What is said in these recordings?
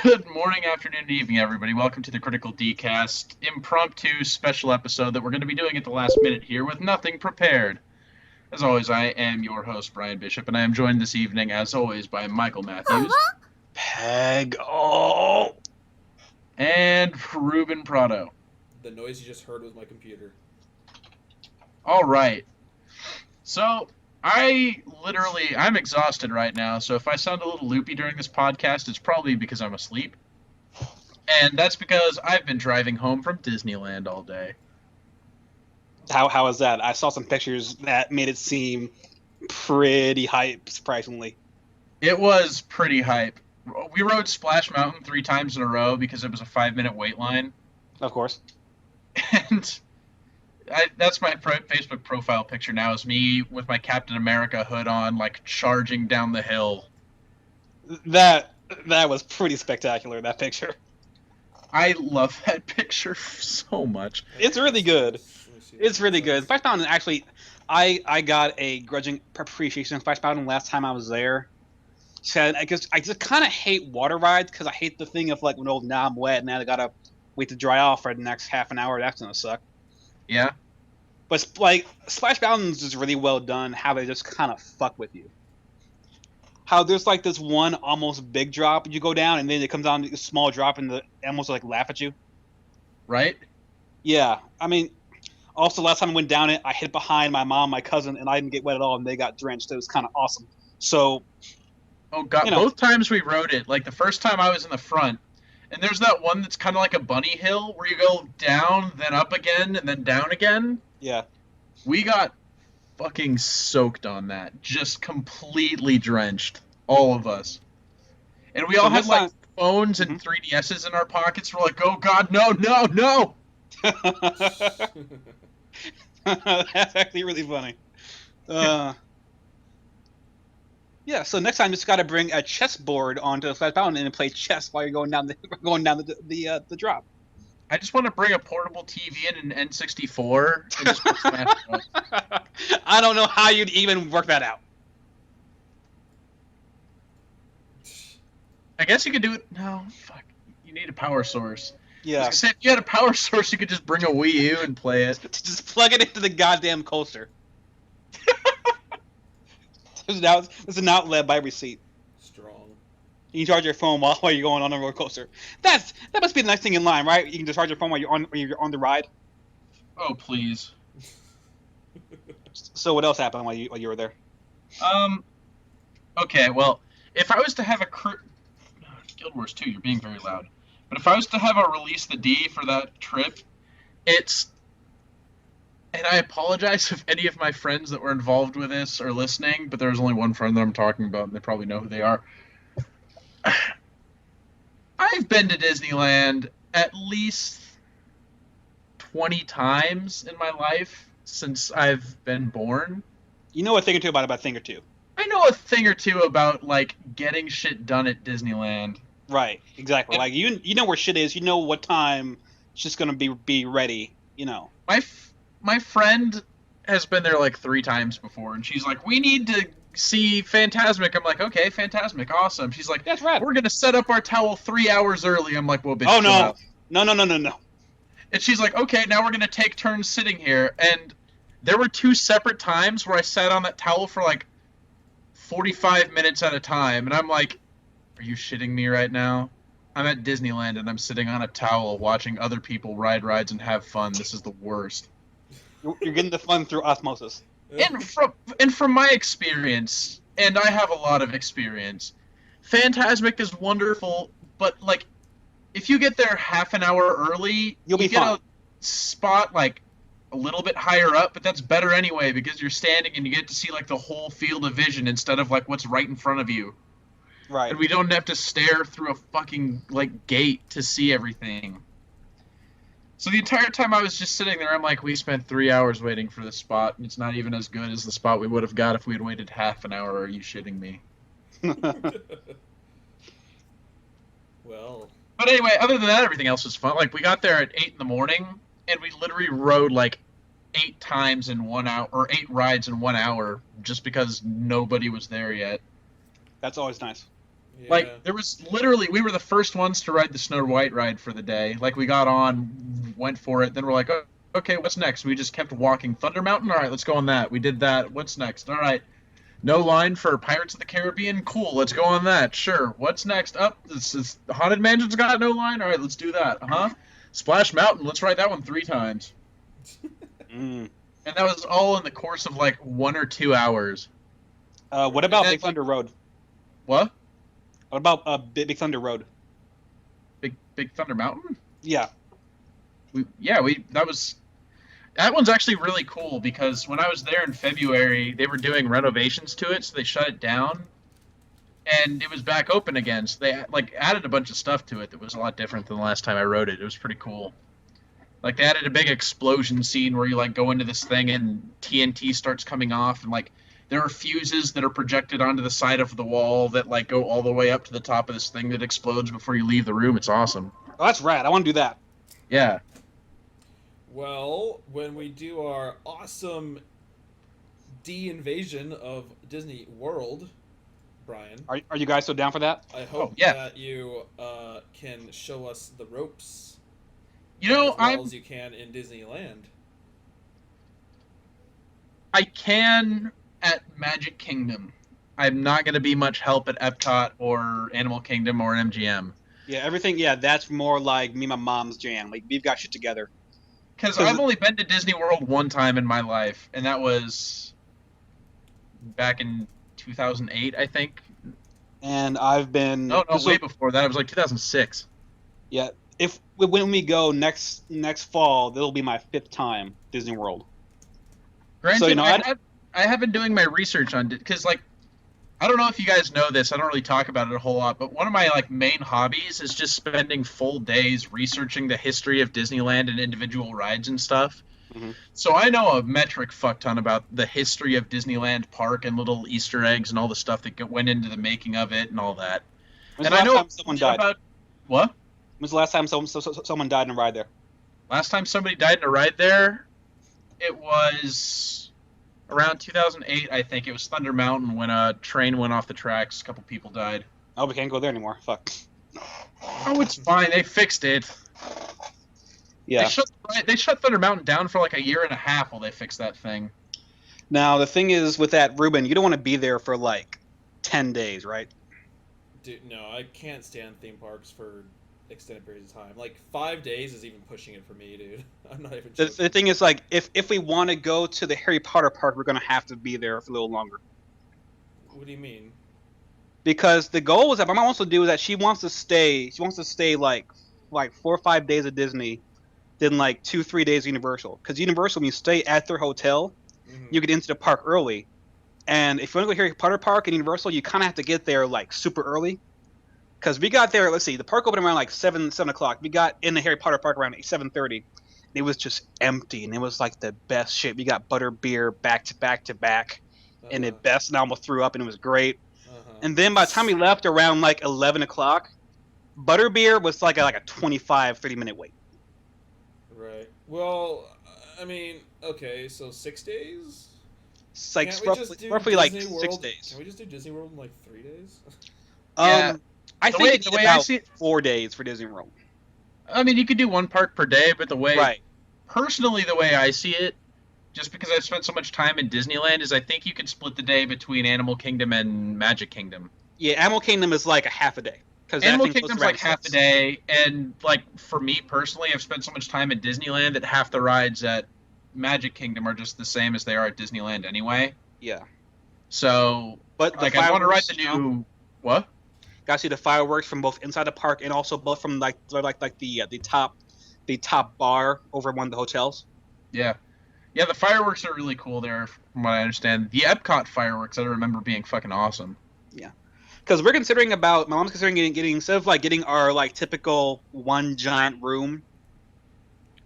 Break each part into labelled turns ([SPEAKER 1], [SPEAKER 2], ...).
[SPEAKER 1] Good morning, afternoon, and evening, everybody. Welcome to the Critical Dcast impromptu special episode that we're going to be doing at the last minute here with nothing prepared. As always, I am your host, Brian Bishop, and I am joined this evening, as always, by Michael Matthews.
[SPEAKER 2] Peg. Oh.
[SPEAKER 1] And Ruben Prado.
[SPEAKER 3] The noise you just heard was my computer.
[SPEAKER 1] All right. So, I'm exhausted right now, so if I sound a little loopy during this podcast, it's probably because I'm asleep. And that's because I've been driving home from Disneyland all day.
[SPEAKER 2] How was that? I saw some pictures that made it seem pretty hype, surprisingly.
[SPEAKER 1] It was pretty hype. We rode Splash Mountain 3 times in a row because it was a 5-minute wait line.
[SPEAKER 2] Of course.
[SPEAKER 1] And that's my Facebook profile picture now, is me with my Captain America hood on, like, charging down the hill.
[SPEAKER 2] That was pretty spectacular, that picture.
[SPEAKER 1] I love that picture so much.
[SPEAKER 2] It's really good. It's really good. Splash Mountain, actually, I got a grudging appreciation of Splash Mountain last time I was there. So I just kind of hate water rides because I hate the thing of, like, when now I'm wet and now I gotta wait to dry off for the next half an hour. That's gonna suck.
[SPEAKER 1] Yeah.
[SPEAKER 2] But, like, Splash Mountains is really well done, how they just kind of fuck with you. How there's, like, this one almost big drop you go down, and then it comes down to a small drop, and they almost, like, laugh at you.
[SPEAKER 1] Right?
[SPEAKER 2] Yeah. I mean, also, last time I went down it, I hid behind my mom, my cousin, and I didn't get wet at all, and they got drenched. It was kind of awesome. So...
[SPEAKER 1] Oh, God. Both times we rode it, like, the first time I was in the front, and there's that one that's kind of like a bunny hill where you go down, then up again, and then down again.
[SPEAKER 2] Yeah.
[SPEAKER 1] We got fucking soaked on that. Just completely drenched. All of us. And we all had, like, phones and 3DSs in our pockets. We're like, oh, God, no, no, no!
[SPEAKER 2] That's actually really funny. Yeah, so next time you just got to bring a chessboard onto the Splash Mountain and play chess while you're going down the drop.
[SPEAKER 1] I just want to bring a portable TV and an N64 and just play Smash Bros.
[SPEAKER 2] I don't know how you'd even work that out.
[SPEAKER 1] I guess you could do it. No, fuck. You need a power source.
[SPEAKER 2] Yeah.
[SPEAKER 1] If you had a power source, you could just bring a Wii U and play it.
[SPEAKER 2] Just plug it into the goddamn coaster. There's an outlet by every seat.
[SPEAKER 3] Strong.
[SPEAKER 2] You can charge your phone while you're going on a roller coaster. That must be the nice thing in line, right? You can just charge your phone while you're on the ride.
[SPEAKER 1] Oh, please.
[SPEAKER 2] So what else happened while you were there?
[SPEAKER 1] Okay, well, if I was to have a Guild Wars 2, you're being very loud. But if I was to have a release the D for that trip, it's... And I apologize if any of my friends that were involved with this are listening, but there's only one friend that I'm talking about, and they probably know who they are. I've been to Disneyland at least 20 times in my life since I've been born.
[SPEAKER 2] You know a thing or two about a thing or two.
[SPEAKER 1] I know a thing or two about, like, getting shit done at Disneyland.
[SPEAKER 2] Right, exactly. Like, you know where shit is. You know what time shit's gonna be ready, you know.
[SPEAKER 1] My friend has been there like 3 times before, and she's like, we need to see Fantasmic. I'm like, okay, Fantasmic, awesome. She's like,
[SPEAKER 2] that's right.
[SPEAKER 1] We're going to set up our towel 3 hours early. I'm like, well, bitch,
[SPEAKER 2] oh, no.
[SPEAKER 1] Out.
[SPEAKER 2] No.
[SPEAKER 1] And she's like, okay, now we're going to take turns sitting here. And there were 2 separate times where I sat on that towel for like 45 minutes at a time. And I'm like, are you shitting me right now? I'm at Disneyland, and I'm sitting on a towel watching other people ride rides and have fun. This is the worst.
[SPEAKER 2] You're getting the fun through osmosis.
[SPEAKER 1] And from my experience, and I have a lot of experience, Fantasmic is wonderful, but, like, if you get there half an hour early,
[SPEAKER 2] you'll be
[SPEAKER 1] get
[SPEAKER 2] fine.
[SPEAKER 1] A spot, like, a little bit higher up, but that's better anyway, because you're standing and you get to see, like, the whole field of vision instead of, like, what's right in front of you.
[SPEAKER 2] Right.
[SPEAKER 1] And we don't have to stare through a fucking, like, gate to see everything. So the entire time I was just sitting there, I'm like, we spent 3 hours waiting for this spot, and it's not even as good as the spot we would have got if we had waited half an hour. Are you shitting me?
[SPEAKER 3] Well.
[SPEAKER 1] But anyway, other than that, everything else was fun. Like, we got there at 8 in the morning, and we literally rode, like, 8 times in 1 hour, or 8 rides in 1 hour, just because nobody was there yet.
[SPEAKER 2] That's always nice.
[SPEAKER 3] Yeah.
[SPEAKER 1] Like, there was literally, we were the first ones to ride the Snow White ride for the day. Like, we got on, went for it, then we're like, oh, okay, what's next? We just kept walking. Thunder Mountain? All right, let's go on that. We did that. What's next? All right. No line for Pirates of the Caribbean? Cool, let's go on that. Sure. What's next? Up, this is Haunted Mansion's got no line? All right, let's do that. Splash Mountain, let's ride that one 3 times.
[SPEAKER 2] Mm.
[SPEAKER 1] And that was all in the course of like 1 or 2 hours.
[SPEAKER 2] What about
[SPEAKER 1] And
[SPEAKER 2] Big Thunder Road?
[SPEAKER 1] What?
[SPEAKER 2] What about Big Thunder Road?
[SPEAKER 1] Big Thunder Mountain?
[SPEAKER 2] Yeah.
[SPEAKER 1] That one's actually really cool because when I was there in February, they were doing renovations to it, so they shut it down, and it was back open again. So they like added a bunch of stuff to it that was a lot different than the last time I rode it. It was pretty cool. Like they added a big explosion scene where you like go into this thing and TNT starts coming off, and like there are fuses that are projected onto the side of the wall that like go all the way up to the top of this thing that explodes before you leave the room. It's awesome.
[SPEAKER 2] Oh, that's rad. I want to do that.
[SPEAKER 1] Yeah.
[SPEAKER 3] Well, when we do our awesome de-invasion of Disney World, Brian,
[SPEAKER 2] Are you guys still down for that?
[SPEAKER 3] I hope
[SPEAKER 1] yeah.
[SPEAKER 3] that you can show us the ropes
[SPEAKER 1] You know,
[SPEAKER 3] as well as you can in Disneyland.
[SPEAKER 1] I can at Magic Kingdom. I'm not going to be much help at Epcot or Animal Kingdom or MGM.
[SPEAKER 2] Yeah, everything. Yeah, that's more like me and my mom's jam. Like we've got shit together.
[SPEAKER 1] Because I've only been to Disney World one time in my life, and that was back in 2008, I think.
[SPEAKER 2] And I've been.
[SPEAKER 1] No, way before that. It was like 2006.
[SPEAKER 2] Yeah, when we go next fall, that'll be my 5th time Disney World.
[SPEAKER 1] Granted,
[SPEAKER 2] So, you know,
[SPEAKER 1] I have been doing my research on it because, like, I don't know if you guys know this. I don't really talk about it a whole lot, but one of my like main hobbies is just spending full days researching the history of Disneyland and individual rides and stuff.
[SPEAKER 2] Mhm.
[SPEAKER 1] So I know a metric fuck ton about the history of Disneyland Park and little Easter eggs and all the stuff that went into the making of it and all that.
[SPEAKER 2] When's
[SPEAKER 1] And
[SPEAKER 2] the
[SPEAKER 1] I
[SPEAKER 2] last
[SPEAKER 1] know
[SPEAKER 2] time someone died?
[SPEAKER 1] about what?
[SPEAKER 2] When's the last time someone died in a ride there?
[SPEAKER 1] Last time somebody died in a ride there, it was around 2008, I think. It was Thunder Mountain when a train went off the tracks. A couple people died.
[SPEAKER 2] Oh, we can't go there anymore. Fuck.
[SPEAKER 1] Oh, it's fine. They fixed it.
[SPEAKER 2] Yeah.
[SPEAKER 1] They shut Thunder Mountain down for like a year and a half while they fixed that thing.
[SPEAKER 2] Now the thing is with that, Ruben, you don't want to be there for like 10 days, right?
[SPEAKER 3] Dude, no, I can't stand theme parks for extended periods of time. Like 5 days is even pushing it for me, dude. I'm not even joking.
[SPEAKER 2] The thing is, like, if we want to go to the Harry Potter park, we're gonna have to be there for a little longer.
[SPEAKER 3] What do you mean?
[SPEAKER 2] Because the goal is that my mom wants to do is that she wants to stay like 4 or 5 days at Disney, then like 2-3 days at Universal. Because Universal, when you stay at their hotel, you get into the park early. And if you want to go to Harry Potter park and Universal, you kind of have to get there like super early. Because we got there, let's see, the park opened around like 7 o'clock. We got in the Harry Potter park around 7:30. It was just empty, and it was like the best shit. We got butter beer back to back to back, and it best, and I almost threw up, and it was great. And then by the time we left around like 11 o'clock, butter beer was like a 25-30 minute wait.
[SPEAKER 3] Right. Well, I mean, okay, so 6 days?
[SPEAKER 2] It's like
[SPEAKER 3] Can't we just do
[SPEAKER 2] roughly like
[SPEAKER 3] Disney
[SPEAKER 2] 6
[SPEAKER 3] World-
[SPEAKER 2] days.
[SPEAKER 3] Can we just do Disney World in like 3 days?
[SPEAKER 1] Yeah.
[SPEAKER 2] I
[SPEAKER 1] The
[SPEAKER 2] think
[SPEAKER 1] way-
[SPEAKER 2] it's
[SPEAKER 1] the way I
[SPEAKER 2] about
[SPEAKER 1] see it-
[SPEAKER 2] 4 days for Disney World.
[SPEAKER 1] I mean, you could do one park per day, but
[SPEAKER 2] Right.
[SPEAKER 1] personally, the way I see it, just because I've spent so much time in Disneyland, is I think you could split the day between Animal Kingdom and Magic Kingdom.
[SPEAKER 2] Yeah, Animal Kingdom is like a half a day. Because
[SPEAKER 1] Animal Kingdom's like half a day, and like for me personally, I've spent so much time at Disneyland that half the rides at Magic Kingdom are just the same as they are at Disneyland anyway.
[SPEAKER 2] Yeah.
[SPEAKER 1] So,
[SPEAKER 2] But
[SPEAKER 1] like, I want to ride the
[SPEAKER 2] fireworks,
[SPEAKER 1] new what?
[SPEAKER 2] Got to see the fireworks from both inside the park and also both from like the top bar over one of the hotels.
[SPEAKER 1] Yeah, the fireworks are really cool there, from what I understand. The Epcot fireworks, I remember being fucking awesome.
[SPEAKER 2] Because we're considering my mom's considering getting instead of like getting our like typical one giant room,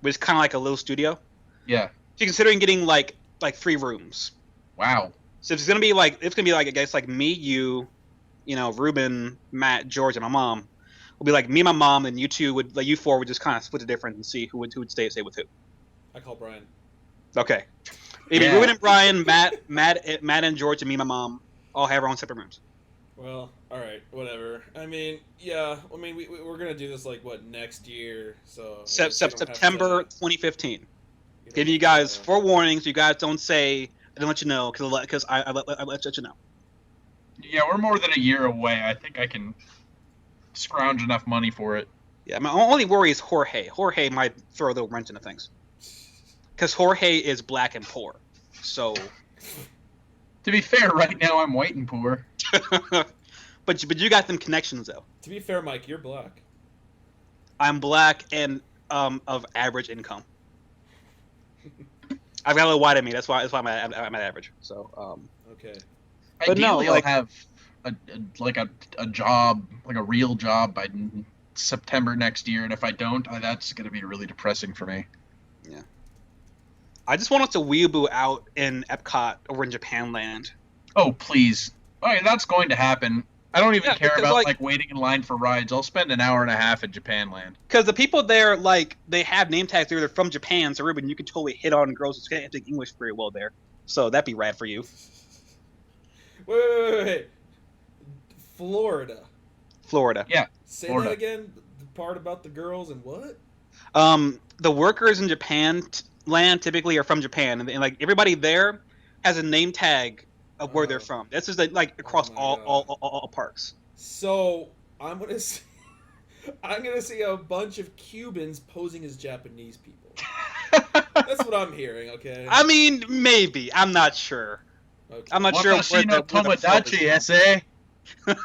[SPEAKER 2] which is kind of like a little studio.
[SPEAKER 1] Yeah.
[SPEAKER 2] She's considering getting like 3 rooms.
[SPEAKER 1] Wow.
[SPEAKER 2] So it's gonna be like I guess like me, you know, Ruben, Matt, George, and my mom. Will be like me and my mom, and you two would like you 4 would just kind of split the difference and see who would stay with who.
[SPEAKER 3] I call Brian.
[SPEAKER 2] Okay. Maybe
[SPEAKER 1] Yeah.
[SPEAKER 2] Ruben and Brian, Matt and George, and me and my mom all have our own separate rooms.
[SPEAKER 3] Well, all right, whatever. I mean, yeah. I mean, we're gonna do this like what next year? So I guess you don't have
[SPEAKER 2] September
[SPEAKER 3] to-
[SPEAKER 2] 2015.
[SPEAKER 3] you don't
[SPEAKER 2] Giving you
[SPEAKER 3] have
[SPEAKER 2] guys
[SPEAKER 3] to-
[SPEAKER 2] forewarnings. So you guys don't say I didn't let you know because I let you know.
[SPEAKER 1] Yeah, we're more than a year away. I think I can scrounge enough money for it.
[SPEAKER 2] Yeah, my only worry is Jorge. Jorge might throw a little wrench into things because Jorge is black and poor. So,
[SPEAKER 1] To be fair, right now I'm white and poor.
[SPEAKER 2] but you got them connections though.
[SPEAKER 3] To be fair, Mike, you're black.
[SPEAKER 2] I'm black and of average income. I've got a little white in me. That's why I'm at average. So
[SPEAKER 3] Okay.
[SPEAKER 2] But no,
[SPEAKER 1] Ideally,
[SPEAKER 2] like-
[SPEAKER 1] I'll have a job, like a real job by September next year, and if I don't, that's going to be really depressing for me.
[SPEAKER 2] I just want us to weeaboo out in Epcot or in Japan Land.
[SPEAKER 1] Oh, please. Okay, that's going to happen. I don't even
[SPEAKER 2] Yeah,
[SPEAKER 1] care
[SPEAKER 2] because,
[SPEAKER 1] about
[SPEAKER 2] like-
[SPEAKER 1] like waiting in line for rides. I'll spend an hour and a half at Japanland.
[SPEAKER 2] Because the people there, like, they have name tags. They're from Japan, so Ruben, you can totally hit on girls who can't speak English very well there. So that'd be rad for you.
[SPEAKER 3] Wait. Florida.
[SPEAKER 2] Florida.
[SPEAKER 3] Say
[SPEAKER 1] Florida.
[SPEAKER 3] that again. The part about the girls and what?
[SPEAKER 2] The workers in Japan Land typically are from Japan, and like everybody there has a name tag of where they're
[SPEAKER 3] Oh.
[SPEAKER 2] from. This is like across
[SPEAKER 3] Oh my
[SPEAKER 2] all parks.
[SPEAKER 3] So I'm gonna see, I'm gonna see a bunch of Cubans posing as Japanese people. That's what I'm hearing. Okay.
[SPEAKER 2] I mean, maybe. I'm not sure.
[SPEAKER 3] Okay.
[SPEAKER 2] I'm not sure where
[SPEAKER 1] Watashi no
[SPEAKER 2] the flow is
[SPEAKER 1] Tomodachi,
[SPEAKER 2] from.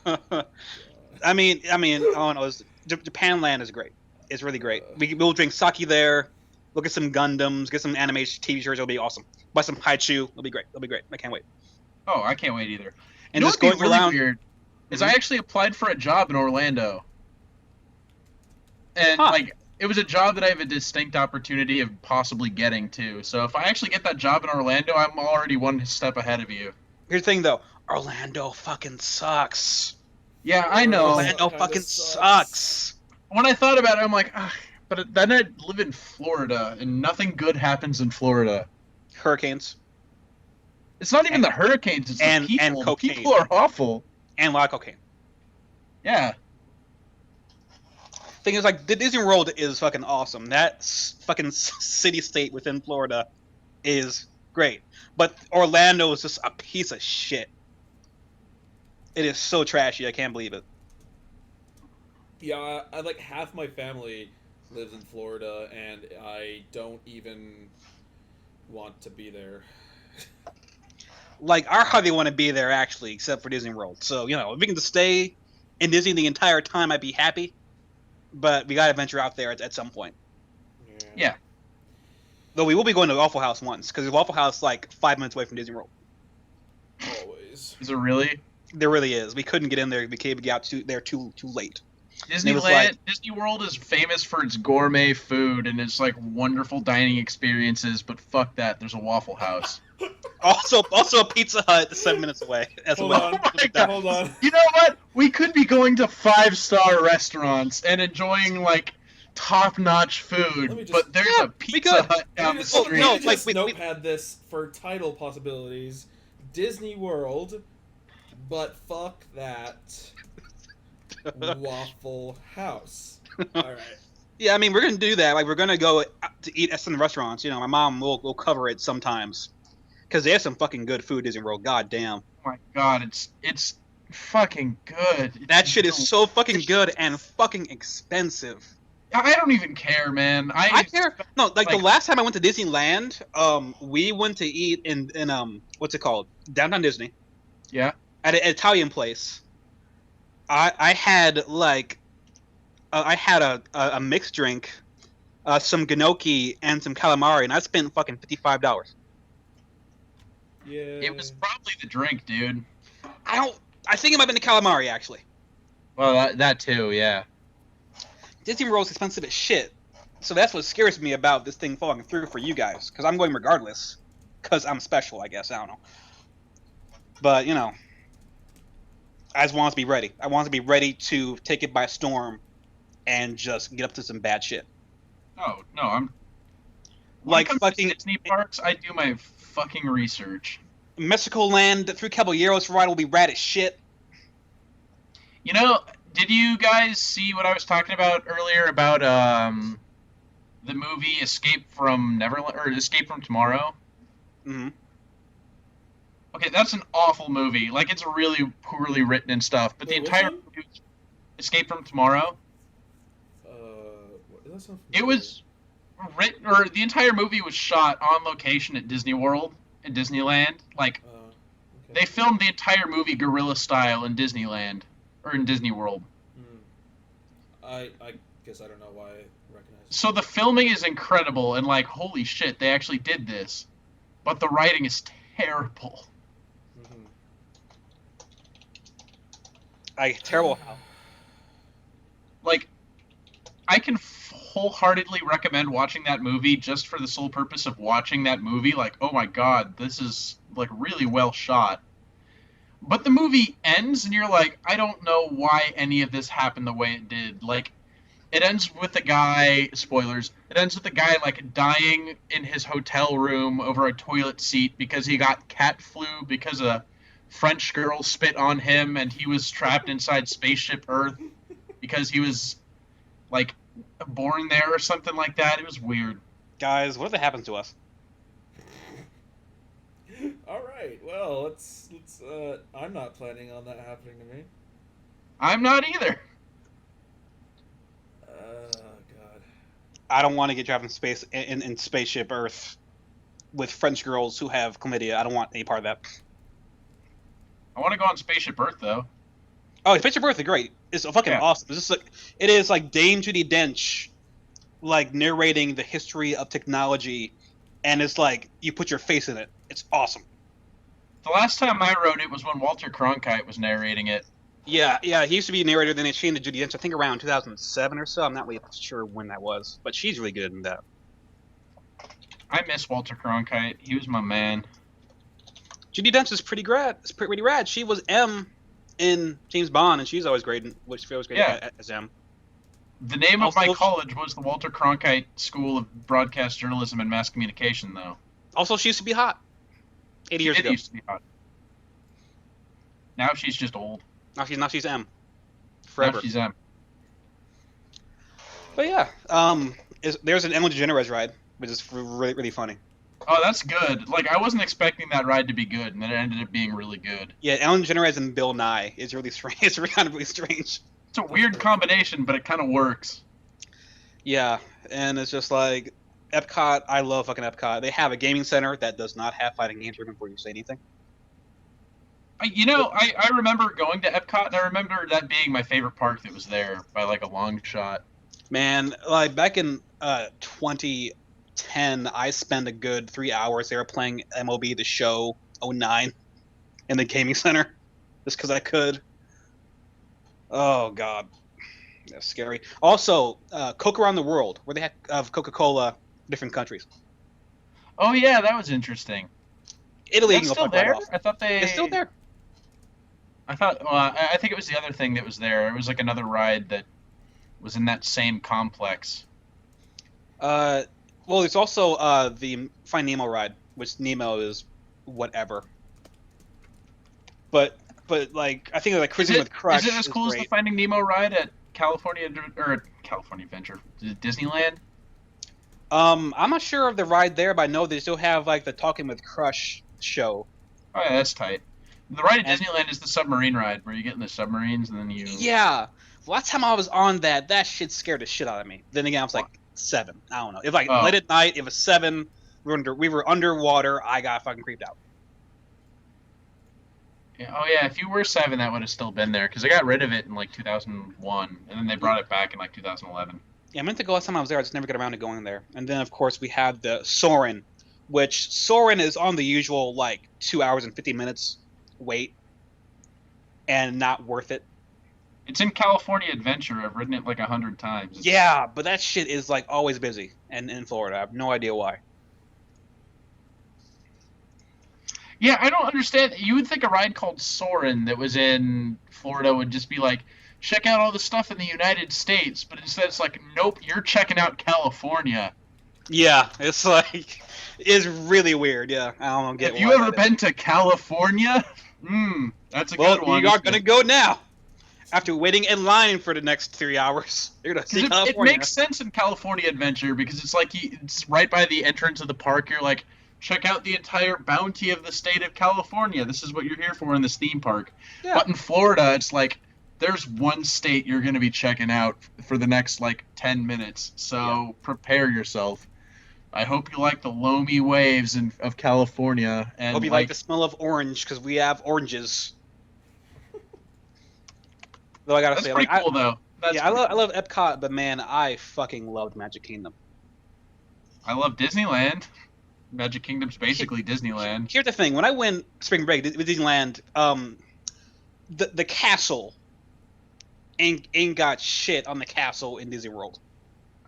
[SPEAKER 3] God.
[SPEAKER 2] I mean, oh no, Japan Land is great. It's really great. We'll drink sake there. Look at some Gundams. Get some animation TV shirts. It'll be awesome. Buy some Haichu. It'll be great. It'll be great. I can't wait.
[SPEAKER 1] Oh, I can't wait either.
[SPEAKER 2] And
[SPEAKER 1] You know
[SPEAKER 2] just
[SPEAKER 1] what'd be
[SPEAKER 2] going
[SPEAKER 1] really
[SPEAKER 2] around.
[SPEAKER 1] weird is
[SPEAKER 2] Mhm.
[SPEAKER 1] I actually applied for a job in Orlando, and
[SPEAKER 2] Huh.
[SPEAKER 1] like it was a job that I have a distinct opportunity of possibly getting to. So if I actually get that job in Orlando, I'm already one step ahead of you.
[SPEAKER 2] Here's the thing, though. Orlando fucking sucks.
[SPEAKER 1] Yeah, I know.
[SPEAKER 2] Orlando
[SPEAKER 3] Kinda
[SPEAKER 2] fucking
[SPEAKER 3] sucks.
[SPEAKER 2] sucks.
[SPEAKER 1] When I thought about it, I'm like, but then I live in Florida, and nothing good happens in Florida.
[SPEAKER 2] Hurricanes
[SPEAKER 1] It's not even the hurricanes; it's
[SPEAKER 2] and
[SPEAKER 1] the people.
[SPEAKER 2] and
[SPEAKER 1] The
[SPEAKER 2] cocaine.
[SPEAKER 1] people are awful.
[SPEAKER 2] and a lot of cocaine.
[SPEAKER 1] Yeah.
[SPEAKER 2] Thing is, like, the Disney World is fucking awesome. That fucking city state within Florida is great, but Orlando is just a piece of shit. It is so trashy. I can't believe it.
[SPEAKER 3] Yeah, I like half my family lives in Florida, and I don't even want to be there.
[SPEAKER 2] Like, I hardly want to be there actually, except for Disney World. So if we can just stay in Disney the entire time, I'd be happy. But we gotta venture out there at some point.
[SPEAKER 1] Yeah.
[SPEAKER 2] Though we will be going to Waffle House once, because Waffle House like 5 minutes away from Disney World.
[SPEAKER 3] Always.
[SPEAKER 1] Is it really?
[SPEAKER 2] There really is. We couldn't get in there. We came out there too late. was
[SPEAKER 1] Disneyland,
[SPEAKER 2] like-
[SPEAKER 1] Disney World is famous for its gourmet food and its like wonderful dining experiences, but fuck that, there's a Waffle House.
[SPEAKER 2] Also a Pizza Hut 7 minutes away as
[SPEAKER 3] Hold
[SPEAKER 2] well.
[SPEAKER 3] on.
[SPEAKER 1] my God.
[SPEAKER 3] Hold on.
[SPEAKER 1] You know what? We could be going to 5-star restaurants and enjoying like top-notch
[SPEAKER 3] Let me
[SPEAKER 1] food,
[SPEAKER 3] just-
[SPEAKER 1] but there's
[SPEAKER 2] Yeah,
[SPEAKER 1] a
[SPEAKER 2] we
[SPEAKER 1] Pizza
[SPEAKER 2] could.
[SPEAKER 1] Hut down the
[SPEAKER 3] Let me
[SPEAKER 1] street.
[SPEAKER 2] no,
[SPEAKER 3] just
[SPEAKER 2] like, we-
[SPEAKER 3] notepad this for title possibilities. Disney World, but fuck that. Waffle House. All right.
[SPEAKER 2] Yeah, I mean, we're gonna do that. Like, we're gonna go to eat at some restaurants. My mom will cover it sometimes, because they have some fucking good food. Disney World, god damn,
[SPEAKER 1] Oh my God, it's fucking good.
[SPEAKER 2] that shit is so fucking good and fucking expensive.
[SPEAKER 1] I don't even care, man.
[SPEAKER 2] I care. No, like the
[SPEAKER 1] like-
[SPEAKER 2] last time I went to Disneyland, we went to eat in what's it called, downtown Disney,
[SPEAKER 1] Yeah.
[SPEAKER 2] at an Italian place. I had like, I had a mixed drink, some gnocchi and some calamari, and I spent fucking $55.
[SPEAKER 3] Yeah.
[SPEAKER 1] It was probably the drink, dude.
[SPEAKER 2] I think it might have been the calamari actually.
[SPEAKER 1] Well, that too, yeah.
[SPEAKER 2] Disney World's expensive as shit, so that's what scares me about this thing falling through for you guys. Because I'm going regardless, because I'm special, I guess. I don't know. But I just want us to be ready. I want us to be ready to take it by storm, and just get up to some bad shit.
[SPEAKER 1] Oh no, I'm
[SPEAKER 2] Like
[SPEAKER 1] when it comes
[SPEAKER 2] fucking
[SPEAKER 1] to Disney parks. I do my fucking research.
[SPEAKER 2] Mexico Land through Caballeros ride will be rad as shit.
[SPEAKER 1] You know, did you guys see what I was talking about earlier about the movie Escape from Neverland or Escape from Tomorrow?
[SPEAKER 2] Mm-hmm.
[SPEAKER 1] Okay, that's an awful movie. Like, it's really poorly written and stuff. But the
[SPEAKER 3] Wait, which
[SPEAKER 1] entire
[SPEAKER 3] one?
[SPEAKER 1] movie, Escape from Tomorrow,
[SPEAKER 3] That sounds
[SPEAKER 1] it
[SPEAKER 3] familiar.
[SPEAKER 1] was written, or the entire movie was shot on location at Disney World in Disneyland. Like,
[SPEAKER 3] Okay.
[SPEAKER 1] they filmed the entire movie guerrilla style in Disneyland or in Disney World.
[SPEAKER 3] I guess I don't know why I recognize it.
[SPEAKER 1] So the filming is incredible and like, holy shit, they actually did this. But the writing is terrible.
[SPEAKER 2] Terrible how.
[SPEAKER 1] Like, I can wholeheartedly recommend watching that movie just for the sole purpose of watching that movie. Like, oh my god, this is like really well shot. But the movie ends and you're like, I don't know why any of this happened the way it did. Like, it ends with a guy, spoilers, it ends with a guy like dying in his hotel room over a toilet seat because he got cat flu because a French girl spit on him and he was trapped inside Spaceship Earth because he was like born there or something like that. It was weird.
[SPEAKER 2] Guys, what if that happens to us?
[SPEAKER 3] All right. Well, let's. I'm not planning on that happening to me.
[SPEAKER 1] I'm not either.
[SPEAKER 3] God.
[SPEAKER 2] I don't want to get trapped in space in Spaceship Earth with French girls who have chlamydia. I don't want any part of that.
[SPEAKER 1] I want to go on Spaceship Earth though.
[SPEAKER 2] Oh, Spaceship Earth is great. It's fucking
[SPEAKER 1] Yeah.
[SPEAKER 2] awesome. It's just like, it is like Dame Judi Dench, like narrating the history of technology, and it's like you put your face in it. It's awesome.
[SPEAKER 1] The last time I wrote it was when Walter Cronkite was narrating it.
[SPEAKER 2] Yeah. He used to be a narrator, then they changed to Judi Dench. I think around 2007 or so. I'm not really sure when that was, but she's really good in that.
[SPEAKER 1] I miss Walter Cronkite. He was my man.
[SPEAKER 2] Judi Dench is pretty rad. It's pretty rad. She was M in James Bond, and she's always great. Which feels great
[SPEAKER 1] Yeah.
[SPEAKER 2] as M.
[SPEAKER 1] The name of my
[SPEAKER 2] Also-
[SPEAKER 1] college was the Walter Cronkite School of Broadcast Journalism and Mass Communication, though.
[SPEAKER 2] Also, she used to be hot. 80 years
[SPEAKER 1] It
[SPEAKER 2] ago.
[SPEAKER 1] used to be hot. Now she's just old.
[SPEAKER 2] Now she's M.
[SPEAKER 1] Now
[SPEAKER 2] Forever.
[SPEAKER 1] she's
[SPEAKER 2] But yeah, there's an Ellen DeGeneres ride, which is really, really funny.
[SPEAKER 1] Oh, that's good. Like, I wasn't expecting that ride to be good, and then it ended up being really good.
[SPEAKER 2] Yeah, Ellen DeGeneres and Bill Nye is really strange. It's kind of really strange.
[SPEAKER 1] It's a weird combination, but it kind of works.
[SPEAKER 2] Yeah, and it's just like Epcot. I love fucking Epcot. They have a gaming center that does not have fighting games right before you say anything.
[SPEAKER 1] I remember going to Epcot, and I remember that being my favorite park that was there by, like, a long shot.
[SPEAKER 2] Man, like back in 2010, I spent a good 3 hours there playing MLB The Show 09 in the gaming center, just because I could. Oh god, that's scary. Also, Coke Around the World, where they have Coca-Cola different countries.
[SPEAKER 1] Oh, yeah, that was interesting.
[SPEAKER 2] Italy
[SPEAKER 1] That's
[SPEAKER 2] can go
[SPEAKER 1] still
[SPEAKER 2] fuck right
[SPEAKER 1] there?
[SPEAKER 2] off.
[SPEAKER 1] I thought they...
[SPEAKER 2] It's still there.
[SPEAKER 1] I thought, well, I think it was the other thing that was there. It was like another ride that was in that same complex.
[SPEAKER 2] Well, there's also the Find Nemo ride, which Nemo is whatever. But like I think like Cruising with Crush
[SPEAKER 1] Is it as cool as
[SPEAKER 2] great.
[SPEAKER 1] the Finding Nemo ride at California Adventure, Disneyland?
[SPEAKER 2] I'm not sure of the ride there, but I know they still have like the Talking with Crush show.
[SPEAKER 1] Oh yeah, that's tight. The ride at
[SPEAKER 2] And-
[SPEAKER 1] Disneyland is the submarine ride, where you get in the submarines and then you.
[SPEAKER 2] Yeah. Last time I was on that shit scared the shit out of me. Then again, I was like 7. I don't know. If like
[SPEAKER 1] Oh.
[SPEAKER 2] late at night, it was 7. We were underwater. I got fucking creeped out.
[SPEAKER 1] Yeah, oh yeah, if you were 7, that would have still been there because they got rid of it in like 2001, and then they brought it back in like 2011.
[SPEAKER 2] Yeah, I meant to go last time I was there. I just never got around to going there. And then, of course, we had the Soarin', which Soarin' is on the usual, like, 2 hours and 50 minutes wait, and not worth it.
[SPEAKER 1] It's in California Adventure. I've ridden it like 100 times. It's-
[SPEAKER 2] Yeah, but that shit is, like, always busy and in Florida. I have no idea why.
[SPEAKER 1] Yeah, I don't understand. You would think a ride called Soarin' that was in Florida would just be like, check out all the stuff in the United States, but instead it's like, nope, you're checking out California.
[SPEAKER 2] Yeah, it's like it's really weird. Yeah, I don't get
[SPEAKER 1] Have you
[SPEAKER 2] why
[SPEAKER 1] ever
[SPEAKER 2] that is.
[SPEAKER 1] been to California? That's a
[SPEAKER 2] Well,
[SPEAKER 1] good
[SPEAKER 2] you
[SPEAKER 1] one.
[SPEAKER 2] are gonna go now. After waiting in line for the next 3 hours, you're gonna see
[SPEAKER 1] Because it
[SPEAKER 2] California.
[SPEAKER 1] makes sense in California Adventure because it's like it's right by the entrance of the park. You're like, check out the entire bounty of the state of California. This is what you're here for in this theme park.
[SPEAKER 2] Yeah.
[SPEAKER 1] But in Florida, it's like there's one state you're going to be checking out for the next like 10 minutes. So prepare yourself. I hope you like the loamy waves of California and
[SPEAKER 2] Hope you like the smell of orange because we have oranges. Though I gotta
[SPEAKER 1] that's
[SPEAKER 2] say,
[SPEAKER 1] pretty
[SPEAKER 2] like,
[SPEAKER 1] cool though. That's
[SPEAKER 2] I
[SPEAKER 1] pretty
[SPEAKER 2] love
[SPEAKER 1] cool.
[SPEAKER 2] Epcot, but man, I fucking loved Magic Kingdom.
[SPEAKER 1] I love Disneyland. Magic Kingdom's basically Disneyland.
[SPEAKER 2] Here's the thing: when I went spring break with Disneyland, the castle ain't got shit on the castle in Disney World.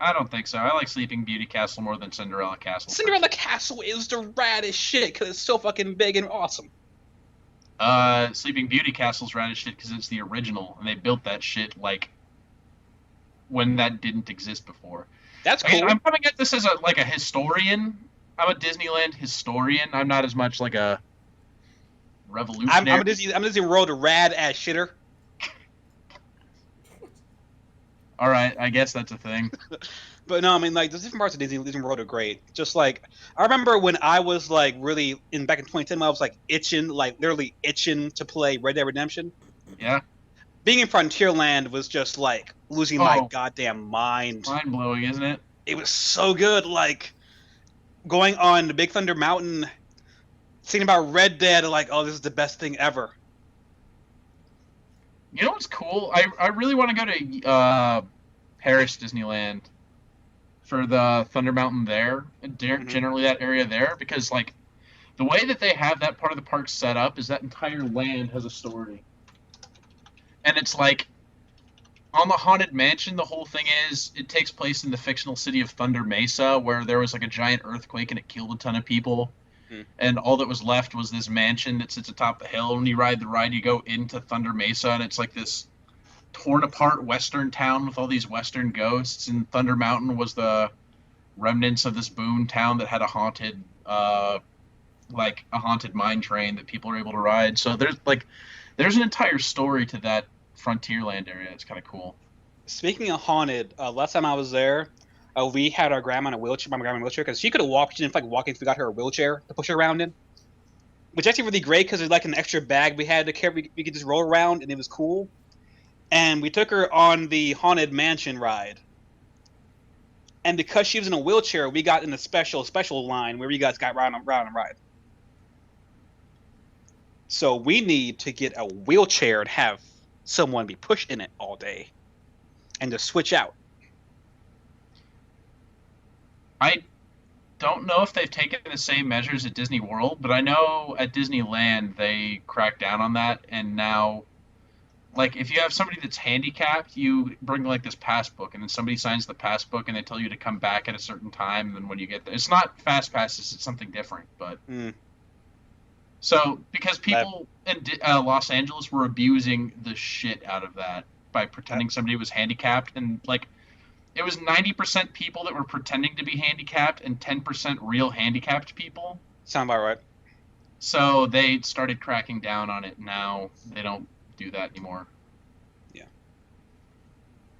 [SPEAKER 1] I don't think so. I like Sleeping Beauty Castle more than Cinderella Castle.
[SPEAKER 2] Cinderella Castle is the raddest shit because it's so fucking big and awesome.
[SPEAKER 1] Sleeping Beauty Castle's rad as shit because it's the original, and they built that shit like when that didn't exist before.
[SPEAKER 2] That's cool.
[SPEAKER 1] I'm coming at this as a historian. I'm a Disneyland historian. I'm not as much like a revolutionary.
[SPEAKER 2] I'm a Disney World rad ass shitter.
[SPEAKER 1] All right, I guess that's a thing.
[SPEAKER 2] But no, I mean, like, the different parts of Disney World are great. Just like, I remember when I was like really back in 2010, I was like itching, like literally itching to play Red Dead Redemption.
[SPEAKER 1] Yeah.
[SPEAKER 2] Being in Frontierland was just like losing my goddamn mind.
[SPEAKER 1] Mind blowing, isn't it?
[SPEAKER 2] It was so good. Like going on the Big Thunder Mountain, thinking about Red Dead, like, oh, this is the best thing ever.
[SPEAKER 1] You know what's cool? I really want to go to Paris Disneyland for the Thunder Mountain there, generally that area there, because like the way that they have that part of the park set up is that entire land has a story, and it's like on the Haunted Mansion, the whole thing is it takes place in the fictional city of Thunder Mesa, where there was like a giant earthquake and it killed a ton of people. And all that was left was this mansion that sits atop the hill. When you ride the ride, you go into Thunder Mesa, and it's like this torn apart western town with all these western ghosts. And Thunder Mountain was the remnants of this boom town that had a haunted mine train that people are able to ride. So there's an entire story to that Frontierland area. It's kind of cool.
[SPEAKER 2] Speaking of haunted, last time I was there, we had our grandma in a wheelchair, my grandma in a wheelchair, because she could have walked. She didn't feel like walking. We got her a wheelchair to push her around in, which is actually really great because there's like an extra bag we had to carry. We could just roll around, and it was cool. And we took her on the Haunted Mansion ride. And because she was in a wheelchair, we got in the special line where you guys got round and ride. So we need to get a wheelchair and have someone be pushed in it all day, and just switch out.
[SPEAKER 1] I don't know if they've taken the same measures at Disney World, but I know at Disneyland they cracked down on that, and now, like, if you have somebody that's handicapped, you bring like this pass book, and then somebody signs the pass book, and they tell you to come back at a certain time. And then when you get there, it's not fast passes; it's something different. But so because people in Los Angeles were abusing the shit out of that by pretending somebody was handicapped, and like. It was 90% people that were pretending to be handicapped and 10% real handicapped people.
[SPEAKER 2] Sound about right.
[SPEAKER 1] So they started cracking down on it. Now they don't do that anymore.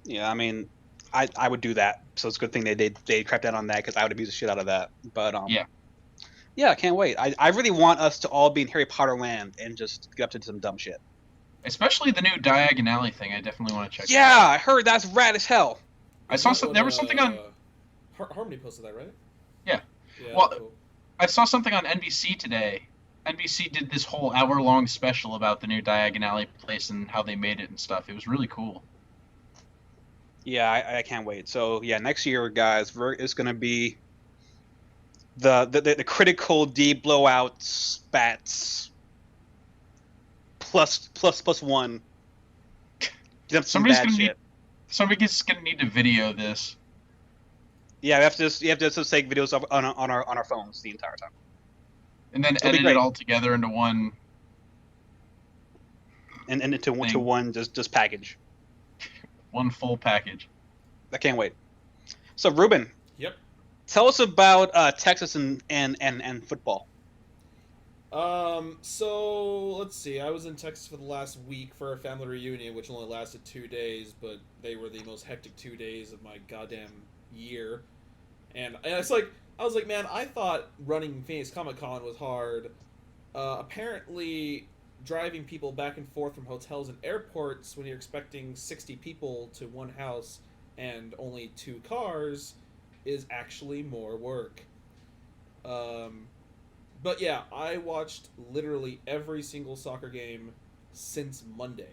[SPEAKER 2] Yeah, I mean, I would do that. So it's a good thing they cracked down on that because I would abuse the shit out of that. But yeah, I can't wait. I really want us to all be in Harry Potter land and just get up to some dumb shit.
[SPEAKER 1] Especially the new Diagon Alley thing. I definitely want to check.
[SPEAKER 2] Yeah, I heard that's rad as hell.
[SPEAKER 1] I saw there was something on.
[SPEAKER 3] Harmony posted that, right?
[SPEAKER 1] Yeah.
[SPEAKER 3] Well, cool.
[SPEAKER 1] I saw something on NBC today. NBC did this whole hour-long special about the new Diagon Alley place and how they made it and stuff. It was really cool.
[SPEAKER 2] Yeah, I can't wait. So yeah, next year, guys, it's gonna be the critical D blowout spats plus one.
[SPEAKER 1] Somebody's gonna need to video this.
[SPEAKER 2] Yeah, you have to just take videos on our phones the entire time,
[SPEAKER 1] and then edit it all together into one.
[SPEAKER 2] And into one just package.
[SPEAKER 1] One full package.
[SPEAKER 2] I can't wait. So Ruben.
[SPEAKER 3] Yep.
[SPEAKER 2] Tell us about Texas and football.
[SPEAKER 3] So let's see. I was in Texas for the last week for a family reunion, which only lasted 2 days, but they were the most hectic 2 days of my goddamn year. And it's like I was like, man, I thought running Phoenix Comic Con was hard. Apparently, driving people back and forth from hotels and airports when you're expecting 60 people to one house and only 2 cars is actually more work. But yeah, I watched literally every single soccer game since Monday.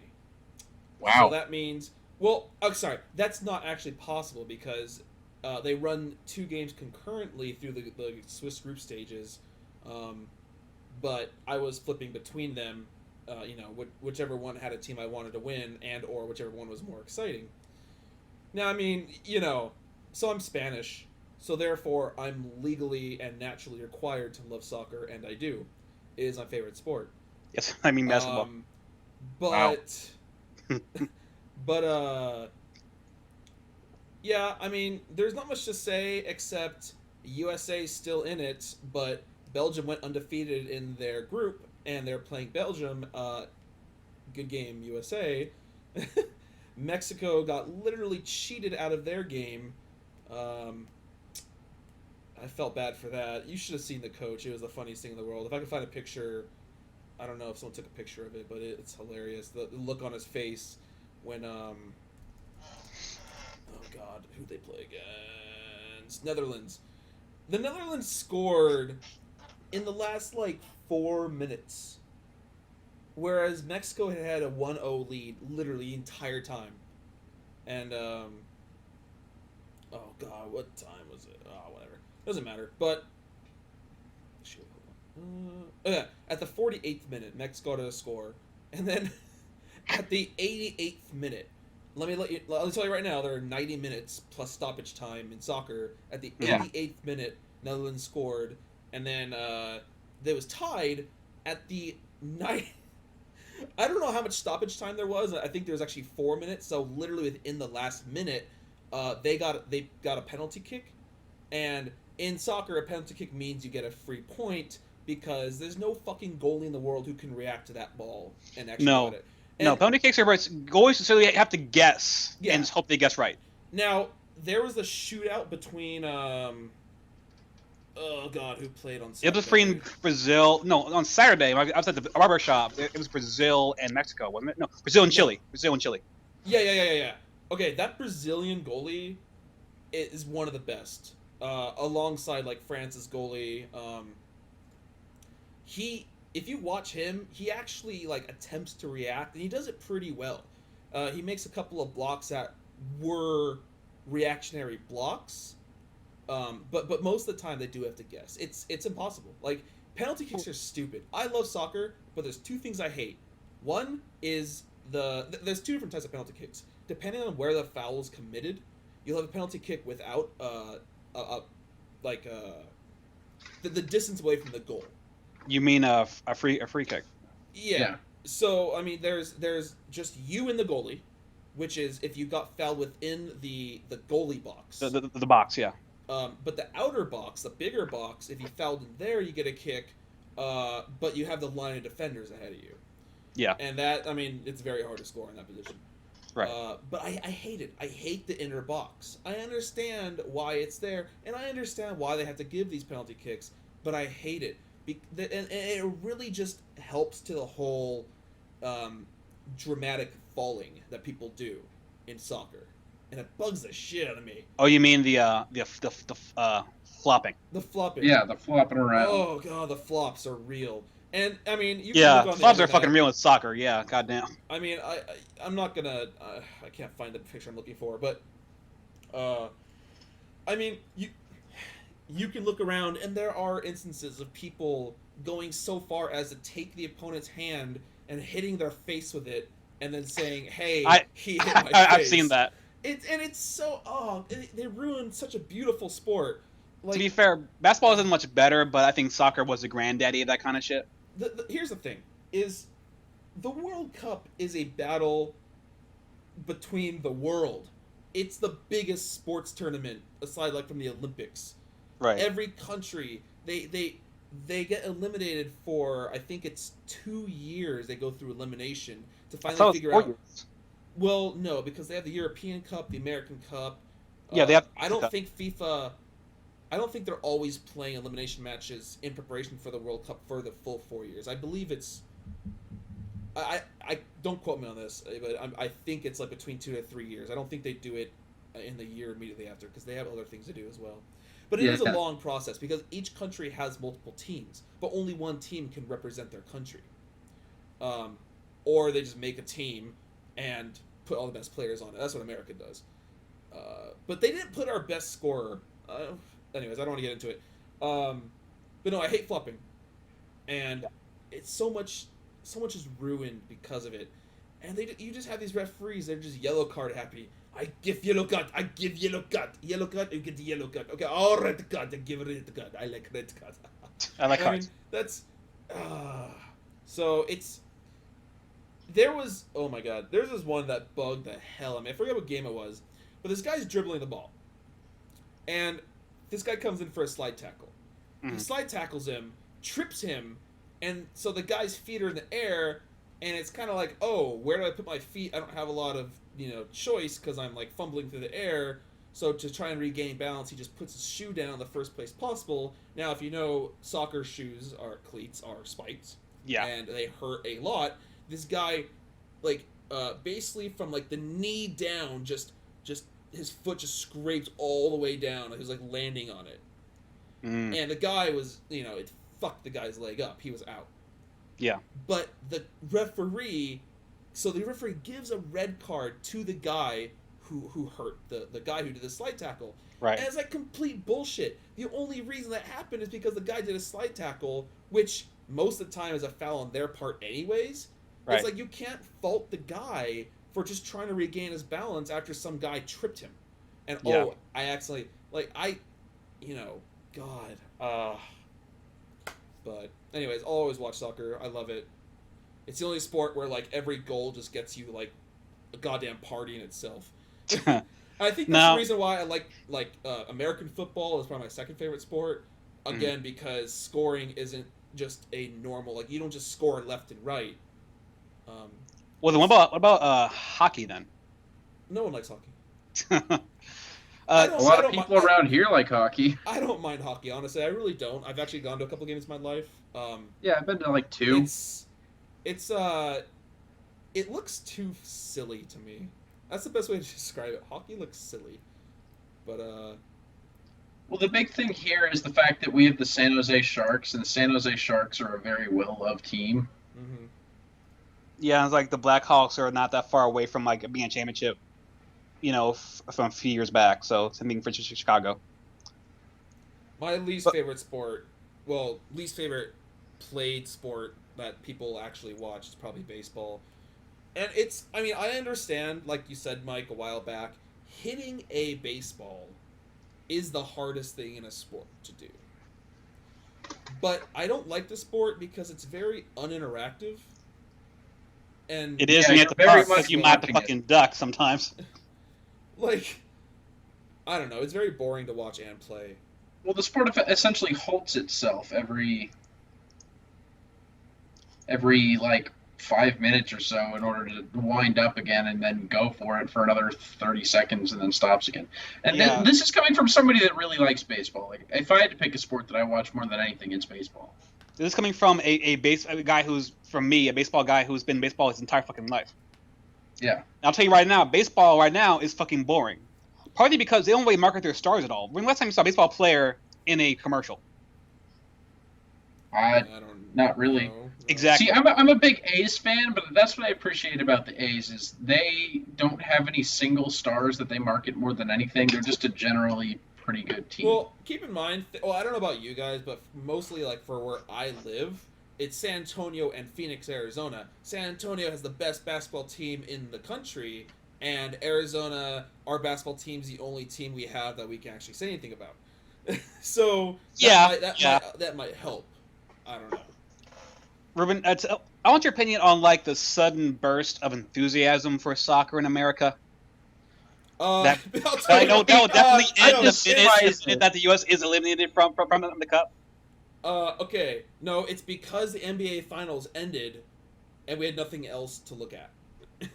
[SPEAKER 3] So
[SPEAKER 1] Wow.
[SPEAKER 3] that means, well, oh, sorry, that's not actually possible because they run 2 games concurrently through the Swiss group stages. But I was flipping between them, whichever one had a team I wanted to win and or whichever one was more exciting. Now, I mean, so I'm Spanish, so therefore I'm legally and naturally required to love soccer, and I do. It is my favorite sport.
[SPEAKER 2] Yes, I mean basketball.
[SPEAKER 3] But, but yeah, I mean, there's not much to say except USA's still in it, but Belgium went undefeated in their group, and they're playing Belgium. Good game, USA. Mexico got literally cheated out of their game. I felt bad for that. You should have seen the coach. It was the funniest thing in the world. If I could find a picture, I don't know if someone took a picture of it, but it's hilarious. The look on his face when oh god, who'd they play against? Netherlands. The Netherlands scored in the last 4 minutes, whereas Mexico had had a 1-0 lead literally the entire time. And oh god, what time was it? Oh, whatever, doesn't matter. But yeah, at the 48th minute, Mexico got a score, and then at the 88th minute, let me tell you right now, there are 90 minutes plus stoppage time in soccer. At the 88th minute, Netherlands scored, and then it was tied at the 9. I don't know how much stoppage time there was. I think there was actually 4 minutes. So literally within the last minute, they got a penalty kick, and in soccer, a penalty kick means you get a free point because there's no fucking goalie in the world who can react to that ball and actually get it.
[SPEAKER 2] No, penalty kicks are goalies necessarily have to guess and just hope they guess right.
[SPEAKER 3] Now there was a shootout between oh god, who played on Saturday?
[SPEAKER 2] It was between Brazil. No, on Saturday, I was at the barber shop. It was Brazil and Mexico, wasn't it? No, Brazil and Chile. Brazil and Chile. Yeah.
[SPEAKER 3] Okay, that Brazilian goalie is one of the best. Alongside France's goalie, if you watch him, he actually attempts to react, and he does it pretty well. He makes a couple of blocks that were reactionary blocks, but most of the time they do have to guess. It's impossible. Penalty kicks are stupid. I love soccer, but there's 2 things I hate. One is there's 2 different types of penalty kicks. Depending on where the foul is committed, you'll have a penalty kick without the distance away from the goal.
[SPEAKER 2] You mean a free kick?
[SPEAKER 3] Yeah. So I mean, there's just you and the goalie, which is if you got fouled within the goalie box.
[SPEAKER 2] The box, yeah.
[SPEAKER 3] But the outer box, the bigger box, if you fouled in there, you get a kick. But you have the line of defenders ahead of you.
[SPEAKER 2] Yeah.
[SPEAKER 3] And that, I mean, it's very hard to score in that position.
[SPEAKER 2] Right.
[SPEAKER 3] But I hate it. I hate the inner box. I understand why it's there, and I understand why they have to give these penalty kicks, but I hate it. And it really just helps to the whole dramatic falling that people do in soccer, and it bugs the shit out of me.
[SPEAKER 2] Oh, you mean the flopping?
[SPEAKER 3] The flopping.
[SPEAKER 1] Yeah, the flopping around.
[SPEAKER 3] Oh god, the flops are real. And I mean, you
[SPEAKER 2] can
[SPEAKER 3] look on
[SPEAKER 2] flops
[SPEAKER 3] the
[SPEAKER 2] are fucking real in soccer. Yeah, goddamn.
[SPEAKER 3] I mean, I'm not gonna. I can't find the picture I'm looking for, but I mean, you can look around, and there are instances of people going so far as to take the opponent's hand and hitting their face with it, and then saying, "Hey, he hit my face."
[SPEAKER 2] I've seen that.
[SPEAKER 3] It's so they ruined such a beautiful sport.
[SPEAKER 2] To be fair, basketball isn't much better, but I think soccer was the granddaddy of that kind of shit.
[SPEAKER 3] Here's the thing: is the World Cup is a battle between the world. It's the biggest sports tournament aside from the Olympics.
[SPEAKER 2] Right.
[SPEAKER 3] Every country they get eliminated for, I think it's 2 years. They go through elimination to finally figure out.
[SPEAKER 2] Years.
[SPEAKER 3] Well, no, because they have the European Cup, the American Cup.
[SPEAKER 2] Yeah, they have.
[SPEAKER 3] I don't think FIFA. I don't think they're always playing elimination matches in preparation for the World Cup for the full 4 years. I believe it's. I don't quote me on this, but I think it's like between 2 to 3 years. I don't think they do it in the year immediately after because they have other things to do as well. But it is a long process because each country has multiple teams, but only one team can represent their country. Or they just make a team and put all the best players on it. That's what America does. But they didn't put our best scorer. Anyways, I don't want to get into it. But no, I hate flopping, and it's so much is ruined because of it. And you just have these referees. They're just yellow card happy. I give yellow card. I give yellow card. Yellow card. You get the yellow card. Okay, all red card. I give a red card. I like red card.
[SPEAKER 2] I like cards.
[SPEAKER 3] I mean, that's. So it's. There was. Oh my god. There's this one that bugged the hell. I mean, I forget what game it was, but this guy's dribbling the ball, and this guy comes in for a slide tackle. He slide tackles him, trips him, and so the guy's feet are in the air, and it's kind of like, oh, where do I put my feet? I don't have a lot of choice because I'm like fumbling through the air. So to try and regain balance, he just puts his shoe down in the first place possible. Now, if you know, soccer shoes or cleats are spiked, and they hurt a lot. This guy, like, basically from like the knee down, just his foot just scraped all the way down. He was like landing on it, and the guy was, it fucked the guy's leg up. He was out.
[SPEAKER 2] Yeah.
[SPEAKER 3] But the referee gives a red card to the guy who hurt the guy who did the slide tackle.
[SPEAKER 2] Right.
[SPEAKER 3] And it's like complete bullshit. The only reason that happened is because the guy did a slide tackle, which most of the time is a foul on their part anyways. Right. It's like you can't fault the guy for just trying to regain his balance after some guy tripped him. And I accidentally, God. But anyways, I'll always watch soccer. I love it. It's the only sport where like every goal just gets you like a goddamn party in itself. I think that's the reason why I like American football is probably my second favorite sport. Again, because scoring isn't just a normal, like you don't just score left and right.
[SPEAKER 2] Well, then what about hockey then?
[SPEAKER 3] No one likes hockey.
[SPEAKER 1] A lot of people around here like hockey.
[SPEAKER 3] I don't mind hockey, honestly. I really don't. I've actually gone to a couple games in my life.
[SPEAKER 1] Yeah, I've been to like 2.
[SPEAKER 3] It looks too silly to me. That's the best way to describe it. Hockey looks silly. But
[SPEAKER 1] well, the big thing here is the fact that we have the San Jose Sharks, and the San Jose Sharks are a very well-loved team.
[SPEAKER 3] Mm-hmm.
[SPEAKER 2] Yeah, it's like the Blackhawks are not that far away from like being a championship, from a few years back. So same thing for Chicago.
[SPEAKER 3] My least favorite played sport that people actually watch is probably baseball. And I understand, like you said, Mike, a while back, hitting a baseball is the hardest thing in a sport to do. But I don't like the sport because it's very uninteractive. And
[SPEAKER 2] it is, and you have to very much you might have to fucking duck sometimes.
[SPEAKER 3] Like, I don't know, it's very boring to watch and play.
[SPEAKER 1] Well, the sport essentially halts itself every like 5 minutes or so in order to wind up again and then go for it for another 30 seconds and then stops again. And then, this is coming from somebody that really likes baseball. Like, if I had to pick a sport that I watch more than anything, it's baseball.
[SPEAKER 2] This is coming from a baseball guy who's been in baseball his entire fucking life.
[SPEAKER 1] Yeah.
[SPEAKER 2] And I'll tell you right now, baseball right now is fucking boring. Partly because they don't really market their stars at all. When last time you saw a baseball player in a commercial?
[SPEAKER 1] Not really.
[SPEAKER 3] No.
[SPEAKER 2] Exactly.
[SPEAKER 1] See, I'm a big A's fan, but that's what I appreciate about the A's is they don't have any single stars that they market more than anything. They're just a generally pretty good team.
[SPEAKER 3] Well, keep in mind, I don't know about you guys, but mostly like for where I live, it's San Antonio and Phoenix, Arizona. San Antonio has the best basketball team in the country, and Arizona, our basketball team's the only team we have that we can actually say anything about. So that might help. I don't know.
[SPEAKER 2] Ruben, I want your opinion on like the sudden burst of enthusiasm for soccer in America. That
[SPEAKER 3] I'll tell you
[SPEAKER 2] that will definitely end
[SPEAKER 1] just
[SPEAKER 2] the minute that the U.S. is eliminated from the cup.
[SPEAKER 3] Okay, no, it's because the NBA Finals ended, and we had nothing else to look at.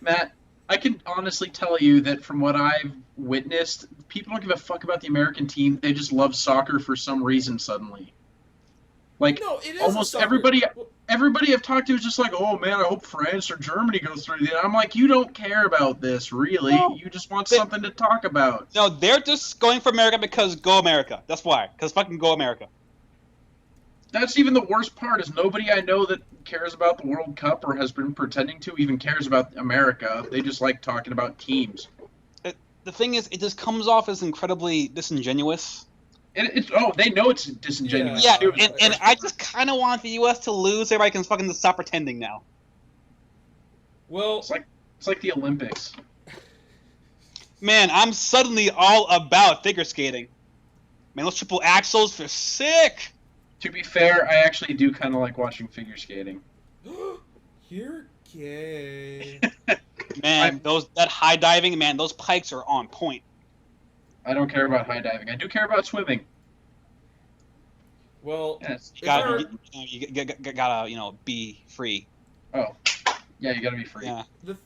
[SPEAKER 1] Matt, I can honestly tell you that from what I've witnessed, people don't give a fuck about the American team. They just love soccer for some reason suddenly. Like
[SPEAKER 3] No, it is
[SPEAKER 1] almost
[SPEAKER 3] soccer.
[SPEAKER 1] everybody I've talked to is just like, "Oh man, I hope France or Germany goes through." I'm like, "You don't care about this, really.
[SPEAKER 2] No,
[SPEAKER 1] you just want something to talk about."
[SPEAKER 2] No, they're just going for America because go America. That's why. Because fucking go America.
[SPEAKER 1] That's even the worst part is nobody I know that cares about the World Cup or has been pretending to even cares about America. They just like talking about teams.
[SPEAKER 2] The thing is, it just comes off as incredibly disingenuous.
[SPEAKER 1] They know it's disingenuous.
[SPEAKER 2] Yeah,
[SPEAKER 1] too.
[SPEAKER 2] and I just kind of want the U.S. to lose. Everybody can fucking stop pretending now.
[SPEAKER 3] Well,
[SPEAKER 1] it's like the Olympics.
[SPEAKER 2] Man, I'm suddenly all about figure skating. Man, those triple axels are sick.
[SPEAKER 1] To be fair, I actually do kind of like watching figure skating.
[SPEAKER 3] you're gay.
[SPEAKER 2] Man, that high diving, man, those pikes are on point.
[SPEAKER 1] I don't care about high diving. I do care about swimming.
[SPEAKER 3] Well,
[SPEAKER 1] Yes.
[SPEAKER 2] You gotta be free.
[SPEAKER 1] Oh, yeah, you gotta be free.
[SPEAKER 2] Yeah.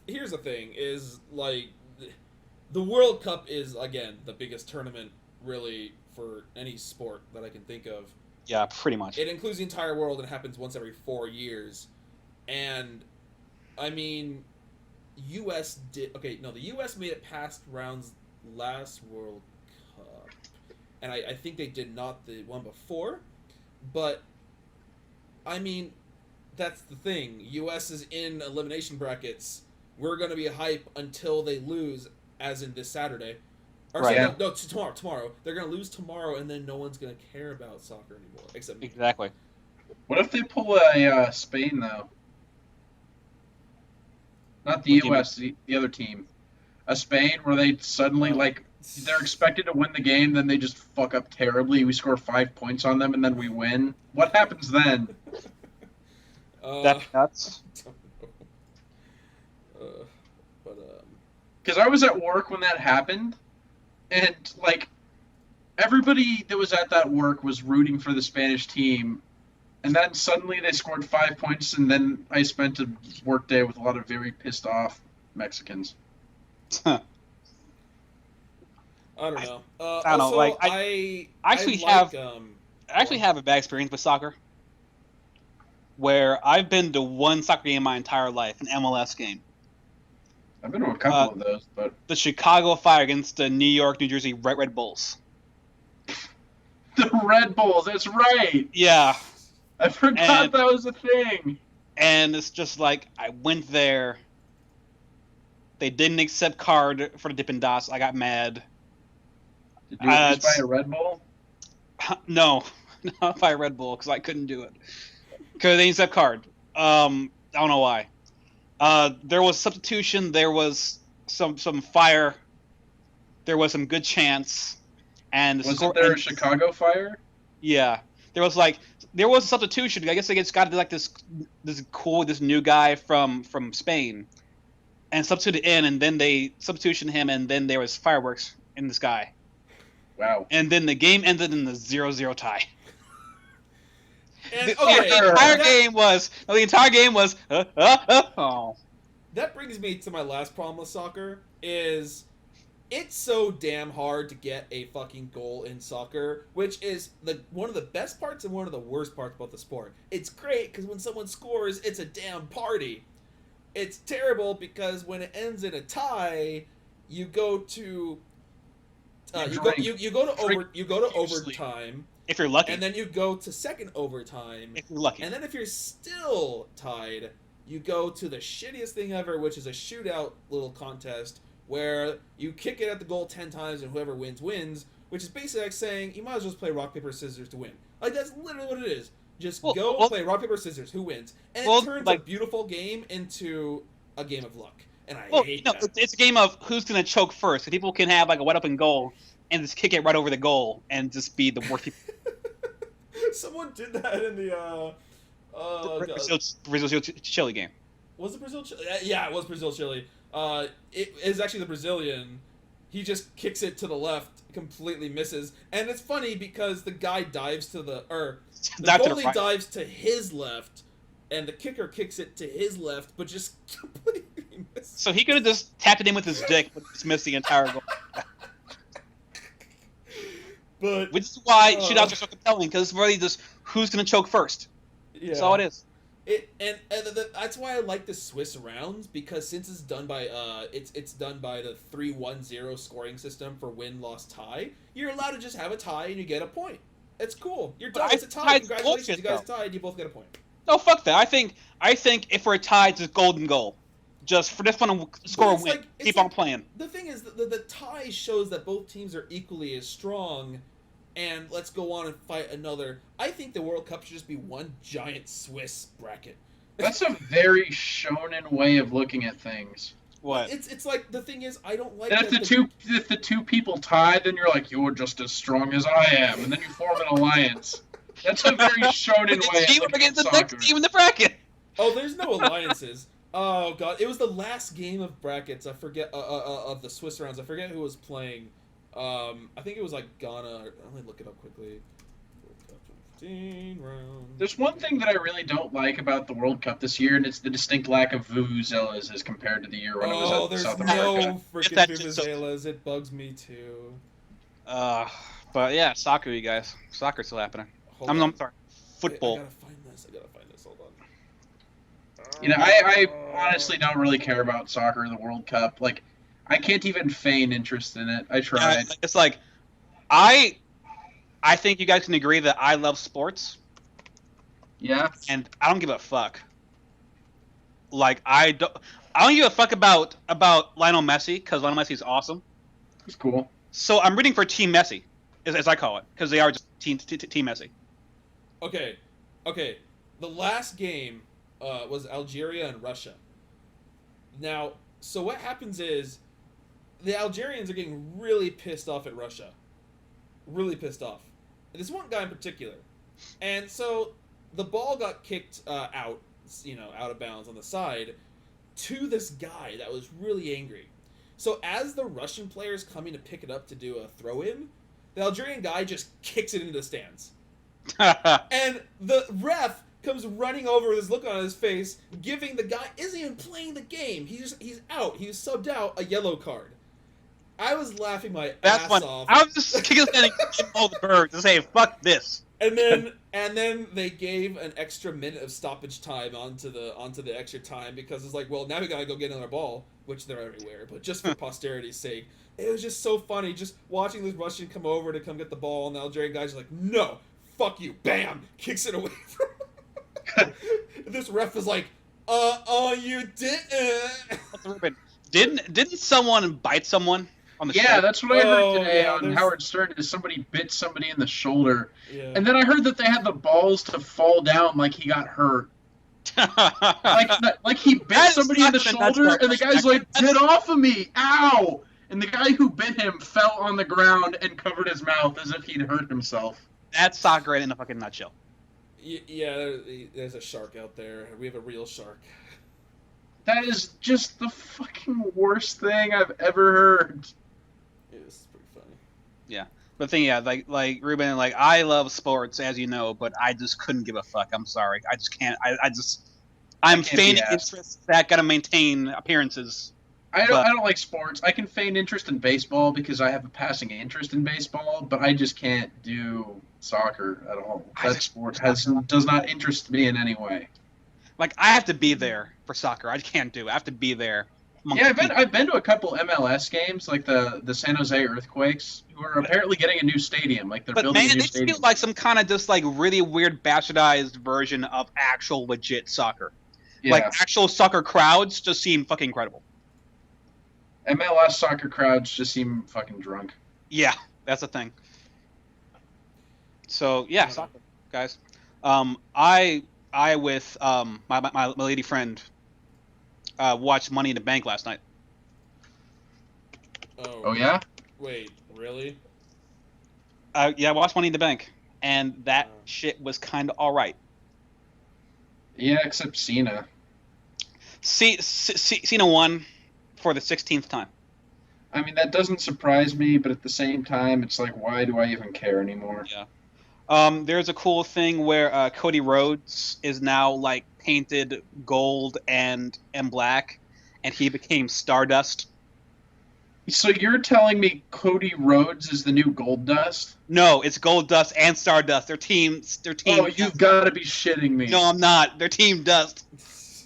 [SPEAKER 3] Here's the thing: is like the World Cup is again the biggest tournament really for any sport that I can think of.
[SPEAKER 2] Yeah, pretty much.
[SPEAKER 3] It includes the entire world and happens once every 4 years, and I mean, U.S. did okay. No, the U.S. made it past rounds last World Cup, and I think they did not the one before, but I mean, that's the thing. U.S. is in elimination brackets. We're gonna be hype until they lose, as in this Saturday. Or
[SPEAKER 2] Right.
[SPEAKER 3] sorry, no, tomorrow. They're gonna lose tomorrow, and then no one's gonna care about soccer anymore, except me.
[SPEAKER 2] Exactly.
[SPEAKER 1] What if they pull a Spain though? Not the
[SPEAKER 2] What team?
[SPEAKER 1] U.S. The other team. A Spain where they suddenly they're expected to win the game, then they just fuck up terribly. We score 5 points on them, and then we win. What happens then?
[SPEAKER 2] That's nuts.
[SPEAKER 1] Because I was at work when that happened, and everybody that was at that work was rooting for the Spanish team, and then suddenly they scored 5 points, and then I spent a work day with a lot of very pissed off Mexicans.
[SPEAKER 3] I don't know.
[SPEAKER 2] I don't know.
[SPEAKER 3] Also,
[SPEAKER 2] Like,
[SPEAKER 3] I
[SPEAKER 2] actually
[SPEAKER 3] like,
[SPEAKER 2] have a bad experience with soccer, where I've been to one soccer game my entire life, an MLS game.
[SPEAKER 1] I've been to a couple of those, but
[SPEAKER 2] The Chicago Fire against the New York, New Jersey Red Bulls.
[SPEAKER 1] the Red Bulls, that's right.
[SPEAKER 2] Yeah,
[SPEAKER 1] I forgot that was a thing.
[SPEAKER 2] and it's just like I went there. They didn't accept card for the Dippin' Dots. I got mad.
[SPEAKER 1] Did you at least buy a Red Bull?
[SPEAKER 2] No, not by Red Bull because I couldn't do it. Because they didn't accept card. I don't know why. There was substitution. There was some fire. There was some good chance. And the
[SPEAKER 1] Wasn't there a Chicago Fire?
[SPEAKER 2] Yeah, there was a substitution. I guess they just got to this new guy from Spain, and substituted in, and then they substitution him, and then there was fireworks in the sky.
[SPEAKER 1] Wow.
[SPEAKER 2] And then the game ended in the 0-0 tie.
[SPEAKER 3] And,
[SPEAKER 2] The
[SPEAKER 3] okay,
[SPEAKER 2] entire game was oh.
[SPEAKER 3] that brings me to my last problem with soccer is it's so damn hard to get a fucking goal in soccer, which is one of the best parts and one of the worst parts about the sport. It's great because when someone scores, it's a damn party. It's terrible because when it ends in a tie, you go to you go to overtime.
[SPEAKER 2] If you're lucky.
[SPEAKER 3] And then you go to second overtime.
[SPEAKER 2] If you're lucky.
[SPEAKER 3] And then if you're still tied, you go to the shittiest thing ever, which is a shootout little contest where you kick it at the goal 10 times and whoever wins, wins, which is basically like saying you might as well just play rock, paper, scissors to win. Like, that's literally what it is. Just play rock, paper, scissors, who wins. And it turns a beautiful game into a game of luck. And I hate that.
[SPEAKER 2] It's a game of who's going to choke first. So people can have a wide open goal and just kick it right over the goal and just be the worst people.
[SPEAKER 3] Someone did that in the
[SPEAKER 2] Brazil-Chile game.
[SPEAKER 3] Was it Brazil-Chile? Yeah, it was Brazil-Chile. It is actually the Brazilian. he just kicks it to the left, completely misses, and it's funny because the guy dives to the goalie dives to his left, and the kicker kicks it to his left, but just completely misses.
[SPEAKER 2] So he could have just tapped it in with his dick, but just missed the entire goal.
[SPEAKER 3] But
[SPEAKER 2] which is why shootouts are so compelling, because it's really just who's gonna choke first.
[SPEAKER 3] Yeah.
[SPEAKER 2] That's all it is.
[SPEAKER 3] That's why I like the Swiss rounds, because since it's done by it's done by the 3-1-0 scoring system for win, loss, tie. You're allowed to just have a tie and you get a point. It's cool. You're done. It's a tie. Congratulations, you guys tied. You both get a point.
[SPEAKER 2] No, fuck that. I think if we're tied, it's golden goal. Just for this one to score a win. Keep on playing.
[SPEAKER 3] The thing is, the tie shows that both teams are equally as strong. And let's go on and fight another. I think the World Cup should just be one giant Swiss bracket.
[SPEAKER 1] That's a very shonen way of looking at things.
[SPEAKER 2] What?
[SPEAKER 3] It's like, the thing is, I don't like.
[SPEAKER 1] And if the two people tie, then you're like, you're just as strong as I am, and then you form an alliance. That's a very shonen way of looking at
[SPEAKER 2] the
[SPEAKER 1] soccer.
[SPEAKER 2] next team in the bracket.
[SPEAKER 3] Oh, there's no alliances. Oh god, it was the last game of brackets. I forget of the Swiss rounds. I forget who was playing. I think it was like Ghana. Let me look it up quickly. World Cup 2015 round.
[SPEAKER 1] There's one thing that I really don't like about the World Cup this year, and it's the distinct lack of vuvuzelas as compared to the year when it was at South America.
[SPEAKER 3] There's no freaking vuvuzelas. It bugs me too.
[SPEAKER 2] But yeah, soccer, you guys. Soccer's still happening. I'm sorry. Football.
[SPEAKER 3] I gotta find this. Hold on.
[SPEAKER 1] You know, I honestly don't really care about soccer, the World Cup. Like, I can't even feign interest in it. I tried.
[SPEAKER 2] It's like, I think you guys can agree that I love sports.
[SPEAKER 1] Yeah.
[SPEAKER 2] And I don't give a fuck. Like, I don't give a fuck about Lionel Messi, because Lionel Messi is awesome.
[SPEAKER 1] It's cool.
[SPEAKER 2] So I'm rooting for Team Messi, as I call it, because they are just Team Messi.
[SPEAKER 3] Okay. The last game was Algeria and Russia. Now, so what happens is the Algerians are getting really pissed off at Russia. Really pissed off. And this one guy in particular. And so the ball got kicked out of bounds on the side to this guy that was really angry. So as the Russian player's coming to pick it up to do a throw-in, the Algerian guy just kicks it into the stands. And the ref comes running over with his look on his face, giving the guy isn't even playing the game. He's out. He was subbed out, a yellow card. I was laughing my ass off.
[SPEAKER 2] I was just kicking all the birds to say, fuck this.
[SPEAKER 3] And then they gave an extra minute of stoppage time onto the extra time, because it's like, well, now we gotta go get another ball, which they're everywhere, but just for posterity's sake. It was just so funny, just watching this Russian come over to come get the ball, and the Algerian guy's like, no, fuck you, bam, kicks it away from him. This ref is like, you didn't.
[SPEAKER 2] Didn't someone bite someone on the shoulder?
[SPEAKER 1] Yeah, that's what I heard today on Howard Stern, is somebody bit somebody in the shoulder.
[SPEAKER 3] Yeah.
[SPEAKER 1] And then I heard that they had the balls to fall down like he got hurt. like he bit somebody in the shoulder, and the guy's like, get off of me, ow! And the guy who bit him fell on the ground and covered his mouth as if he'd hurt himself.
[SPEAKER 2] That's soccer in a fucking nutshell.
[SPEAKER 3] Yeah, there's a shark out there. We have a real shark.
[SPEAKER 1] That is just the fucking worst thing I've ever heard.
[SPEAKER 3] It was pretty funny.
[SPEAKER 2] Yeah. But the thing, yeah, like Ruben, like, I love sports, as you know, but I just couldn't give a fuck. I'm sorry. I just can't. I'm feigning interest that gotta maintain appearances.
[SPEAKER 1] I don't like sports. I can feign interest in baseball because I have a passing interest in baseball, but I just can't do soccer at all. That sport does not interest me in any way.
[SPEAKER 2] Like, I have to be there for soccer. I can't do it. I have to be there.
[SPEAKER 1] Yeah, I've been to a couple MLS games, like the San Jose Earthquakes, who are apparently getting a new stadium. Like, they're building a new stadium.
[SPEAKER 2] It feels like some kind of just like really weird bastardized version of actual legit soccer. Yeah. Like, actual soccer crowds just seem fucking incredible.
[SPEAKER 1] MLS soccer crowds just seem fucking drunk.
[SPEAKER 2] Yeah, that's the thing. So yeah, soccer, guys. I with my lady friend watched Money in the Bank last night.
[SPEAKER 1] Oh yeah?
[SPEAKER 3] Wait, really?
[SPEAKER 2] Yeah, I watched Money in the Bank, and that shit was kind of all right.
[SPEAKER 1] Yeah, except Cena.
[SPEAKER 2] Cena won for the 16th time.
[SPEAKER 1] I mean, that doesn't surprise me, but at the same time, it's like, why do I even care anymore?
[SPEAKER 2] Yeah. There's a cool thing where Cody Rhodes is now like painted gold and black, and he became Stardust.
[SPEAKER 1] So you're telling me Cody Rhodes is the new Goldust?
[SPEAKER 2] No, it's Goldust and Stardust. They're teams. They're team.
[SPEAKER 1] Oh, you've got to be shitting me.
[SPEAKER 2] No, I'm not. They're Team Dust.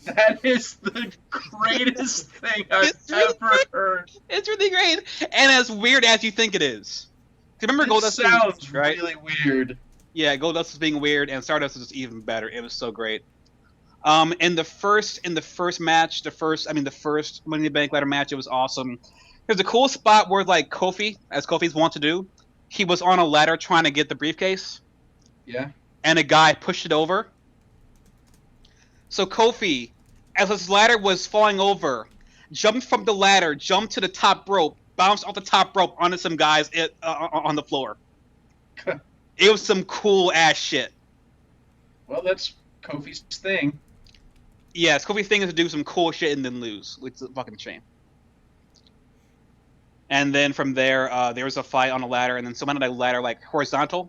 [SPEAKER 1] That is the greatest thing I've ever heard.
[SPEAKER 2] It's really great, and as weird as you think it is. Remember
[SPEAKER 1] It
[SPEAKER 2] Goldust
[SPEAKER 1] sounds
[SPEAKER 2] right?
[SPEAKER 1] really weird.
[SPEAKER 2] Yeah, Goldust is being weird, and Stardust is even better. It was so great. In the first match, the first Money in the Bank ladder match, it was awesome. There's a cool spot where like Kofi, as Kofi's want to do, he was on a ladder trying to get the briefcase.
[SPEAKER 1] Yeah.
[SPEAKER 2] And a guy pushed it over. So Kofi, as his ladder was falling over, jumped from the ladder, jumped to the top rope, bounced off the top rope onto some guys on the floor. It was some cool ass shit.
[SPEAKER 1] Well, that's Kofi's thing.
[SPEAKER 2] Yes, Kofi's thing is to do some cool shit and then lose, which is a fucking shame. And then from there, there was a fight on a ladder, and then someone had a ladder like horizontal,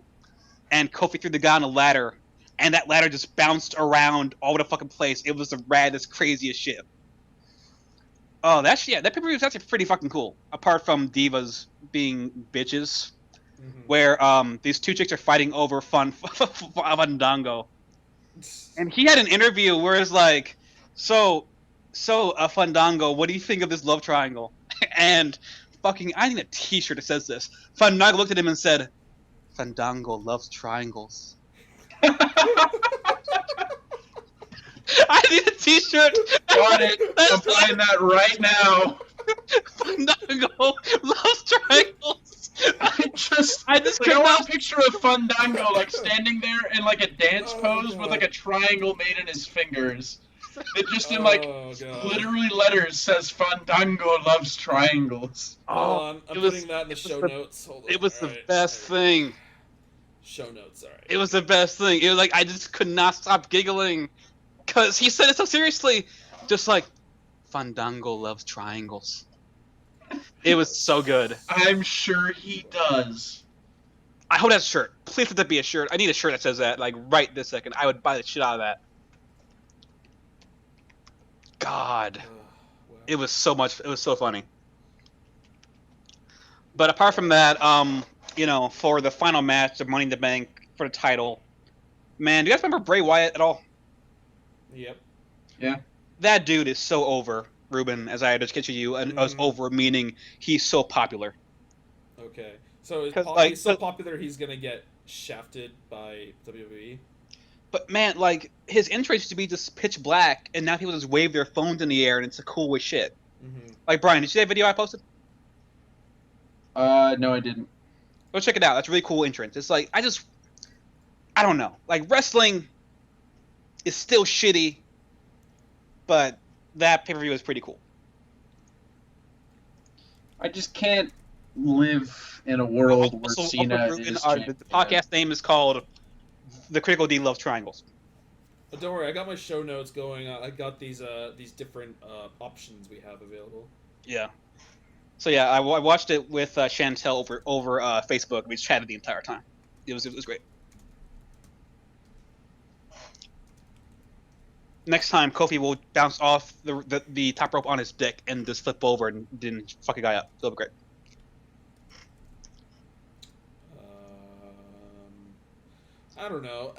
[SPEAKER 2] and Kofi threw the guy on a ladder, and that ladder just bounced around all over the fucking place. It was the raddest, craziest shit. Oh, that pay-per-view was actually pretty fucking cool. Apart from divas being bitches, where these two chicks are fighting over Fandango, and he had an interview where it's like, so Fandango, what do you think of this love triangle? And fucking, I need a T-shirt that says this. Fandango looked at him and said, "Fandango loves triangles." I need a T-shirt.
[SPEAKER 1] Got it. I'm buying that right now.
[SPEAKER 2] Fandango loves triangles.
[SPEAKER 1] I just
[SPEAKER 2] could
[SPEAKER 1] I want
[SPEAKER 2] not.
[SPEAKER 1] a picture of Fandango like standing there in like a dance pose with like a triangle made in his fingers. It just in like literally letters says Fandango loves triangles.
[SPEAKER 3] I'm putting that in the show notes. Hold on.
[SPEAKER 2] It was the best thing.
[SPEAKER 3] Show notes, alright.
[SPEAKER 2] It was the best thing. It was like I just could not stop giggling because he said it so seriously, just like Fandango loves triangles. It was so good.
[SPEAKER 1] I'm sure he does.
[SPEAKER 2] I hope that's a shirt. Please let that be a shirt. I need a shirt that says that, like right this second. I would buy the shit out of that. God, it was so much. It was so funny. But apart from that, for the final match of Money in the Bank for the title, man, do you guys remember Bray Wyatt at all?
[SPEAKER 3] Yep.
[SPEAKER 1] Yeah.
[SPEAKER 2] That dude is so over, Ruben, as I just get to you, and as over meaning he's so popular.
[SPEAKER 3] Okay. So he's so popular he's gonna get shafted by WWE?
[SPEAKER 2] But man, like his intro used to be just pitch black, and now people just wave their phones in the air, and it's the coolest shit.
[SPEAKER 3] Mm-hmm.
[SPEAKER 2] Like Brian, did you see that video I posted?
[SPEAKER 1] No, I didn't.
[SPEAKER 2] Go check it out. That's a really cool entrance. It's like I don't know. Like wrestling is still shitty, but that pay-per-view is pretty cool.
[SPEAKER 1] I just can't live in a world where Cena is
[SPEAKER 2] the podcast name is called The Critical D Loves Triangles.
[SPEAKER 3] But don't worry, I got my show notes going. I got these different options we have available.
[SPEAKER 2] Yeah. So yeah, I watched it with Chantel over Facebook. We chatted the entire time. It was great. Next time, Kofi will bounce off the top rope on his dick and just flip over and then fuck a guy up. It'll be great.
[SPEAKER 3] I don't know.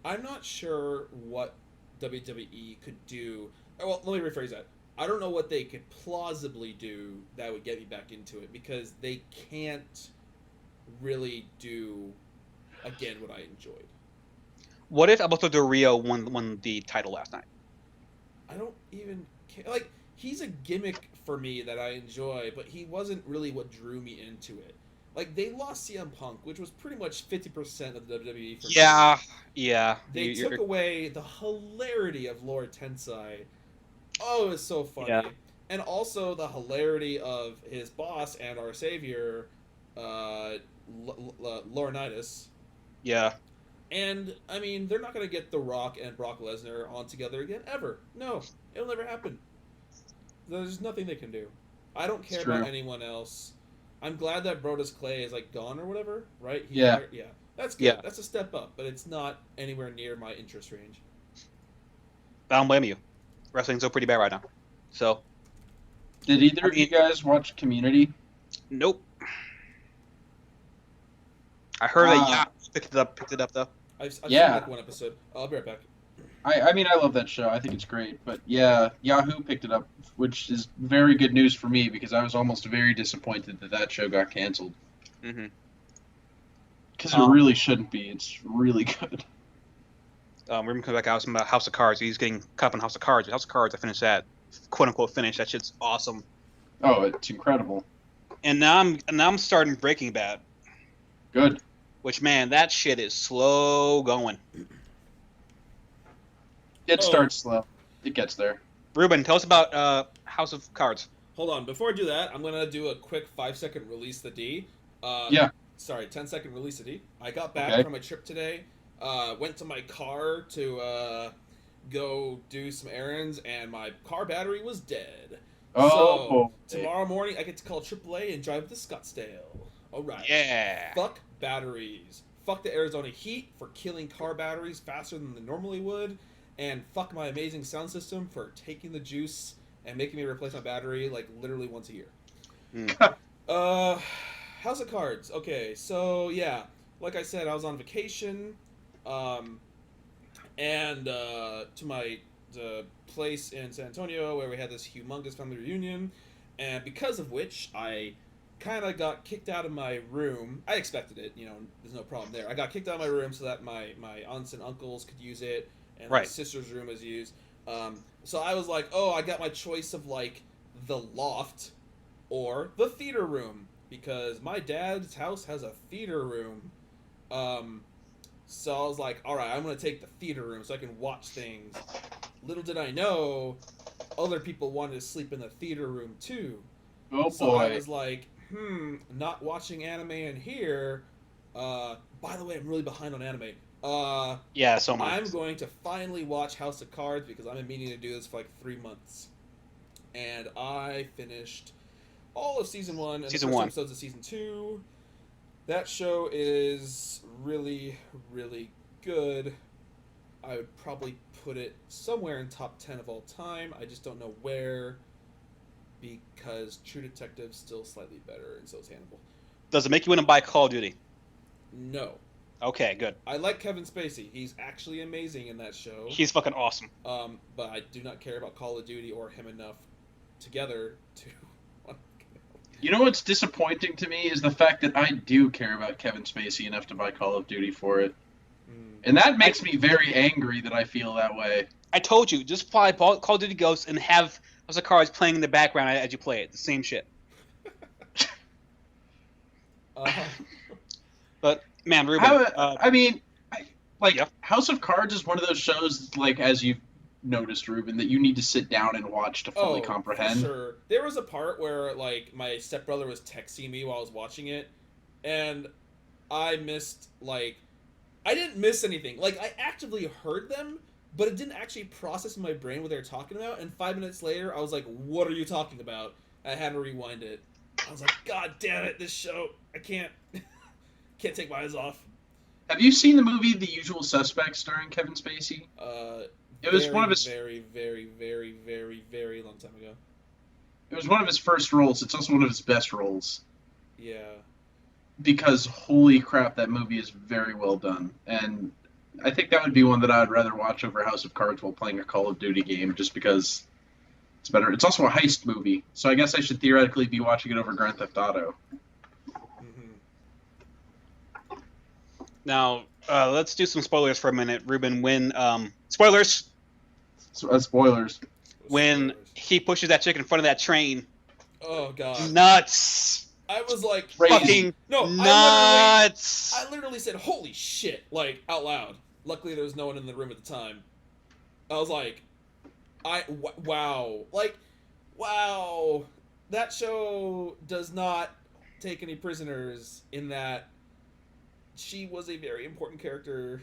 [SPEAKER 3] I'm not sure what WWE could do. Well, let me rephrase that. I don't know what they could plausibly do that would get me back into it, because they can't really do again what I enjoyed.
[SPEAKER 2] What if Alberto Del Rio won the title last night?
[SPEAKER 3] I don't even care. Like, he's a gimmick for me that I enjoy, but he wasn't really what drew me into it. Like, they lost CM Punk, which was pretty much 50% of the WWE for me.
[SPEAKER 2] Yeah.
[SPEAKER 3] They took away the hilarity of Lord Tensai. Oh, it was so funny.
[SPEAKER 2] Yeah.
[SPEAKER 3] And also the hilarity of his boss and our savior, Laurinaitis.
[SPEAKER 2] Yeah.
[SPEAKER 3] And, I mean, they're not going to get The Rock and Brock Lesnar on together again, ever. No, it'll never happen. There's nothing they can do. I don't care
[SPEAKER 1] It's true.
[SPEAKER 3] about anyone else. I'm glad that Brodus Clay is like gone or whatever, right?
[SPEAKER 1] Yeah.
[SPEAKER 3] Yeah. That's good.
[SPEAKER 2] Yeah.
[SPEAKER 3] That's a step up, but it's not anywhere near my interest range.
[SPEAKER 2] I don't blame you. Wrestling's so pretty bad right now. So,
[SPEAKER 1] Did either of you guys watch Community?
[SPEAKER 2] nope. I heard that
[SPEAKER 1] Ah.
[SPEAKER 2] picked it up though.
[SPEAKER 3] I've seen
[SPEAKER 1] Yeah.
[SPEAKER 3] like one episode. I'll be right back.
[SPEAKER 1] I mean, I love that show. I think it's great. But yeah, Yahoo picked it up, which is very good news for me because I was almost very disappointed that show got canceled.
[SPEAKER 2] Mm-hmm.
[SPEAKER 1] Because it really shouldn't be. It's really good.
[SPEAKER 2] We're gonna come back out about House of Cards. He's getting caught up in House of Cards. House of Cards, I finished that, quote unquote finish. That shit's awesome.
[SPEAKER 1] Oh, it's incredible.
[SPEAKER 2] And now I'm starting Breaking Bad,
[SPEAKER 1] Good.
[SPEAKER 2] which man, that shit is slow going.
[SPEAKER 1] It starts slow. It gets there.
[SPEAKER 2] Ruben, tell us about House of Cards.
[SPEAKER 3] Hold on. Before I do that, I'm gonna do a quick 5-second release the D.
[SPEAKER 1] Yeah.
[SPEAKER 3] Sorry, 10-second release the D. I got back
[SPEAKER 1] Okay.
[SPEAKER 3] from a trip today. Went to my car to go do some errands, and my car battery was dead.
[SPEAKER 1] Oh.
[SPEAKER 3] So tomorrow morning, I get to call AAA and drive to Scottsdale. All right.
[SPEAKER 2] Yeah.
[SPEAKER 3] Fuck batteries. Fuck the Arizona heat for killing car batteries faster than they normally would. And fuck my amazing sound system for taking the juice and making me replace my battery like literally once a year. House of Cards. Okay, so yeah, like I said, I was on vacation, and to my place in San Antonio where we had this humongous family reunion, and because of which I kind of got kicked out of my room. I expected it, there's no problem there. I got kicked out of my room so that my aunts and uncles could use it, and my sister's room was used. So I was like, oh, I got my choice of like the loft or the theater room, because my dad's house has a theater room. So I was like, all right, I'm going to take the theater room so I can watch things. Little did I know, other people wanted to sleep in the theater room too.
[SPEAKER 1] Oh,
[SPEAKER 3] so
[SPEAKER 1] boy.
[SPEAKER 3] I was like, not watching anime in here. By the way, I'm really behind on anime.
[SPEAKER 2] Yeah, so much.
[SPEAKER 3] I'm going to finally watch House of Cards because I've been meaning to do this for like 3 months. And I finished all of season 1 and
[SPEAKER 2] Season
[SPEAKER 3] the first
[SPEAKER 2] 1.
[SPEAKER 3] episodes of season 2. That show is really, really good. I would probably put it somewhere in top 10 of all time. I just don't know where, because True Detective's still slightly better, and so is Hannibal.
[SPEAKER 2] Does it make you want to buy Call of Duty?
[SPEAKER 3] No.
[SPEAKER 2] Okay, good.
[SPEAKER 3] I like Kevin Spacey. He's actually amazing in that show.
[SPEAKER 2] He's fucking awesome.
[SPEAKER 3] But I do not care about Call of Duty or him enough together to...
[SPEAKER 1] You know what's disappointing to me is the fact that I do care about Kevin Spacey enough to buy Call of Duty for it. And that makes me very angry that I feel that way.
[SPEAKER 2] I told you, just buy Call of Duty Ghosts and have House of Cards playing in the background as you play it. The same shit. But, man, Ruben...
[SPEAKER 1] House of Cards is one of those shows, like, as you've noticed, Ruben, that you need to sit down and watch to fully comprehend.
[SPEAKER 3] For sure. There was a part where, like, my stepbrother was texting me while I was watching it, and I missed, like... I didn't miss anything. Like, I actively heard them, but it didn't actually process in my brain what they were talking about, and 5 minutes later, I was like, what are you talking about? I had to rewind it. I was like, God damn it, this show, I can't take my eyes off.
[SPEAKER 1] Have you seen the movie The Usual Suspects starring Kevin Spacey? It was one of his
[SPEAKER 3] very, very, very, very, very long time ago.
[SPEAKER 1] It was one of his first roles. It's also one of his best roles.
[SPEAKER 3] Yeah.
[SPEAKER 1] Because holy crap, that movie is very well done. And I think that would be one that I would rather watch over House of Cards while playing a Call of Duty game, just because it's better. It's also a heist movie, so I guess I should theoretically be watching it over Grand Theft Auto.
[SPEAKER 2] Now, let's do some spoilers for a minute. Ruben, when... spoilers!
[SPEAKER 1] Spoilers.
[SPEAKER 2] When he pushes that chick in front of that train.
[SPEAKER 3] Oh, God.
[SPEAKER 2] Nuts!
[SPEAKER 3] I was like...
[SPEAKER 2] Fucking nuts!
[SPEAKER 3] I literally said, holy shit, like, out loud. Luckily, there was no one in the room at the time. I was like... wow. Like, wow. That show does not take any prisoners in that she was a very important character.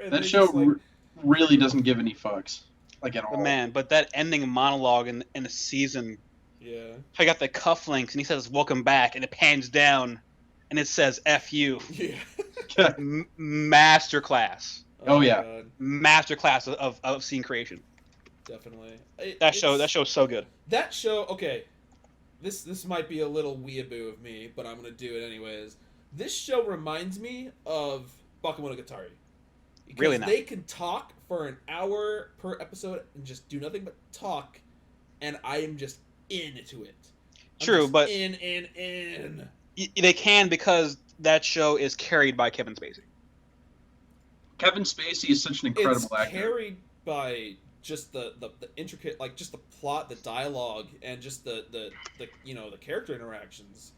[SPEAKER 1] That show really doesn't give any fucks. like at all.
[SPEAKER 2] But man, but that ending monologue in the season,
[SPEAKER 3] Yeah.
[SPEAKER 2] I got the cufflinks and he says "Welcome back" and it pans down, and it says "F you."
[SPEAKER 3] Yeah.
[SPEAKER 2] Masterclass.
[SPEAKER 1] Oh, yeah.
[SPEAKER 3] God.
[SPEAKER 2] Masterclass of scene creation.
[SPEAKER 3] Definitely.
[SPEAKER 2] That show's so good.
[SPEAKER 3] That show. Okay. This might be a little weeaboo of me, but I'm gonna do it anyways. This show reminds me of Bakemonogatari. Because
[SPEAKER 2] Really not.
[SPEAKER 3] they can talk for an hour per episode and just do nothing but talk, and I am just into it.
[SPEAKER 2] True, but
[SPEAKER 3] in.
[SPEAKER 2] They can because that show is carried by Kevin Spacey.
[SPEAKER 1] Kevin Spacey is such an incredible
[SPEAKER 3] It's
[SPEAKER 1] actor.
[SPEAKER 3] carried by just the intricate, like just the plot, the dialogue, and just the character interactions.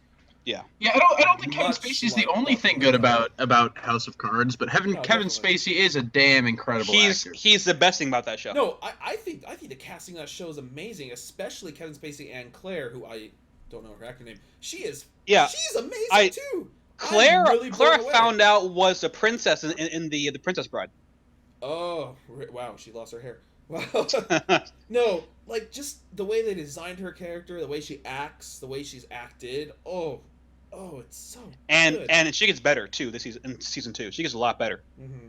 [SPEAKER 1] Yeah, I don't think Kevin
[SPEAKER 3] Much
[SPEAKER 1] Spacey's the
[SPEAKER 3] like
[SPEAKER 1] only thing good about House of Cards, but Kevin
[SPEAKER 3] definitely.
[SPEAKER 1] Spacey is a damn incredible actor.
[SPEAKER 2] He's the best thing about that show.
[SPEAKER 3] No, I think the casting of that show is amazing, especially Kevin Spacey and Claire, who I don't know her actor name. She's amazing too.
[SPEAKER 2] Claire
[SPEAKER 3] I'm really blown away.
[SPEAKER 2] found out was the princess in the Princess Bride.
[SPEAKER 3] Oh wow, she lost her hair. Wow. No, like just the way they designed her character, the way she acts, the way she's acted. Oh, it's so good.
[SPEAKER 2] And she gets better too in season 2. She gets a lot better.
[SPEAKER 3] Mm-hmm.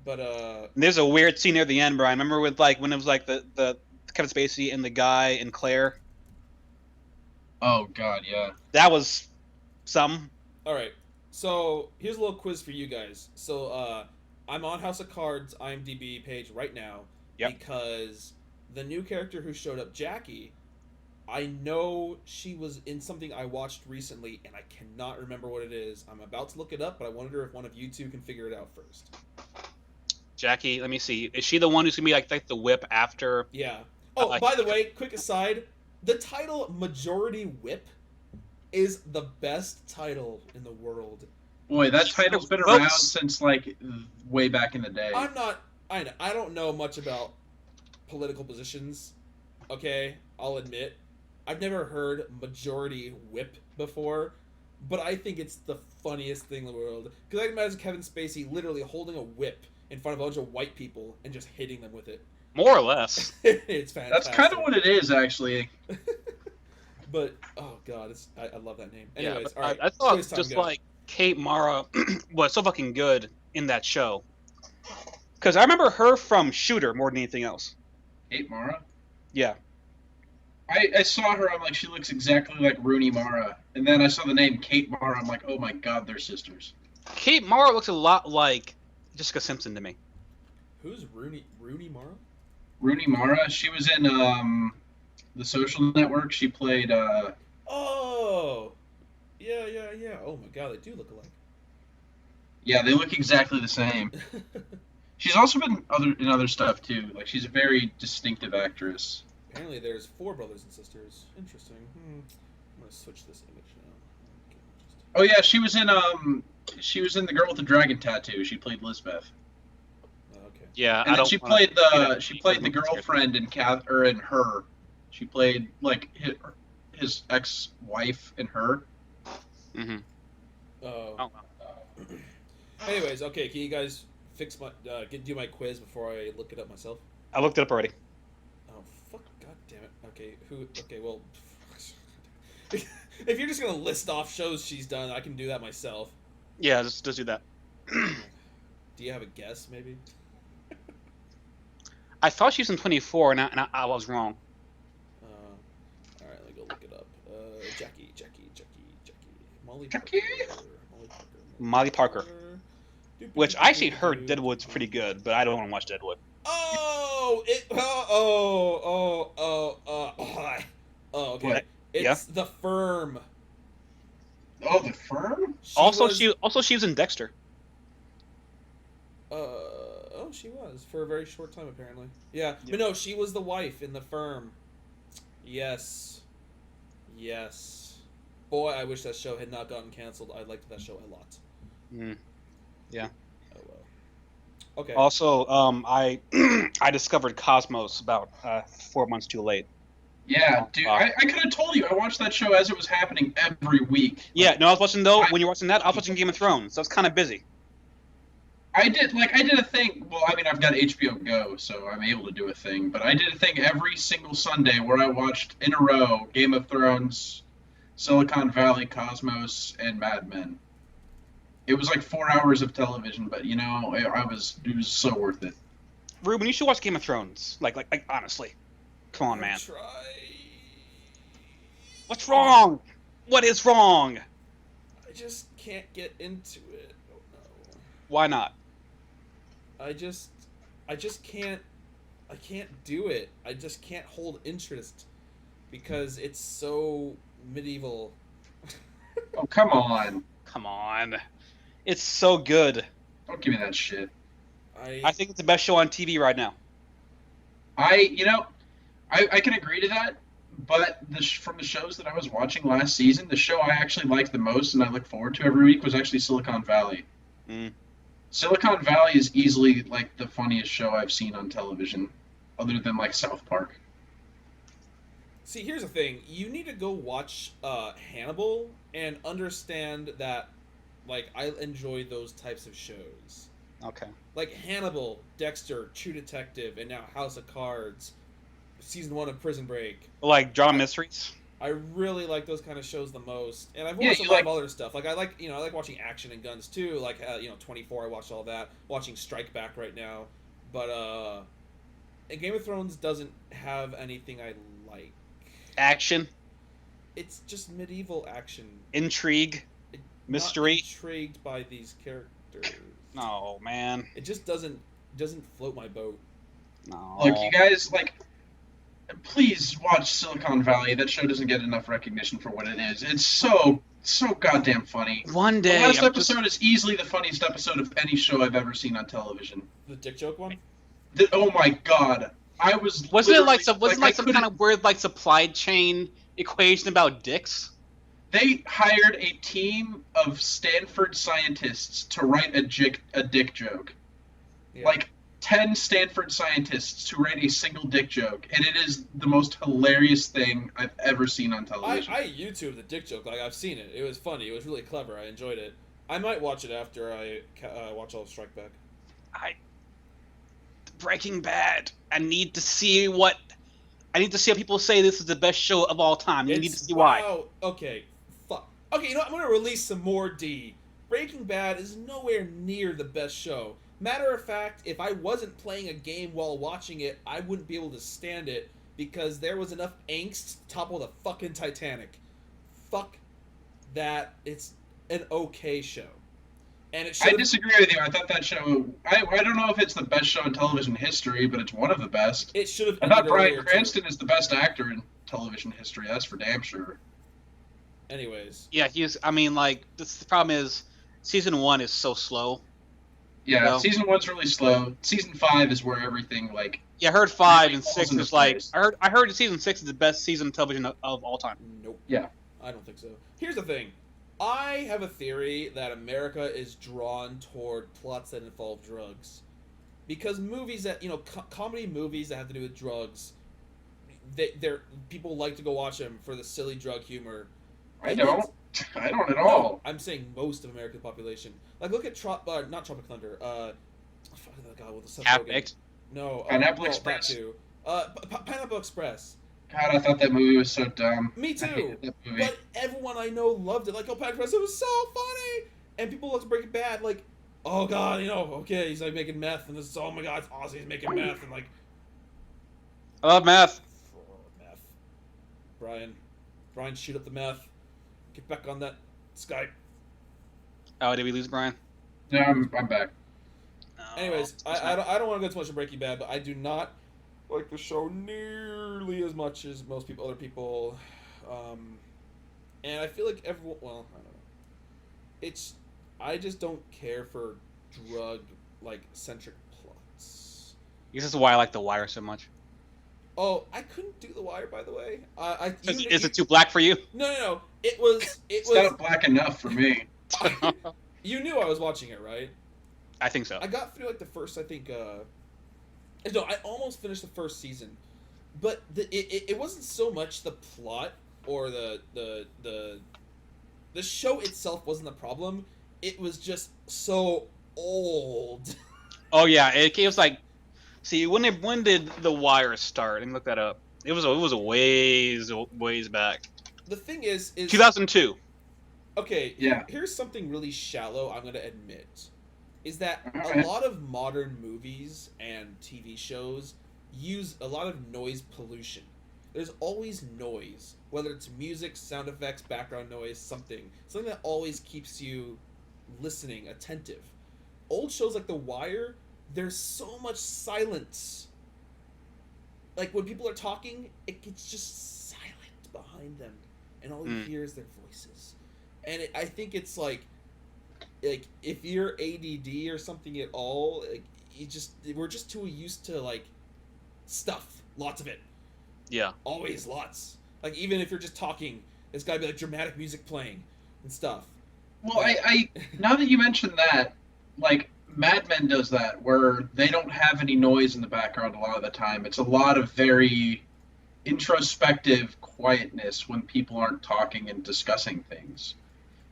[SPEAKER 3] But
[SPEAKER 2] And there's a weird scene near the end, Brian. Remember with when it was like the Kevin Spacey and the guy and Claire.
[SPEAKER 1] Oh God, yeah.
[SPEAKER 2] That was some.
[SPEAKER 3] all right, so here's a little quiz for you guys. So I'm on House of Cards IMDb page right now because the new character who showed up, Jackie, I know she was in something I watched recently, and I cannot remember what it is. I'm about to look it up, but I wonder if one of you two can figure it out first.
[SPEAKER 2] Jackie, let me see. Is she the one who's gonna be like the whip after?
[SPEAKER 3] Yeah. Oh, by the way, quick aside, the title Majority Whip is the best title in the world.
[SPEAKER 1] Boy, that title's been around since like way back in the day.
[SPEAKER 3] I don't know much about political positions. Okay, I'll admit. I've never heard Majority Whip before, but I think it's the funniest thing in the world. Because I can imagine Kevin Spacey literally holding a whip in front of a bunch of white people and just hitting them with it.
[SPEAKER 2] More or less.
[SPEAKER 3] It's fantastic.
[SPEAKER 1] That's kind of what it is, actually.
[SPEAKER 3] But oh god, I love that name. Anyways,
[SPEAKER 2] yeah,
[SPEAKER 3] all right.
[SPEAKER 2] I thought
[SPEAKER 3] quiz time,
[SPEAKER 2] just
[SPEAKER 3] go.
[SPEAKER 2] like Kate Mara was so fucking good in that show. Because I remember her from Shooter more than anything else.
[SPEAKER 1] Kate Mara?
[SPEAKER 2] Yeah.
[SPEAKER 1] I saw her, I'm like, she looks exactly like Rooney Mara. And then I saw the name Kate Mara, I'm like, oh my god, they're sisters.
[SPEAKER 2] Kate Mara looks a lot like Jessica Simpson to me.
[SPEAKER 3] Who's Rooney Mara?
[SPEAKER 1] Rooney Mara, she was in The Social Network. She played
[SPEAKER 3] Oh, yeah. Oh my god, they do look alike.
[SPEAKER 1] Yeah, they look exactly the same. She's also been in other stuff too. Like, she's a very distinctive actress.
[SPEAKER 3] Apparently, there's 4 brothers and sisters. Interesting. I'm gonna switch this image now.
[SPEAKER 1] Oh yeah, she was in The Girl with the Dragon Tattoo. She played Lisbeth.
[SPEAKER 3] Okay.
[SPEAKER 2] Yeah,
[SPEAKER 1] And then she played the girlfriend in in Her. She played like his ex-wife in Her.
[SPEAKER 2] Mm-hmm.
[SPEAKER 3] Oh. Anyways, okay. Can you guys fix my do my quiz before I look it up myself?
[SPEAKER 2] I looked it up already.
[SPEAKER 3] Oh fuck! God damn it. Okay. Okay. Well, if you're just gonna list off shows she's done, I can do that myself.
[SPEAKER 2] Yeah, just do that.
[SPEAKER 3] Do you have a guess, maybe?
[SPEAKER 2] I thought she was in 24, and I was wrong.
[SPEAKER 3] All right, let me go look it up. Jackie. Molly
[SPEAKER 1] Jackie?
[SPEAKER 2] Molly Parker. Which I actually heard Deadwood's pretty good, but I don't want to watch Deadwood.
[SPEAKER 3] Okay.
[SPEAKER 2] What?
[SPEAKER 3] It's The Firm.
[SPEAKER 1] Oh, The Firm?
[SPEAKER 2] She was in Dexter.
[SPEAKER 3] She was for a very short time apparently. Yeah, but no, she was the wife in The Firm. Yes. Boy, I wish that show had not gotten canceled. I liked that show a lot.
[SPEAKER 2] Yeah.
[SPEAKER 3] Oh well. Okay.
[SPEAKER 2] Also, I discovered Cosmos about 4 months too late.
[SPEAKER 1] Yeah, dude, I could have told you. I watched that show as it was happening every week.
[SPEAKER 2] Yeah, no, I was watching when you were watching that, I was watching Game of Thrones, so I was kind of busy.
[SPEAKER 1] I did a thing. Well, I mean, I've got HBO Go, so I'm able to do a thing. But I did a thing every single Sunday where I watched in a row Game of Thrones, Silicon Valley, Cosmos, and Mad Men. It was like 4 hours of television, but it was so worth it.
[SPEAKER 2] Ruben, you should watch Game of Thrones. Like honestly, come on, man.
[SPEAKER 3] Try.
[SPEAKER 2] What's wrong? What is wrong?
[SPEAKER 3] I just can't get into it. Oh no.
[SPEAKER 2] Why not?
[SPEAKER 3] I just can't. I can't do it. I just can't hold interest because it's so medieval.
[SPEAKER 1] Oh, come on.
[SPEAKER 2] Come on. It's so good.
[SPEAKER 1] Don't give me that shit.
[SPEAKER 2] I think it's the best show on TV right now.
[SPEAKER 1] I can agree to that, but from the shows that I was watching last season, the show I actually liked the most and I look forward to every week was actually Silicon Valley.
[SPEAKER 2] Mm.
[SPEAKER 1] Silicon Valley is easily like the funniest show I've seen on television, other than like South Park.
[SPEAKER 3] See, here's the thing. You need to go watch Hannibal and understand that, like, I enjoy those types of shows.
[SPEAKER 2] Okay.
[SPEAKER 3] Like Hannibal, Dexter, True Detective, and now House of Cards, Season 1 of Prison Break.
[SPEAKER 2] Like drama mysteries?
[SPEAKER 3] I really like those kind of shows the most. And I've watched a lot of other stuff. Like, I like watching action and guns, too. Like, 24, I watched all that. Watching Strike Back right now. But, Game of Thrones doesn't have anything I like.
[SPEAKER 2] Action?
[SPEAKER 3] It's just medieval action.
[SPEAKER 2] Intrigue? Mystery?
[SPEAKER 3] Not intrigued by these characters.
[SPEAKER 2] No, man.
[SPEAKER 3] It just doesn't float my boat.
[SPEAKER 2] No.
[SPEAKER 1] Look, you guys, please watch Silicon Valley. That show doesn't get enough recognition for what it is. It's so goddamn funny.
[SPEAKER 2] One day.
[SPEAKER 1] The last episode is easily the funniest episode of any show I've ever seen on television.
[SPEAKER 3] The dick joke one?
[SPEAKER 1] Oh my god.
[SPEAKER 2] Wasn't it some kind of weird supply chain equation about dicks?
[SPEAKER 1] They hired a team of Stanford scientists to write a dick joke.
[SPEAKER 3] Yeah.
[SPEAKER 1] 10 Stanford scientists to write a single dick joke, and it is the most hilarious thing I've ever seen on television.
[SPEAKER 3] I YouTubed the dick joke. I've seen it. It was funny. It was really clever. I enjoyed it. I might watch it after I watch all of Strike Back.
[SPEAKER 2] Breaking Bad. I need to see how people say this is the best show of all time. You need to see why.
[SPEAKER 3] Wow. Okay. Fuck. Okay, you know what? I'm going to release some more D. Breaking Bad is nowhere near the best show. Matter of fact, if I wasn't playing a game while watching it, I wouldn't be able to stand it because there was enough angst to topple the fucking Titanic. Fuck that. It's an okay show. And it
[SPEAKER 1] I disagree with you. I thought that show... I don't know if it's the best show in television history, but it's one of the best.
[SPEAKER 3] It should have...
[SPEAKER 1] I thought Bryan Cranston is the best actor in television history. That's for damn sure.
[SPEAKER 3] Anyways.
[SPEAKER 2] Yeah, the problem is, season 1 is so slow.
[SPEAKER 1] Yeah, Season 1's really slow. Season 5 is where everything,
[SPEAKER 2] Yeah, I heard 5 and 6
[SPEAKER 1] in
[SPEAKER 2] is
[SPEAKER 1] place.
[SPEAKER 2] I heard Season 6 is the best season of television of all time.
[SPEAKER 3] Nope.
[SPEAKER 1] Yeah.
[SPEAKER 3] I don't think so. Here's the thing. I have a theory that America is drawn toward plots that involve drugs. Because movies that, comedy movies that have to do with drugs, people like to go watch them for the silly drug humor.
[SPEAKER 1] I don't at all.
[SPEAKER 3] No, I'm saying most of America's population. Look at not Tropic Thunder. God, with the Seth Rogen. No,
[SPEAKER 1] Pineapple Express.
[SPEAKER 3] That too. Pineapple Express.
[SPEAKER 1] God, I thought that movie was so dumb.
[SPEAKER 3] Me too.
[SPEAKER 1] I hated that movie.
[SPEAKER 3] But everyone I know loved it. Pineapple Express, it was so funny. And people look to Breaking Bad, oh god, okay, he's making meth, and this is, oh my god, it's awesome, he's making meth, and
[SPEAKER 2] I love meth.
[SPEAKER 3] Meth. Brian, shoot up the meth. Get back on that Skype.
[SPEAKER 2] Oh, did we lose Brian?
[SPEAKER 1] No, I'm back.
[SPEAKER 3] Anyways, I don't want to go too much on Breaking Bad, but I do not like the show nearly as much as most other people. And I feel like everyone, well, I don't know. I just don't care for drug-centric plots.
[SPEAKER 2] This is why I like The Wire so much.
[SPEAKER 3] Oh, I couldn't do The Wire, by the way.
[SPEAKER 2] Is it too black for you?
[SPEAKER 3] No. It was.
[SPEAKER 1] It's not black enough for me.
[SPEAKER 3] You knew I was watching it, right?
[SPEAKER 2] I think so.
[SPEAKER 3] I got through the first. I think. No, I almost finished the first season, but it wasn't so much the plot or the show itself wasn't the problem. It was just so old.
[SPEAKER 2] Oh yeah, it was like, see, when did The Wire start? Let me look that up. It was a ways back.
[SPEAKER 3] The thing is
[SPEAKER 2] 2002.
[SPEAKER 3] okay.
[SPEAKER 1] Yeah.
[SPEAKER 3] Here's something really shallow. I'm gonna admit, is that a
[SPEAKER 1] Okay.
[SPEAKER 3] lot of modern movies and TV shows use a lot of noise pollution. There's always noise, whether it's music, sound effects, background noise, something that always keeps you listening, attentive. Old shows like The Wire, there's so much silence. Like when people are talking, it's just silent behind them, and all you hear is their voices. And I think it's like if you're ADD or something at all, like, we're just too used to like stuff, lots of it.
[SPEAKER 2] Yeah.
[SPEAKER 3] Always lots. Like even if you're just talking, there's gotta be like dramatic music playing and stuff.
[SPEAKER 1] Well, I now that you mention that, like Mad Men does that, where they don't have any noise in the background a lot of the time. It's a lot of very introspective quietness when people aren't talking and discussing things.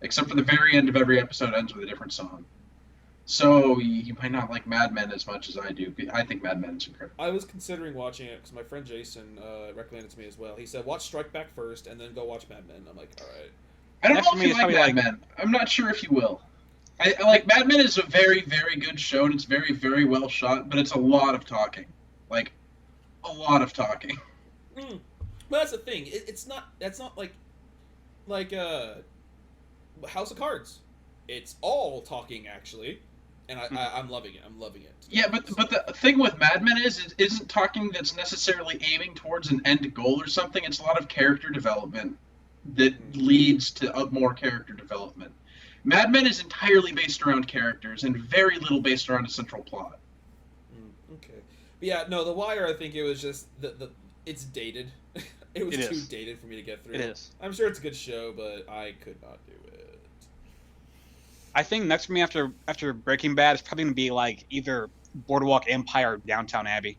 [SPEAKER 1] Except for the very end of every episode ends with a different song. So you might not like Mad Men as much as I do. I think Mad Men is incredible.
[SPEAKER 3] I was considering watching it because my friend Jason recommended it to me as well. He said, watch Strike Back first and then go watch Mad Men. I'm like, alright.
[SPEAKER 1] I don't
[SPEAKER 2] That
[SPEAKER 1] know
[SPEAKER 2] for
[SPEAKER 1] if
[SPEAKER 2] me
[SPEAKER 1] you
[SPEAKER 2] is
[SPEAKER 1] like
[SPEAKER 2] probably
[SPEAKER 1] Mad Men. I'm not sure if you will. I like Mad Men is a very, very good show, and it's very, very well shot, but it's a lot of talking. Like, a lot of talking.
[SPEAKER 3] But that's the thing. That's not like House of Cards. It's all talking, actually. And I'm loving it. I'm loving it.
[SPEAKER 1] Yeah, but the thing with Mad Men is it isn't talking that's necessarily aiming towards an end goal or something. It's a lot of character development that leads to more character development. Mad Men is entirely based around characters and very little based around a central plot.
[SPEAKER 3] Okay. But yeah, no, The Wire, I think it was just it's dated. It was too
[SPEAKER 2] is.
[SPEAKER 3] dated for me to get through.
[SPEAKER 2] It is.
[SPEAKER 3] I'm sure it's a good show, but I could not do it.
[SPEAKER 2] I think next for me after Breaking Bad is probably gonna be like either Boardwalk Empire or Downtown Abbey.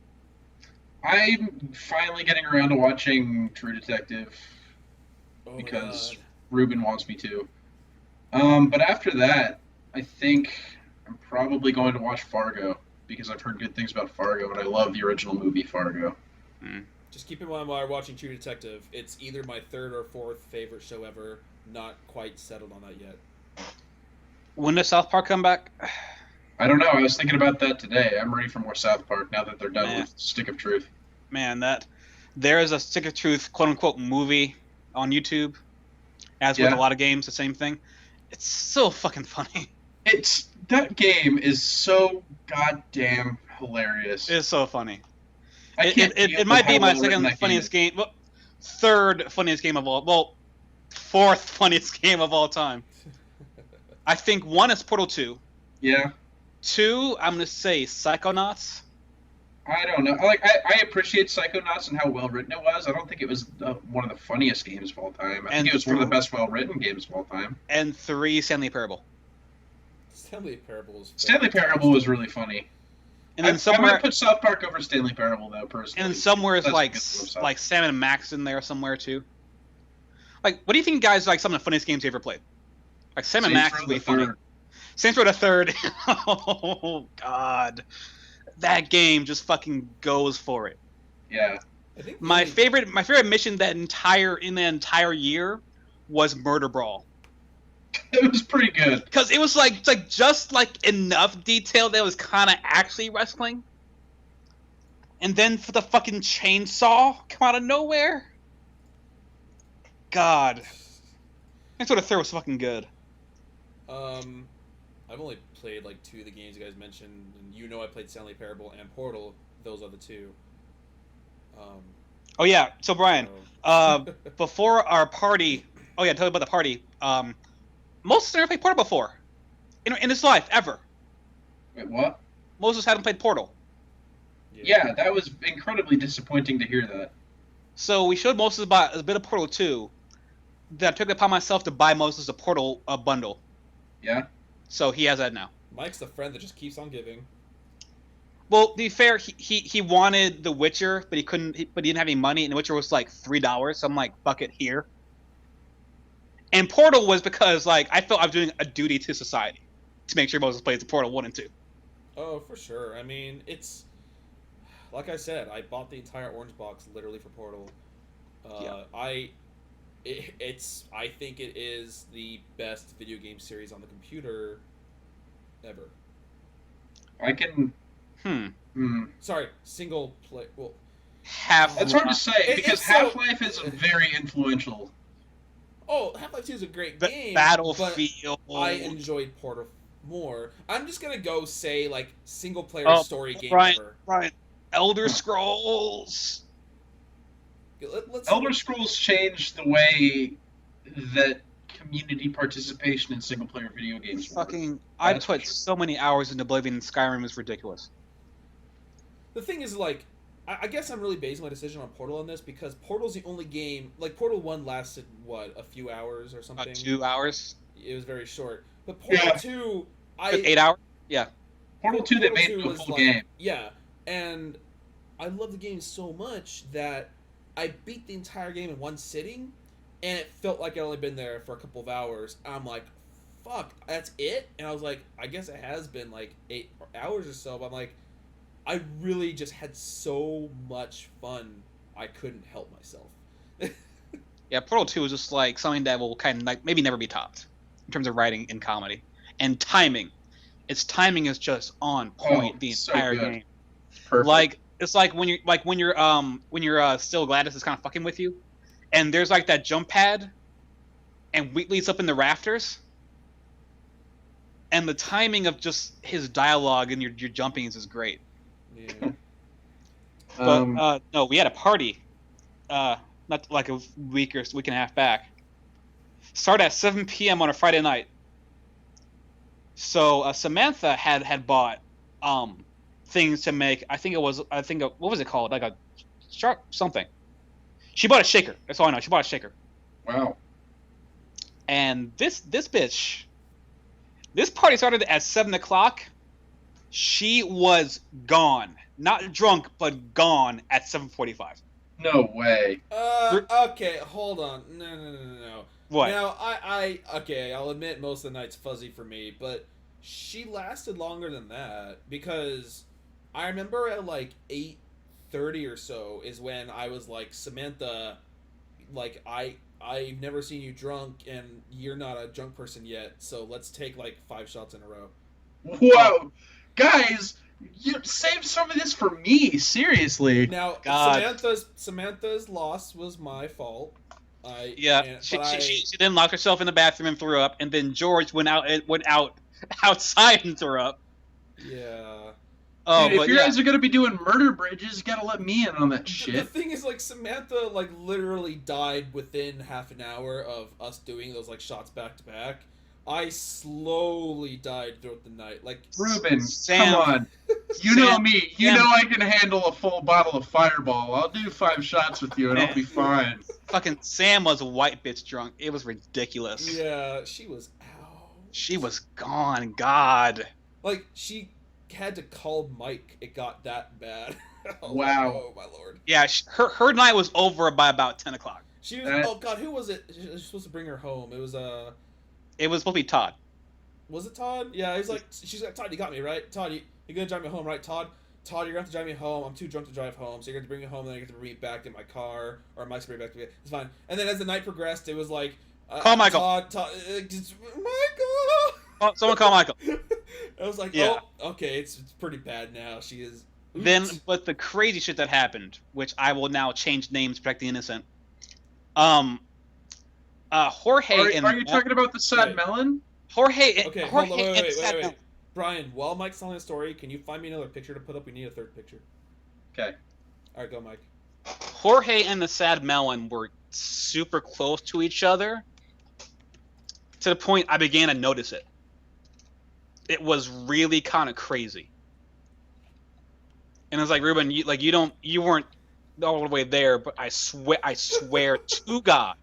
[SPEAKER 1] I'm finally getting around to watching True Detective
[SPEAKER 3] Oh
[SPEAKER 1] because
[SPEAKER 3] my God.
[SPEAKER 1] Ruben wants me to. But after that, I think I'm probably going to watch Fargo because I've heard good things about Fargo, and I love the original movie Fargo.
[SPEAKER 3] Just keep in mind while you're watching True Detective, it's either my third or fourth favorite show ever. Not quite settled on that yet.
[SPEAKER 2] When does South Park come back?
[SPEAKER 1] I don't know. I was thinking about that today. I'm ready for more South Park now that they're done
[SPEAKER 2] Man.
[SPEAKER 1] with Stick of Truth.
[SPEAKER 2] Man, there is a Stick of Truth quote unquote movie on YouTube. As with a lot of games, the same thing. It's so fucking funny.
[SPEAKER 1] That game is so goddamn hilarious.
[SPEAKER 2] It's so funny.
[SPEAKER 1] I can't deal
[SPEAKER 2] It
[SPEAKER 1] with
[SPEAKER 2] might be
[SPEAKER 1] how
[SPEAKER 2] my
[SPEAKER 1] well written
[SPEAKER 2] second
[SPEAKER 1] that
[SPEAKER 2] funniest
[SPEAKER 1] game.
[SPEAKER 2] game. Well, third funniest game of all. Well, fourth funniest game of all time. I think one is Portal 2.
[SPEAKER 1] Yeah.
[SPEAKER 2] 2, I'm gonna say Psychonauts.
[SPEAKER 1] I don't know. I appreciate Psychonauts and how well written it was. I don't think it was one of the funniest games of all time. I think it was one of the best well written games of all time.
[SPEAKER 2] And 3, Stanley Parable.
[SPEAKER 3] Stanley Parable is
[SPEAKER 1] Stanley Parable was really funny.
[SPEAKER 2] And then
[SPEAKER 1] I
[SPEAKER 2] somewhere,
[SPEAKER 1] might put South Park over Stanley Parable though, personally.
[SPEAKER 2] and then somewhere is
[SPEAKER 1] That's
[SPEAKER 2] like
[SPEAKER 1] because of South
[SPEAKER 2] like Sam and Max in there somewhere too. Like, what do you think, guys? Like some of the funniest games you ever played? Like Sam and
[SPEAKER 1] Saints
[SPEAKER 2] Max
[SPEAKER 1] Row
[SPEAKER 2] would be
[SPEAKER 1] the
[SPEAKER 2] funny.
[SPEAKER 1] Third.
[SPEAKER 2] Saints Row the Third. Oh God, that game just fucking goes for it.
[SPEAKER 1] Yeah.
[SPEAKER 3] I think
[SPEAKER 2] My favorite mission in the entire year was Murder Brawl.
[SPEAKER 1] It was pretty good.
[SPEAKER 2] Because it was like just like enough detail that was kind of actually wrestling. And then for the fucking chainsaw come out of nowhere. God. That's what the third was fucking good.
[SPEAKER 3] I've only played like 2 of the games you guys mentioned, and I played Stanley Parable and Portal. Those are the 2.
[SPEAKER 2] Oh yeah, so Brian,
[SPEAKER 3] so-
[SPEAKER 2] before our party, tell me about the party. Moses never played Portal before, in his life ever.
[SPEAKER 1] Wait, what?
[SPEAKER 2] Moses hadn't played Portal,
[SPEAKER 1] Yeah, that was incredibly disappointing to hear that.
[SPEAKER 2] so we showed Moses about a bit of Portal 2. Then I took it upon myself to buy Moses a Portal bundle,
[SPEAKER 1] Yeah.
[SPEAKER 2] so he has that now.
[SPEAKER 3] Mike's the friend that just keeps on giving.
[SPEAKER 2] Well, to be fair, he wanted The Witcher, but he didn't have any money, and The Witcher was like $3. So I'm like, fuck it, here. And Portal was because like I felt I was doing a duty to society. to make sure Moses plays the Portal 1 and 2.
[SPEAKER 3] Oh, for sure. I mean, it's like I said, I bought the entire orange box literally for Portal. I think it is the best video game series on the computer ever.
[SPEAKER 1] I can.
[SPEAKER 3] Sorry, single play. Well,
[SPEAKER 1] That's hard to say because Half-Life is very influential.
[SPEAKER 3] Oh, Half-Life 2 is a great game.
[SPEAKER 2] Battlefield.
[SPEAKER 3] But I enjoyed Portal more. I'm just gonna go say like single player story game ever.
[SPEAKER 2] Right. Elder Scrolls.
[SPEAKER 1] Elder Scrolls changed the way that community participation in single player video games works.
[SPEAKER 2] I put so many hours into Oblivion and Skyrim is ridiculous.
[SPEAKER 3] The thing is, like, I guess I'm really basing my decision on Portal on this because Portal's the only game. Like, Portal 1 lasted, what, a few hours or something?
[SPEAKER 2] 2 hours?
[SPEAKER 3] It was very short. But Portal 2...
[SPEAKER 2] 8 hours? Yeah.
[SPEAKER 1] Portal 2 that made it a full game.
[SPEAKER 3] Yeah, and I love the game so much that I beat the entire game in one sitting, and it felt like I'd only been there for a couple of hours. I'm like, fuck, that's it? And I was like, I guess it has been like 8 hours or so, but I'm like, I really just had so much fun, I couldn't help myself.
[SPEAKER 2] Yeah, Portal 2 is just like something that will kind of like maybe never be topped in terms of writing and comedy. And timing. Its timing is just on point the entire game.
[SPEAKER 1] Perfect.
[SPEAKER 2] Like it's like when you're still Gladys is kind of fucking with you, and there's like that jump pad, and Wheatley's up in the rafters, and the timing of just his dialogue and your jumpings is great.
[SPEAKER 3] Yeah.
[SPEAKER 2] But no, we had a party, not like a week and a half back. Started at 7 p.m. on a Friday night. So Samantha had bought things to make. What was it called? Like a shark something. She bought a shaker. That's all I know. She bought a shaker.
[SPEAKER 1] Wow.
[SPEAKER 2] And this bitch. This party started at 7 o'clock. She was gone. Not drunk, but gone at 7:45.
[SPEAKER 1] No way.
[SPEAKER 3] Okay, hold on. No.
[SPEAKER 2] What?
[SPEAKER 3] Now, I'll admit most of the night's fuzzy for me, but she lasted longer than that because I remember at like 8:30 or so is when I was like, Samantha, like I've never seen you drunk and you're not a drunk person yet, so let's take like 5 shots in a row.
[SPEAKER 1] Whoa, guys, you saved some of this for me, seriously.
[SPEAKER 3] Now, Samantha's loss was my fault.
[SPEAKER 2] She then locked herself in the bathroom and threw up, and then George went outside and threw up.
[SPEAKER 3] Yeah.
[SPEAKER 1] Oh, dude, if you guys are gonna be doing murder bridges, you gotta let me in on that shit.
[SPEAKER 3] The thing is, like, Samantha, like, literally died within half an hour of us doing those, like, shots back to back. I slowly died throughout the night. Like,
[SPEAKER 1] Ruben, come on. You know me. You know I can handle a full bottle of Fireball. I'll do 5 shots with you and I'll be fine.
[SPEAKER 2] Fucking Sam was a white bitch drunk. It was ridiculous.
[SPEAKER 3] Yeah, she was out.
[SPEAKER 2] She was gone. God.
[SPEAKER 3] Like, she had to call Mike. It got that bad.
[SPEAKER 1] Wow.
[SPEAKER 3] Oh, my lord.
[SPEAKER 2] Yeah, her night was over by about 10 o'clock.
[SPEAKER 3] She was, oh, God, who was it? She was supposed to bring her home. It was
[SPEAKER 2] supposed to be Todd.
[SPEAKER 3] Was it Todd? Yeah, he's like, she's like, Todd, you got me, right? Todd, you're gonna drive me home, right? Todd, you're gonna have to drive me home. I'm too drunk to drive home, so you're gonna bring me home, and then you have to bring me back to my car, or Mike's bring me back to me. It's fine. And then as the night progressed, it was like,
[SPEAKER 2] call Michael.
[SPEAKER 3] Michael.
[SPEAKER 2] Oh, someone call Michael.
[SPEAKER 3] I was like, yeah. Oh, okay, it's pretty bad now. She is. Oops.
[SPEAKER 2] Then, but the crazy shit that happened, which I will now change names to protect the innocent. Jorge
[SPEAKER 1] are you talking about the sad melon?
[SPEAKER 2] Jorge.
[SPEAKER 3] Okay,
[SPEAKER 2] Jorge
[SPEAKER 3] hold on, wait. Brian, while Mike's telling the story, can you find me another picture to put up? We need a third picture.
[SPEAKER 1] Okay.
[SPEAKER 3] All right, go, Mike.
[SPEAKER 2] Jorge and the sad melon were super close to each other, to the point I began to notice it. It was really kind of crazy. And I was like, Ruben, you weren't all the way there, but I swear to God,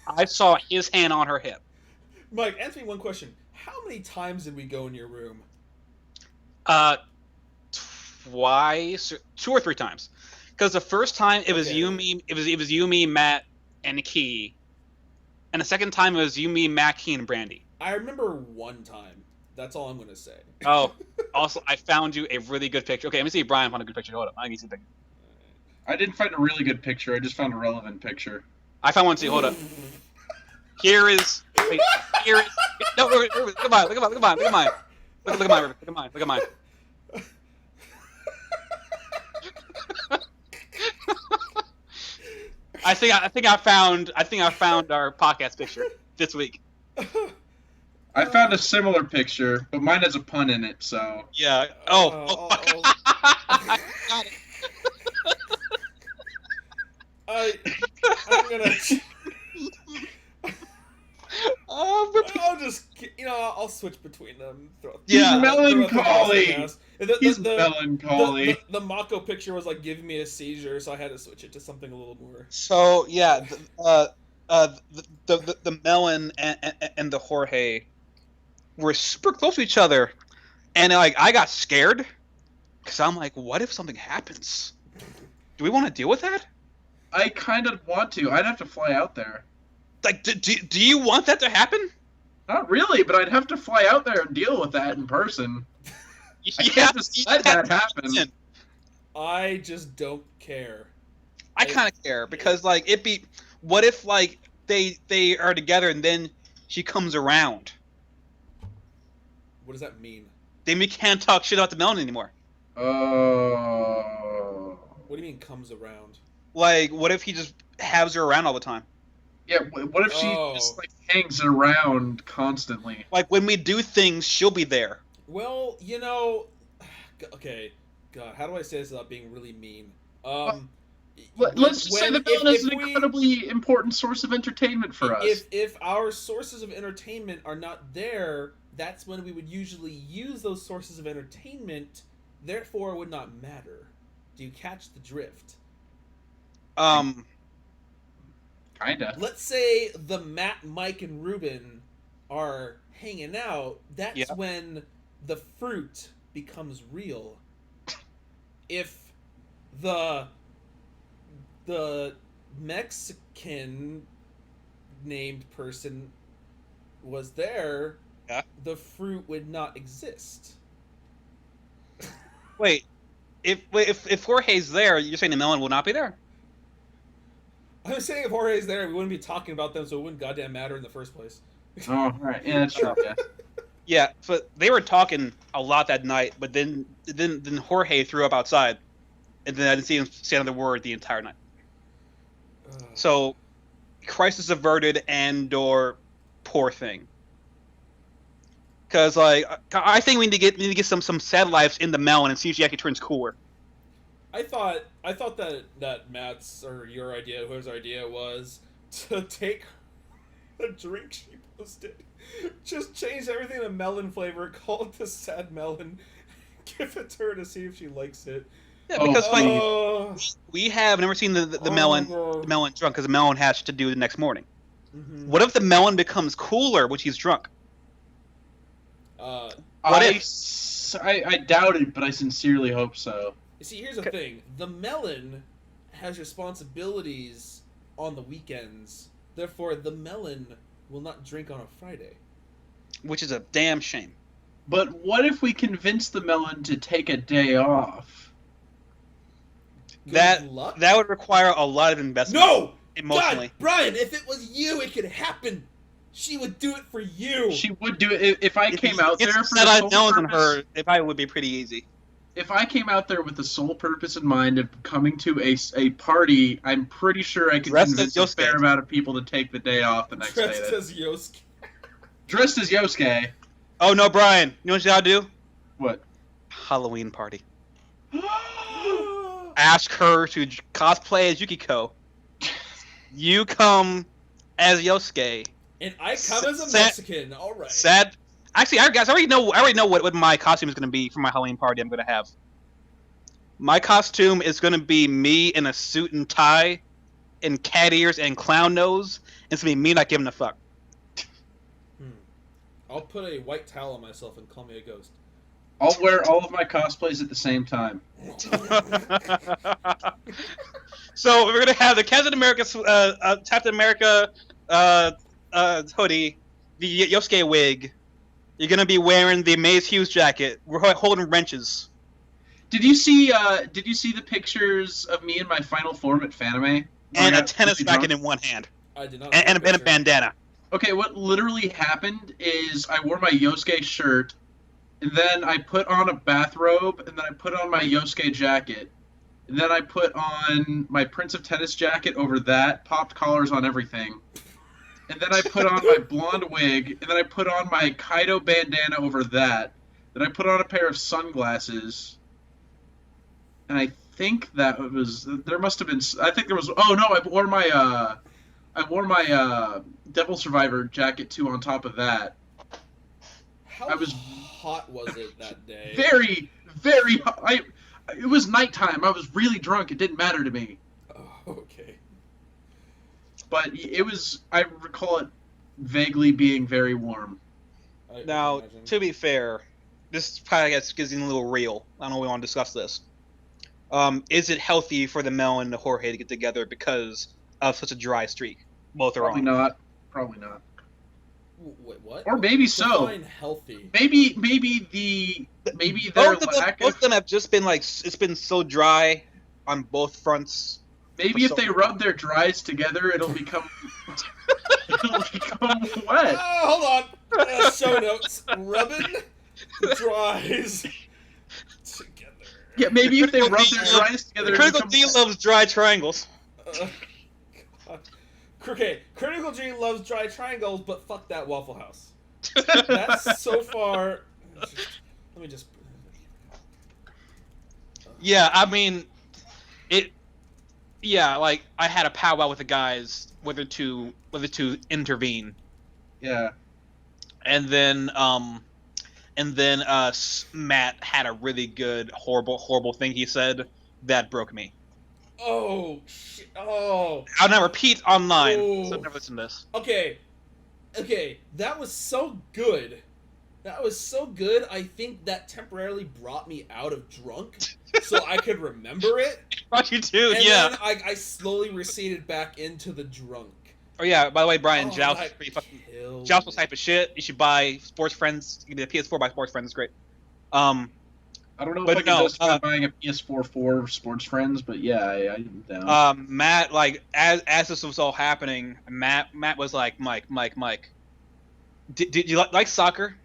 [SPEAKER 2] I saw his hand on her hip.
[SPEAKER 3] Mike, answer me one question. How many times did we go in your room?
[SPEAKER 2] Twice, 2 or 3 times. Because the first time it was you, me, it was you, me, Matt, and Key, and the second time it was you, me, Matt, Key, and Brandy.
[SPEAKER 3] I remember one time That's all I'm gonna say.
[SPEAKER 2] Oh, also, I found you a really good picture. Okay, let me see if Brian found a good picture. Hold up, I need to see a picture.
[SPEAKER 1] I didn't find a really good picture. I just found a relevant picture.
[SPEAKER 2] I found one too. Hold up. Here is. Wait, here is. No, wait, look at mine. Look at mine. Look at mine. Look at mine. Look at mine. Look at mine. Look at mine. I think I found our podcast picture this week.
[SPEAKER 1] I found a similar picture, but mine has a pun in it, so.
[SPEAKER 2] Yeah. Oh. Got it.
[SPEAKER 3] I'm gonna. I'll just, I'll switch between them.
[SPEAKER 2] Yeah.
[SPEAKER 1] He's melancholy. He's
[SPEAKER 3] The
[SPEAKER 1] melancholy.
[SPEAKER 3] the Mako picture was like giving me a seizure, so I had to switch it to something a little more.
[SPEAKER 2] So yeah, the Melon and the Jorge were super close to each other, and like I got scared because I'm like, what if something happens? Do we want to deal with that?
[SPEAKER 1] I kind of want to. I'd have to fly out there.
[SPEAKER 2] Like, do you want that to happen?
[SPEAKER 1] Not really, but I'd have to fly out there and deal with that in person. I can't just let that happen.
[SPEAKER 3] I just don't care.
[SPEAKER 2] I kind of care because like what if like they are together and then she comes around?
[SPEAKER 3] What does that mean?
[SPEAKER 2] Then we can't talk shit about the Melon anymore.
[SPEAKER 1] Oh.
[SPEAKER 3] What do you mean comes around?
[SPEAKER 2] Like, what if he just has her around all the time?
[SPEAKER 1] Yeah, what if she just like hangs around constantly?
[SPEAKER 2] Like when we do things, she'll be there.
[SPEAKER 3] Well, okay, God, how do I say this without being really mean?
[SPEAKER 1] Let's just say the Melon is an incredibly important source of entertainment for us.
[SPEAKER 3] If our sources of entertainment are not there, that's when we would usually use those sources of entertainment. Therefore, it would not matter. Do you catch the drift?
[SPEAKER 1] Kinda.
[SPEAKER 3] Let's say the Matt, Mike, and Ruben are hanging out. That's when the fruit becomes real. If the Mexican named person was there, the fruit would not exist.
[SPEAKER 2] Wait, if Jorge's there, you're saying the Melon will not be there?
[SPEAKER 3] I'm saying if Jorge's there, we wouldn't be talking about them, so it wouldn't goddamn matter in the first place.
[SPEAKER 1] Oh, right. Yeah, that's true. Yeah.
[SPEAKER 2] Yeah, but they were talking a lot that night, but then Jorge threw up outside, and then I didn't see him say another word the entire night. So, crisis averted and/or poor thing. Because like I think we need to get some sad lives in the Melon and see if she actually turns cooler.
[SPEAKER 3] I thought that Matt's or your idea, whoever's idea was to take the drink she posted, just change everything to melon flavor, call it the sad melon, give it to her to see if she likes it.
[SPEAKER 2] Yeah, because we have never seen the melon drunk because the Melon has to do the next morning. Mm-hmm. What if the Melon becomes cooler when she's drunk?
[SPEAKER 1] I doubt it, but I sincerely hope so.
[SPEAKER 3] You see, here's the thing. The Melon has responsibilities on the weekends. Therefore, the Melon will not drink on a Friday.
[SPEAKER 2] Which is a damn shame.
[SPEAKER 1] But what if we convince the Melon to take a day off?
[SPEAKER 2] That would require a lot of investment.
[SPEAKER 3] No!
[SPEAKER 2] Emotionally.
[SPEAKER 3] God, Brian, if it was you, it could happen. She would do it for you.
[SPEAKER 1] She would do it if I came out there for
[SPEAKER 2] the
[SPEAKER 1] the
[SPEAKER 2] sole purpose. Her, it probably would be pretty easy.
[SPEAKER 1] If I came out there with the sole purpose in mind of coming to a party, I'm pretty sure I could convince a fair amount of people to take the day off the next day.
[SPEAKER 3] Dressed as Yosuke.
[SPEAKER 1] Dressed as Yosuke.
[SPEAKER 2] Oh no, Brian! You know what you gotta do?
[SPEAKER 1] What?
[SPEAKER 2] Halloween party. Ask her to cosplay as Yukiko. You come as Yosuke.
[SPEAKER 3] And I come as a Mexican. All right.
[SPEAKER 2] Sad. Actually, I already know what my costume is going to be for my Halloween party I'm going to have. My costume is going to be me in a suit and tie, and cat ears and clown nose. It's going to be me not giving a fuck.
[SPEAKER 3] I'll put a white towel on myself and call me a ghost.
[SPEAKER 1] I'll wear all of my cosplays at the same time.
[SPEAKER 2] So we're going to have the Captain America hoodie, the Yosuke wig, You're gonna be wearing the Maze Hughes jacket. We're holding wrenches.
[SPEAKER 1] Did you see the pictures of me in my final form at Fanime?
[SPEAKER 2] And a tennis racket in one hand.
[SPEAKER 3] I did not.
[SPEAKER 2] And a bandana.
[SPEAKER 1] Okay, what literally happened is I wore my Yosuke shirt, and then I put on a bathrobe, and then I put on my Yosuke jacket, and then I put on my Prince of Tennis jacket over that, popped collars on everything, and then I put on my blonde wig, and then I put on my Kaido bandana over that, then I put on a pair of sunglasses, and I think that was, there must have been, I think there was, oh no, I wore my Devil Survivor jacket too on top of that.
[SPEAKER 3] How hot was it that day?
[SPEAKER 1] Very, very hot. It was nighttime. I was really drunk. It didn't matter to me.
[SPEAKER 3] Oh, okay.
[SPEAKER 2] But
[SPEAKER 1] it was, I recall it vaguely being very warm.
[SPEAKER 2] Now, to be fair, this probably gets getting a little real. I don't know if we want to discuss this. Is it healthy for the Melon and the Jorge to get together because of such a dry streak? Both are
[SPEAKER 1] Probably
[SPEAKER 2] on.
[SPEAKER 1] not. Probably not.
[SPEAKER 3] Wait, what?
[SPEAKER 1] Or maybe so.
[SPEAKER 3] Define healthy.
[SPEAKER 1] Maybe their
[SPEAKER 2] Both
[SPEAKER 1] lack
[SPEAKER 2] of them have just been like, it's been so dry on both fronts.
[SPEAKER 1] Maybe if they rub their dries together, it'll become wet.
[SPEAKER 3] Oh, hold on. Show notes. Rubbing dries together.
[SPEAKER 1] Yeah, maybe if they rub their dries together,
[SPEAKER 2] Critical D loves dry triangles.
[SPEAKER 3] God. Okay, Critical G loves dry triangles, but fuck that Waffle House. That's so far. Let me just.
[SPEAKER 2] Yeah, I mean, it. Yeah, like I had a powwow with the guys whether to intervene.
[SPEAKER 1] Yeah.
[SPEAKER 2] And then Matt had a really good horrible thing he said that broke me.
[SPEAKER 3] Oh shit! Oh.
[SPEAKER 2] I'll now repeat online.
[SPEAKER 3] Oh.
[SPEAKER 2] So never listen to this.
[SPEAKER 3] Okay, that was so good. That was so good. I think that temporarily brought me out of drunk, so I could remember it.
[SPEAKER 2] Brought you too,
[SPEAKER 3] And
[SPEAKER 2] yeah.
[SPEAKER 3] then I slowly receded back into the drunk.
[SPEAKER 2] Oh yeah. By the way, Brian,
[SPEAKER 3] Oh,
[SPEAKER 2] Joust is
[SPEAKER 3] that
[SPEAKER 2] pretty fucking.
[SPEAKER 3] killed
[SPEAKER 2] Joust was
[SPEAKER 3] me.
[SPEAKER 2] type of shit. You should buy Sports Friends. Give me the PS4 by Sports Friends. It's great.
[SPEAKER 1] I don't know
[SPEAKER 2] But
[SPEAKER 1] if I can
[SPEAKER 2] no,
[SPEAKER 1] justify buying a PS4 for Sports Friends, but yeah, I'm down.
[SPEAKER 2] Matt, like as this was all happening, Matt was like, Mike, did you like soccer?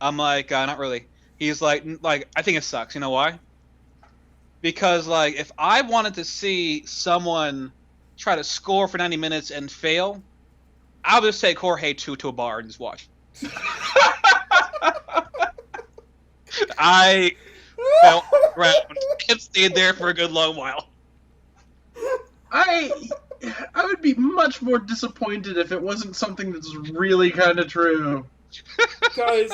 [SPEAKER 2] I'm like, not really. He's like, I think it sucks. You know why? Because like, if I wanted to see someone try to score for 90 minutes and fail, I'll just take Jorge to a bar and just watch. I fell around and stayed there for a good long while.
[SPEAKER 1] I would be much more disappointed if it wasn't something that's really kind of true.
[SPEAKER 3] guys,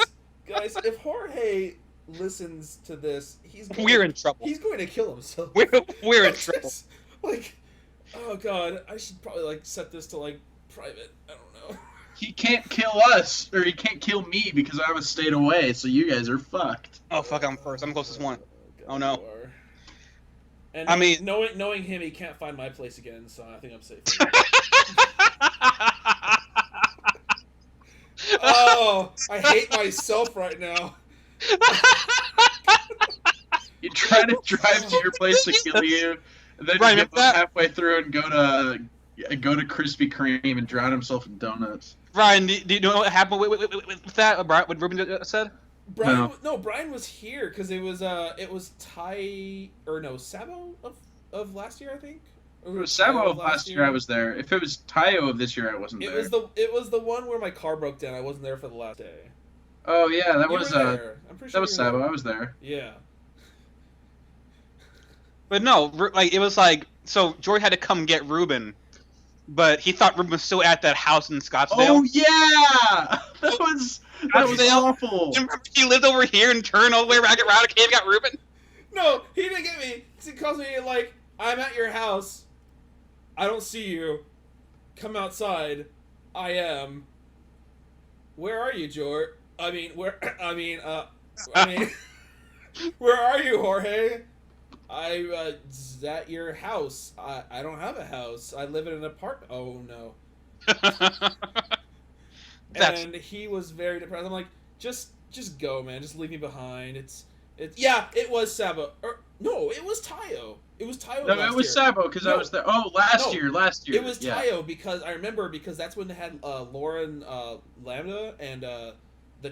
[SPEAKER 3] if Jorge listens to this,
[SPEAKER 2] We're in trouble.
[SPEAKER 3] He's going to kill himself.
[SPEAKER 2] We're in trouble.
[SPEAKER 3] Like, oh god, I should probably like set this to like private. I don't know.
[SPEAKER 1] He can't kill us, or he can't kill me because I was stayed away. So you guys are fucked.
[SPEAKER 2] Oh fuck! I'm first. I'm closest one.
[SPEAKER 3] God,
[SPEAKER 2] Oh, no.
[SPEAKER 3] you are. And
[SPEAKER 2] I mean-
[SPEAKER 3] knowing him, he can't find my place again, so I think I'm safe. Oh, I hate myself right now.
[SPEAKER 1] You try to drive to your place to kill you, and then
[SPEAKER 2] Right,
[SPEAKER 1] you get
[SPEAKER 2] that-
[SPEAKER 1] halfway through and go to Krispy Kreme and drown himself in donuts.
[SPEAKER 2] Ryan, do you know what happened with that? What Ruben just said?
[SPEAKER 3] Brian, no, Brian was here because it was Sabo of last year, I think.
[SPEAKER 1] If it was Sabo of last year, I was there. If it was Tayo of this year, I wasn't there.
[SPEAKER 3] It was the one where my car broke down. I wasn't there for the last day.
[SPEAKER 1] Oh yeah, that
[SPEAKER 3] You
[SPEAKER 1] was
[SPEAKER 3] were there. I'm pretty sure
[SPEAKER 1] that was
[SPEAKER 3] you were
[SPEAKER 1] Sabo.
[SPEAKER 3] there.
[SPEAKER 1] I was there.
[SPEAKER 3] Yeah.
[SPEAKER 2] But no, like it was like so. Jory had to come get Ruben, but he thought Ruben was still at that house in Scottsdale.
[SPEAKER 1] Oh yeah, that was awful.
[SPEAKER 2] Remember he lived over here and turned all the way around and came and got Ruben.
[SPEAKER 3] No, he didn't get me. He calls me like, I'm at your house. I don't see you. Come outside. I am. Where are you, Jort? Where are you, Jorge? I'm at your house. I don't have a house. I live in an apartment. Oh no. And he was very depressed. I'm like, just just go, man. Just leave me behind. It's yeah, it was Sabo. Or no, it was Tayo. It was Tayo.
[SPEAKER 1] No, it was Sabo because I was there. Oh, last year.
[SPEAKER 3] It was Tayo because I remember because that's when they had Lauren Lambda and the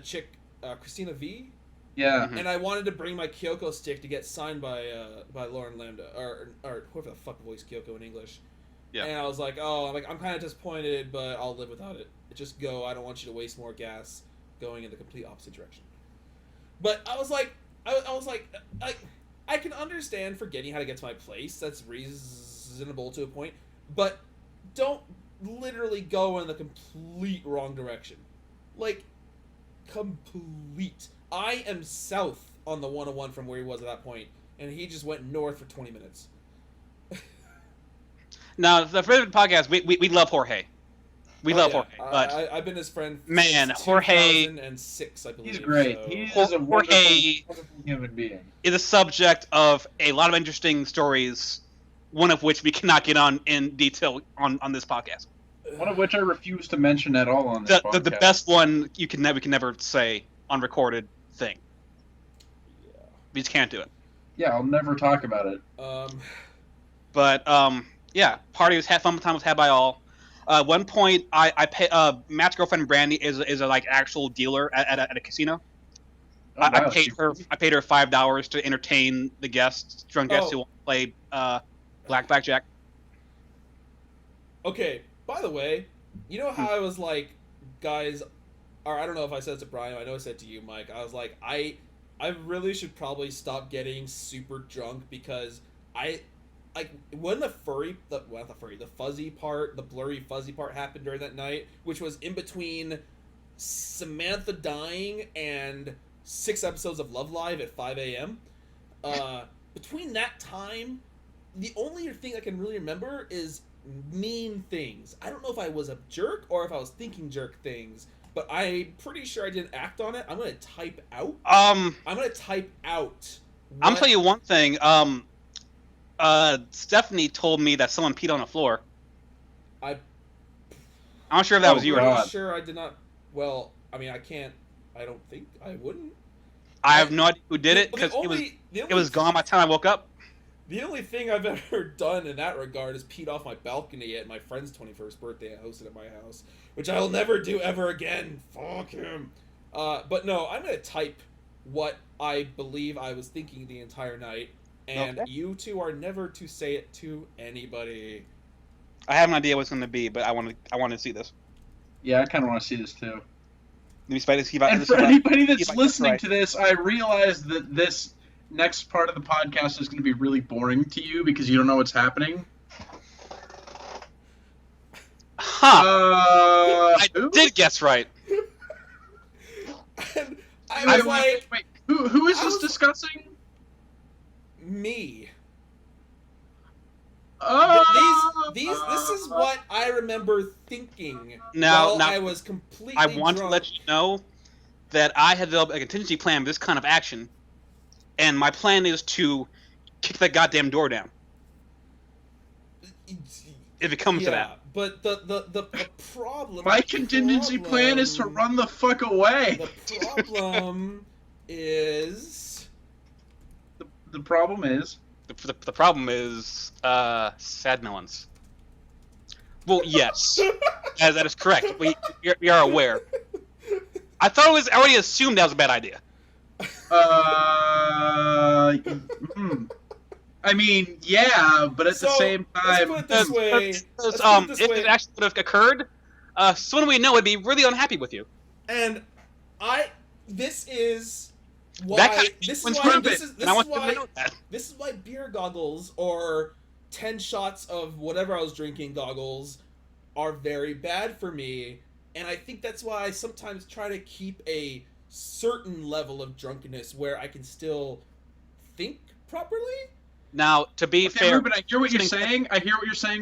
[SPEAKER 3] chick Christina V.
[SPEAKER 1] Yeah.
[SPEAKER 3] And I wanted to bring my Kyoko stick to get signed by Lauren Lambda or whoever the fuck voiced Kyoko in English.
[SPEAKER 2] Yeah.
[SPEAKER 3] And I was like, I'm kind of disappointed, but I'll live without it. Just go. I don't want you to waste more gas going in the complete opposite direction. But I was like, I can understand forgetting how to get to my place. That's reasonable to a point. But don't literally go in the complete wrong direction. Like, complete. I am south on the 101 from where he was at that point, and he just went north for 20 minutes.
[SPEAKER 2] Now, the favorite podcast, we love Jorge. We love Jorge. But
[SPEAKER 3] I've been his friend
[SPEAKER 2] man,
[SPEAKER 3] since
[SPEAKER 2] Jorge
[SPEAKER 3] 2006, I believe.
[SPEAKER 1] He's great.
[SPEAKER 3] So.
[SPEAKER 1] He's a wonderful human being.
[SPEAKER 2] Is a subject of a lot of interesting stories, one of which we cannot get on in detail on this podcast.
[SPEAKER 1] One of which I refuse to mention at all on this podcast.
[SPEAKER 2] The best one we can never say on recorded thing.
[SPEAKER 3] Yeah.
[SPEAKER 2] We just can't do it.
[SPEAKER 1] Yeah, I'll never talk about it.
[SPEAKER 2] But yeah, fun time was had by all. At one point, I pay Matt's girlfriend Brandy is a like actual dealer at a casino.
[SPEAKER 1] Oh, wow.
[SPEAKER 2] I paid her $5 to entertain the guests, drunk guests who want to play blackjack.
[SPEAKER 3] Okay, by the way, you know how I was like, guys, or I don't know if I said it to Brian, I know I said it to you, Mike. I was like, I really should probably stop getting super drunk because when the fuzzy part, the blurry fuzzy part happened during that night, which was in between Samantha dying and 6 episodes of Love Live at 5 a.m. Between that time, the only thing I can really remember is mean things. I don't know if I was a jerk or if I was thinking jerk things, but I'm pretty sure I didn't act on it. I'm gonna type out. I'm gonna type out.
[SPEAKER 2] I'm telling you one thing. Stephanie told me that someone peed on the floor. I'm not sure if that was you or not.
[SPEAKER 3] I'm sure I did not. Well, I mean, I don't think I wouldn't.
[SPEAKER 2] I have no idea who did it because it was gone by the time I woke up.
[SPEAKER 3] The only thing I've ever done in that regard is peed off my balcony at my friend's 21st birthday I hosted at my house, which I will never do ever again. Fuck him. But no, I'm going to type what I believe I was thinking the entire night, and you two are never to say it to anybody.
[SPEAKER 2] I have an idea what it's going to be, but I want to see this.
[SPEAKER 1] Yeah, I kind of want to see this too.
[SPEAKER 2] Let me see
[SPEAKER 1] and for anybody that's listening to this, I realize that this next part of the podcast is going to be really boring to you because you don't know what's happening.
[SPEAKER 2] I did guess right.
[SPEAKER 3] And I was like,
[SPEAKER 1] wait, who is this discussing?
[SPEAKER 3] Me. This is what I remember thinking.
[SPEAKER 2] Now
[SPEAKER 3] I was completely
[SPEAKER 2] I want
[SPEAKER 3] drunk.
[SPEAKER 2] to let you know that I had developed a contingency plan for this kind of action, and my plan is to kick that goddamn door down. If it comes to that.
[SPEAKER 3] But the problem...
[SPEAKER 1] My contingency plan is to run the fuck away.
[SPEAKER 3] The problem is...
[SPEAKER 1] The problem is...
[SPEAKER 2] The problem is sad melons. Well, yes, that is correct. We are aware. I thought it was already assumed that was a bad idea.
[SPEAKER 1] I mean, yeah, but at the same time,
[SPEAKER 3] let's put it this way.
[SPEAKER 2] If it actually would have occurred, someone we know would be really unhappy with you.
[SPEAKER 3] And this is why this is why beer goggles or 10 shots of whatever I was drinking goggles are very bad for me. And I think that's why I sometimes try to keep a certain level of drunkenness where I can still think properly.
[SPEAKER 2] Now, to be fair,
[SPEAKER 1] Ruben, I hear what you're saying.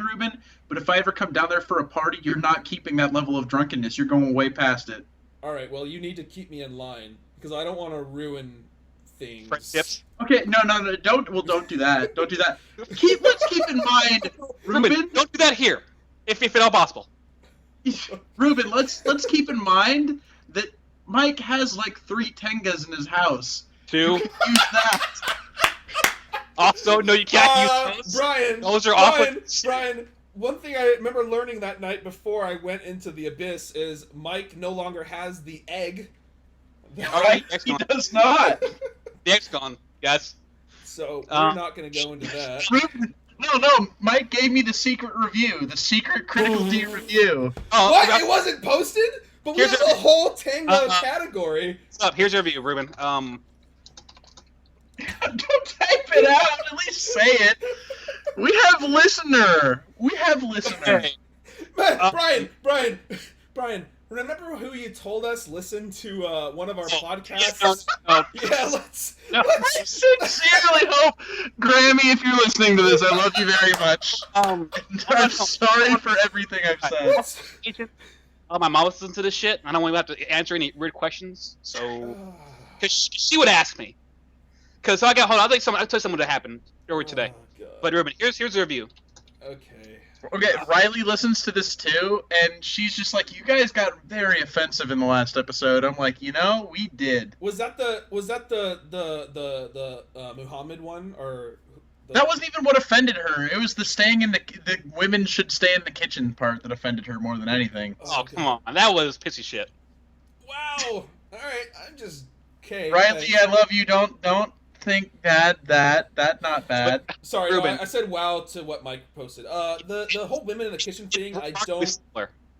[SPEAKER 1] Ruben. But if I ever come down there for a party, you're not keeping that level of drunkenness. You're going way past it.
[SPEAKER 3] All right. Well, you need to keep me in line because I don't want to ruin things.
[SPEAKER 2] Friendships.
[SPEAKER 1] Okay. No. Don't do that. Don't do that. Let's keep in mind, Ruben.
[SPEAKER 2] Don't do that here, if at all possible.
[SPEAKER 1] Ruben, let's keep in mind that Mike has like 3 Tengas in his house.
[SPEAKER 2] 2.
[SPEAKER 1] You can use that.
[SPEAKER 2] Also, no, you can't use those.
[SPEAKER 3] Brian,
[SPEAKER 2] Those are off.
[SPEAKER 3] Brian, one thing I remember learning that night before I went into the abyss is Mike no longer has the egg.
[SPEAKER 2] All right,
[SPEAKER 1] He does not.
[SPEAKER 2] The egg's gone. Yes.
[SPEAKER 3] So we're not going to go into that.
[SPEAKER 1] No. Mike gave me the secret review, the secret critical D review.
[SPEAKER 2] Oh,
[SPEAKER 3] What? It wasn't posted? But we have a whole Tango category.
[SPEAKER 2] What's up? Here's your review, Ruben.
[SPEAKER 1] Don't type it out. At least say it. We have listener.
[SPEAKER 2] Okay.
[SPEAKER 3] Man, Brian. Remember who you told us listened to one of our podcasts?
[SPEAKER 2] No.
[SPEAKER 3] Yeah, let's.
[SPEAKER 1] I sincerely hope, Grammy, if you're listening to this, I love you very much. I'm sorry for everything I've said.
[SPEAKER 2] My mom listens to this shit. I don't want to have to answer any weird questions. So, because she would ask me. Because I'll tell you something that happened earlier today.
[SPEAKER 3] God.
[SPEAKER 2] But Ruben, here's the review.
[SPEAKER 1] Okay, Riley listens to this too, and she's just like, "You guys got very offensive in the last episode." I'm like, we did.
[SPEAKER 3] Was that the Muhammad one or?
[SPEAKER 1] That wasn't even what offended her. It was the women should stay in the kitchen part that offended her more than anything.
[SPEAKER 2] Oh come on, that was pissy shit.
[SPEAKER 3] Wow. All right, I'm just okay.
[SPEAKER 1] Riley, I love you. Don't think that not bad.
[SPEAKER 3] Sorry,
[SPEAKER 2] Ruben.
[SPEAKER 3] I said wow to what Mike posted. The whole women in the kitchen thing, I don't.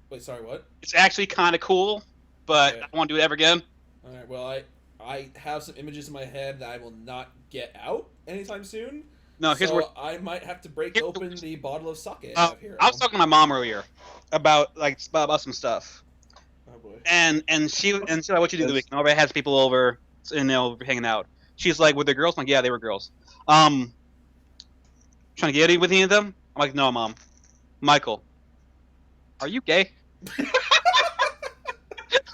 [SPEAKER 3] Wait, sorry, what?
[SPEAKER 2] It's actually kind of cool, but I don't want to do it ever again.
[SPEAKER 3] All right, well, I have some images in my head that I will not get out anytime soon.
[SPEAKER 2] No, here's
[SPEAKER 3] so I might have to break open the bottle of sake I have here.
[SPEAKER 2] I was talking to my mom earlier about some stuff.
[SPEAKER 3] Oh boy.
[SPEAKER 2] And she like, what you do the weekend? Everybody has people over and they'll be hanging out. She's like, were they girls? I'm like, yeah, they were girls. Trying to get with any of them? I'm like, no, Mom. Michael, are you gay?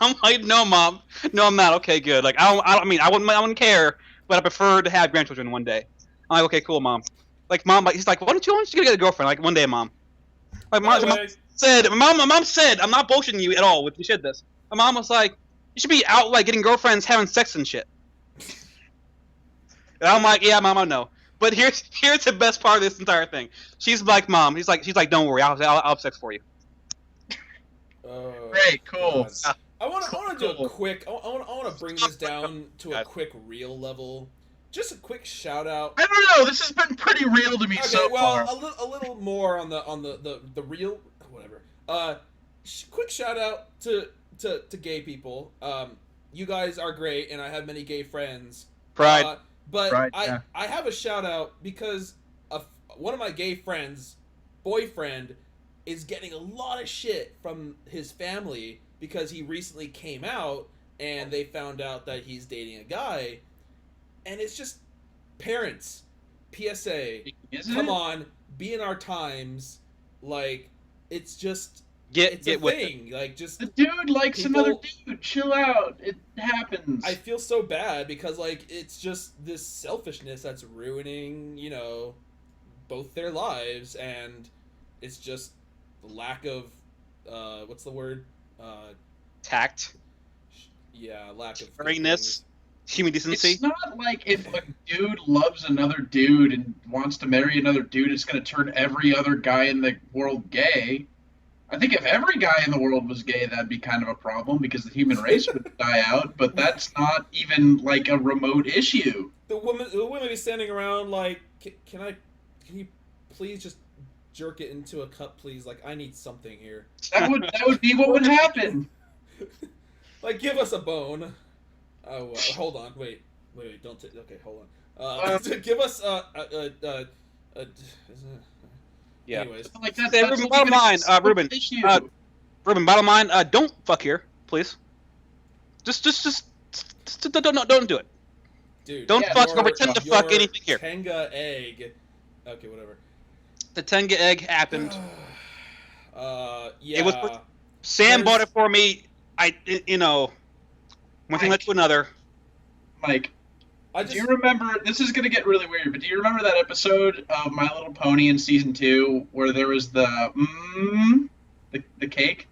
[SPEAKER 2] I'm like, no, Mom. No, I'm not. Okay, good. Like, I wouldn't care, but I prefer to have grandchildren one day. I'm like, okay, cool, Mom. Like, Mom, he's like, why don't you get a girlfriend? Like, one day, Mom. Like, my mom said, I'm not bullshitting you at all with you said this. My mom was like, you should be out, like, getting girlfriends, having sex and shit. And I'm like, yeah, Mom, I know. But here's the best part of this entire thing. She's like, Mom. She's like, don't worry, I'll have sex for you.
[SPEAKER 1] Great, cool.
[SPEAKER 3] I want to do a quick. I want to bring this down to a quick real level. Just a quick shout out.
[SPEAKER 1] I don't know. This has been pretty real to me so far.
[SPEAKER 3] A little more on the real whatever. Quick shout out to gay people. You guys are great, and I have many gay friends.
[SPEAKER 2] Pride.
[SPEAKER 3] But
[SPEAKER 1] Pride,
[SPEAKER 3] I have a shout out because one of my gay friends' boyfriend is getting a lot of shit from his family because he recently came out and they found out that he's dating a guy. And it's just, parents, PSA, come on, be in our times. Like, it's just, it's a thing. Like, just
[SPEAKER 1] the dude likes another dude. Chill out. It happens.
[SPEAKER 3] I feel so bad because, like, it's just this selfishness that's ruining, both their lives, and it's just the lack of, what's the word?
[SPEAKER 2] Tact.
[SPEAKER 3] Yeah, lack of
[SPEAKER 2] fairness. Human decency.
[SPEAKER 1] It's not like if a dude loves another dude and wants to marry another dude, it's going to turn every other guy in the world gay. I think if every guy in the world was gay, that'd be kind of a problem because the human race would die out, but that's not even like a remote issue.
[SPEAKER 3] The woman would be standing around like, can you please just jerk it into a cup, please? Like, I need something here.
[SPEAKER 1] That would be what would happen.
[SPEAKER 3] Like, give us a bone. Oh, hold on. Wait. Don't take. Okay, hold on. Give us
[SPEAKER 2] yeah.
[SPEAKER 3] Anyways,
[SPEAKER 1] like
[SPEAKER 2] Ruben, bottom line, Ruben. Ruben, bottom line. Don't fuck here, please. Just don't do it.
[SPEAKER 3] Dude,
[SPEAKER 2] don't fuck or pretend to fuck anything here.
[SPEAKER 3] Tenga egg. Okay, whatever.
[SPEAKER 2] The Tenga egg happened.
[SPEAKER 3] Yeah.
[SPEAKER 2] It was. Sam bought it for me. One thing led to another.
[SPEAKER 1] Mike, do you remember, this is going to get really weird, but do you remember that episode of My Little Pony in Season 2 where there was the cake?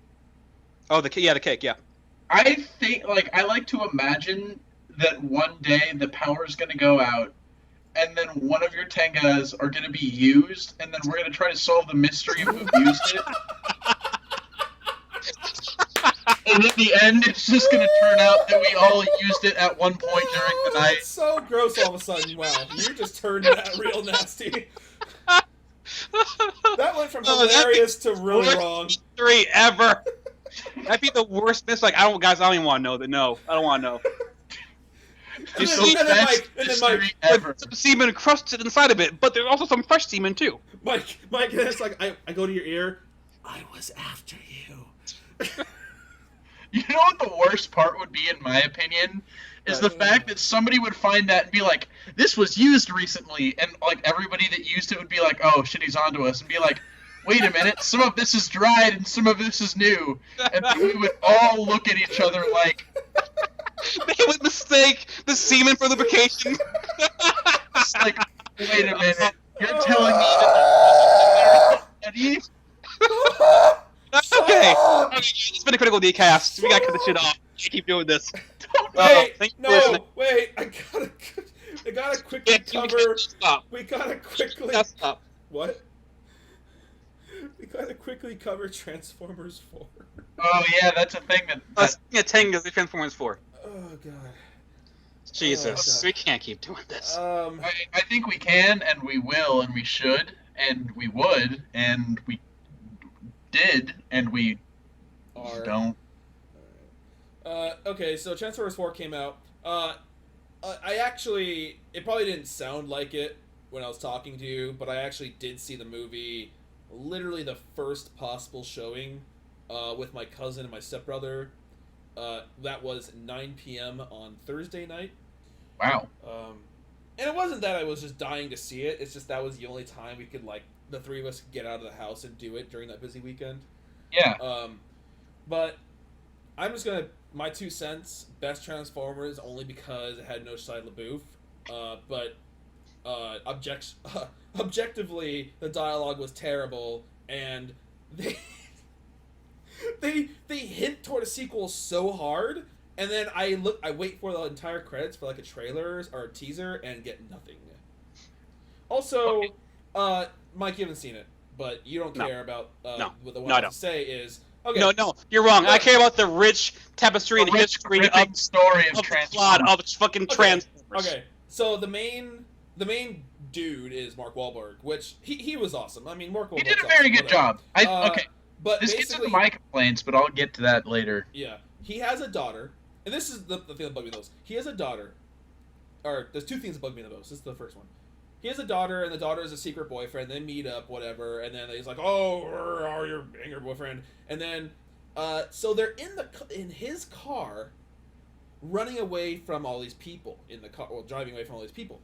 [SPEAKER 2] Oh, the cake, yeah.
[SPEAKER 1] I think, like, I like to imagine that one day the power is going to go out, and then one of your Tengas are going to be used, and then we're going to try to solve the mystery of who used it. And in the end, it's just going to turn out that we all used it at one point during the night.
[SPEAKER 3] That's so gross all of a sudden. Wow, you just turned that real nasty. That went from hilarious to really wrong.
[SPEAKER 2] Mystery ever. That'd be the worst mystery. Like, I don't even want to know that. No, I don't want to know.
[SPEAKER 3] And then Mike,
[SPEAKER 2] with some semen crusted inside of it, but there's also some fresh semen too.
[SPEAKER 3] Mike, and it's like I go to your ear. I was after you.
[SPEAKER 1] You know what the worst part would be, in my opinion, is the fact that somebody would find that and be like, "This was used recently," and like everybody that used it would be like, "Oh shit, he's onto us," and be like, "Wait a minute, some of this is dried and some of this is new," and we would all look at each other like.
[SPEAKER 2] They would mistake the semen for lubrication.
[SPEAKER 1] It's like, wait a minute, you're telling me that there's
[SPEAKER 2] Okay, it's been a critical decast. We gotta cut the shit off. I keep doing this.
[SPEAKER 3] Wait, I gotta quickly cover.
[SPEAKER 2] Stop.
[SPEAKER 3] We gotta quickly.
[SPEAKER 2] Stop.
[SPEAKER 3] What? We gotta quickly cover Transformers 4.
[SPEAKER 1] Oh yeah, that's a thing that.
[SPEAKER 2] Tenga, the Transformers 4.
[SPEAKER 3] Oh god.
[SPEAKER 2] Jesus, we can't keep doing this.
[SPEAKER 1] I think we can, and we will, and we should, and we would, and we did, and we don't.
[SPEAKER 3] Okay, so Transformers 4 came out. I actually, it probably didn't sound like it when I was talking to you, but I actually did see the movie, literally the first possible showing, with my cousin and my stepbrother. That was 9 p.m. on Thursday night.
[SPEAKER 1] Wow.
[SPEAKER 3] And it wasn't that I was just dying to see it. It's just that was the only time we could, like, the three of us could get out of the house and do it during that busy weekend.
[SPEAKER 1] Yeah.
[SPEAKER 3] But I'm just gonna, my 2 cents, best Transformers only because it had no Shia LaBeouf. But objectively, the dialogue was terrible, and they hint toward a sequel so hard, and then I wait for the entire credits for like a trailer or a teaser and get nothing. Also, Mike, you haven't seen it, but you don't care about what the one I have to say is okay.
[SPEAKER 2] No, you're wrong. I care about the rich tapestry and history of
[SPEAKER 1] story of
[SPEAKER 2] the plot of fucking Transformers.
[SPEAKER 3] Okay, so the main dude is Mark Wahlberg, which he was awesome. I mean, Mark Wahlberg.
[SPEAKER 1] He did a very good job. Okay.
[SPEAKER 3] But
[SPEAKER 1] this gets into my complaints, but I'll get to that later.
[SPEAKER 3] Yeah, he has a daughter, and this is the thing that bugged me the most. He has a daughter, or there's 2 things that bug me the most. This is the first one. He has a daughter, and the daughter is a secret boyfriend. They meet up, whatever, and then he's like, "Oh, you're being your boyfriend," and then, so they're in his car, running away from all these people in the car, well, driving away from all these people,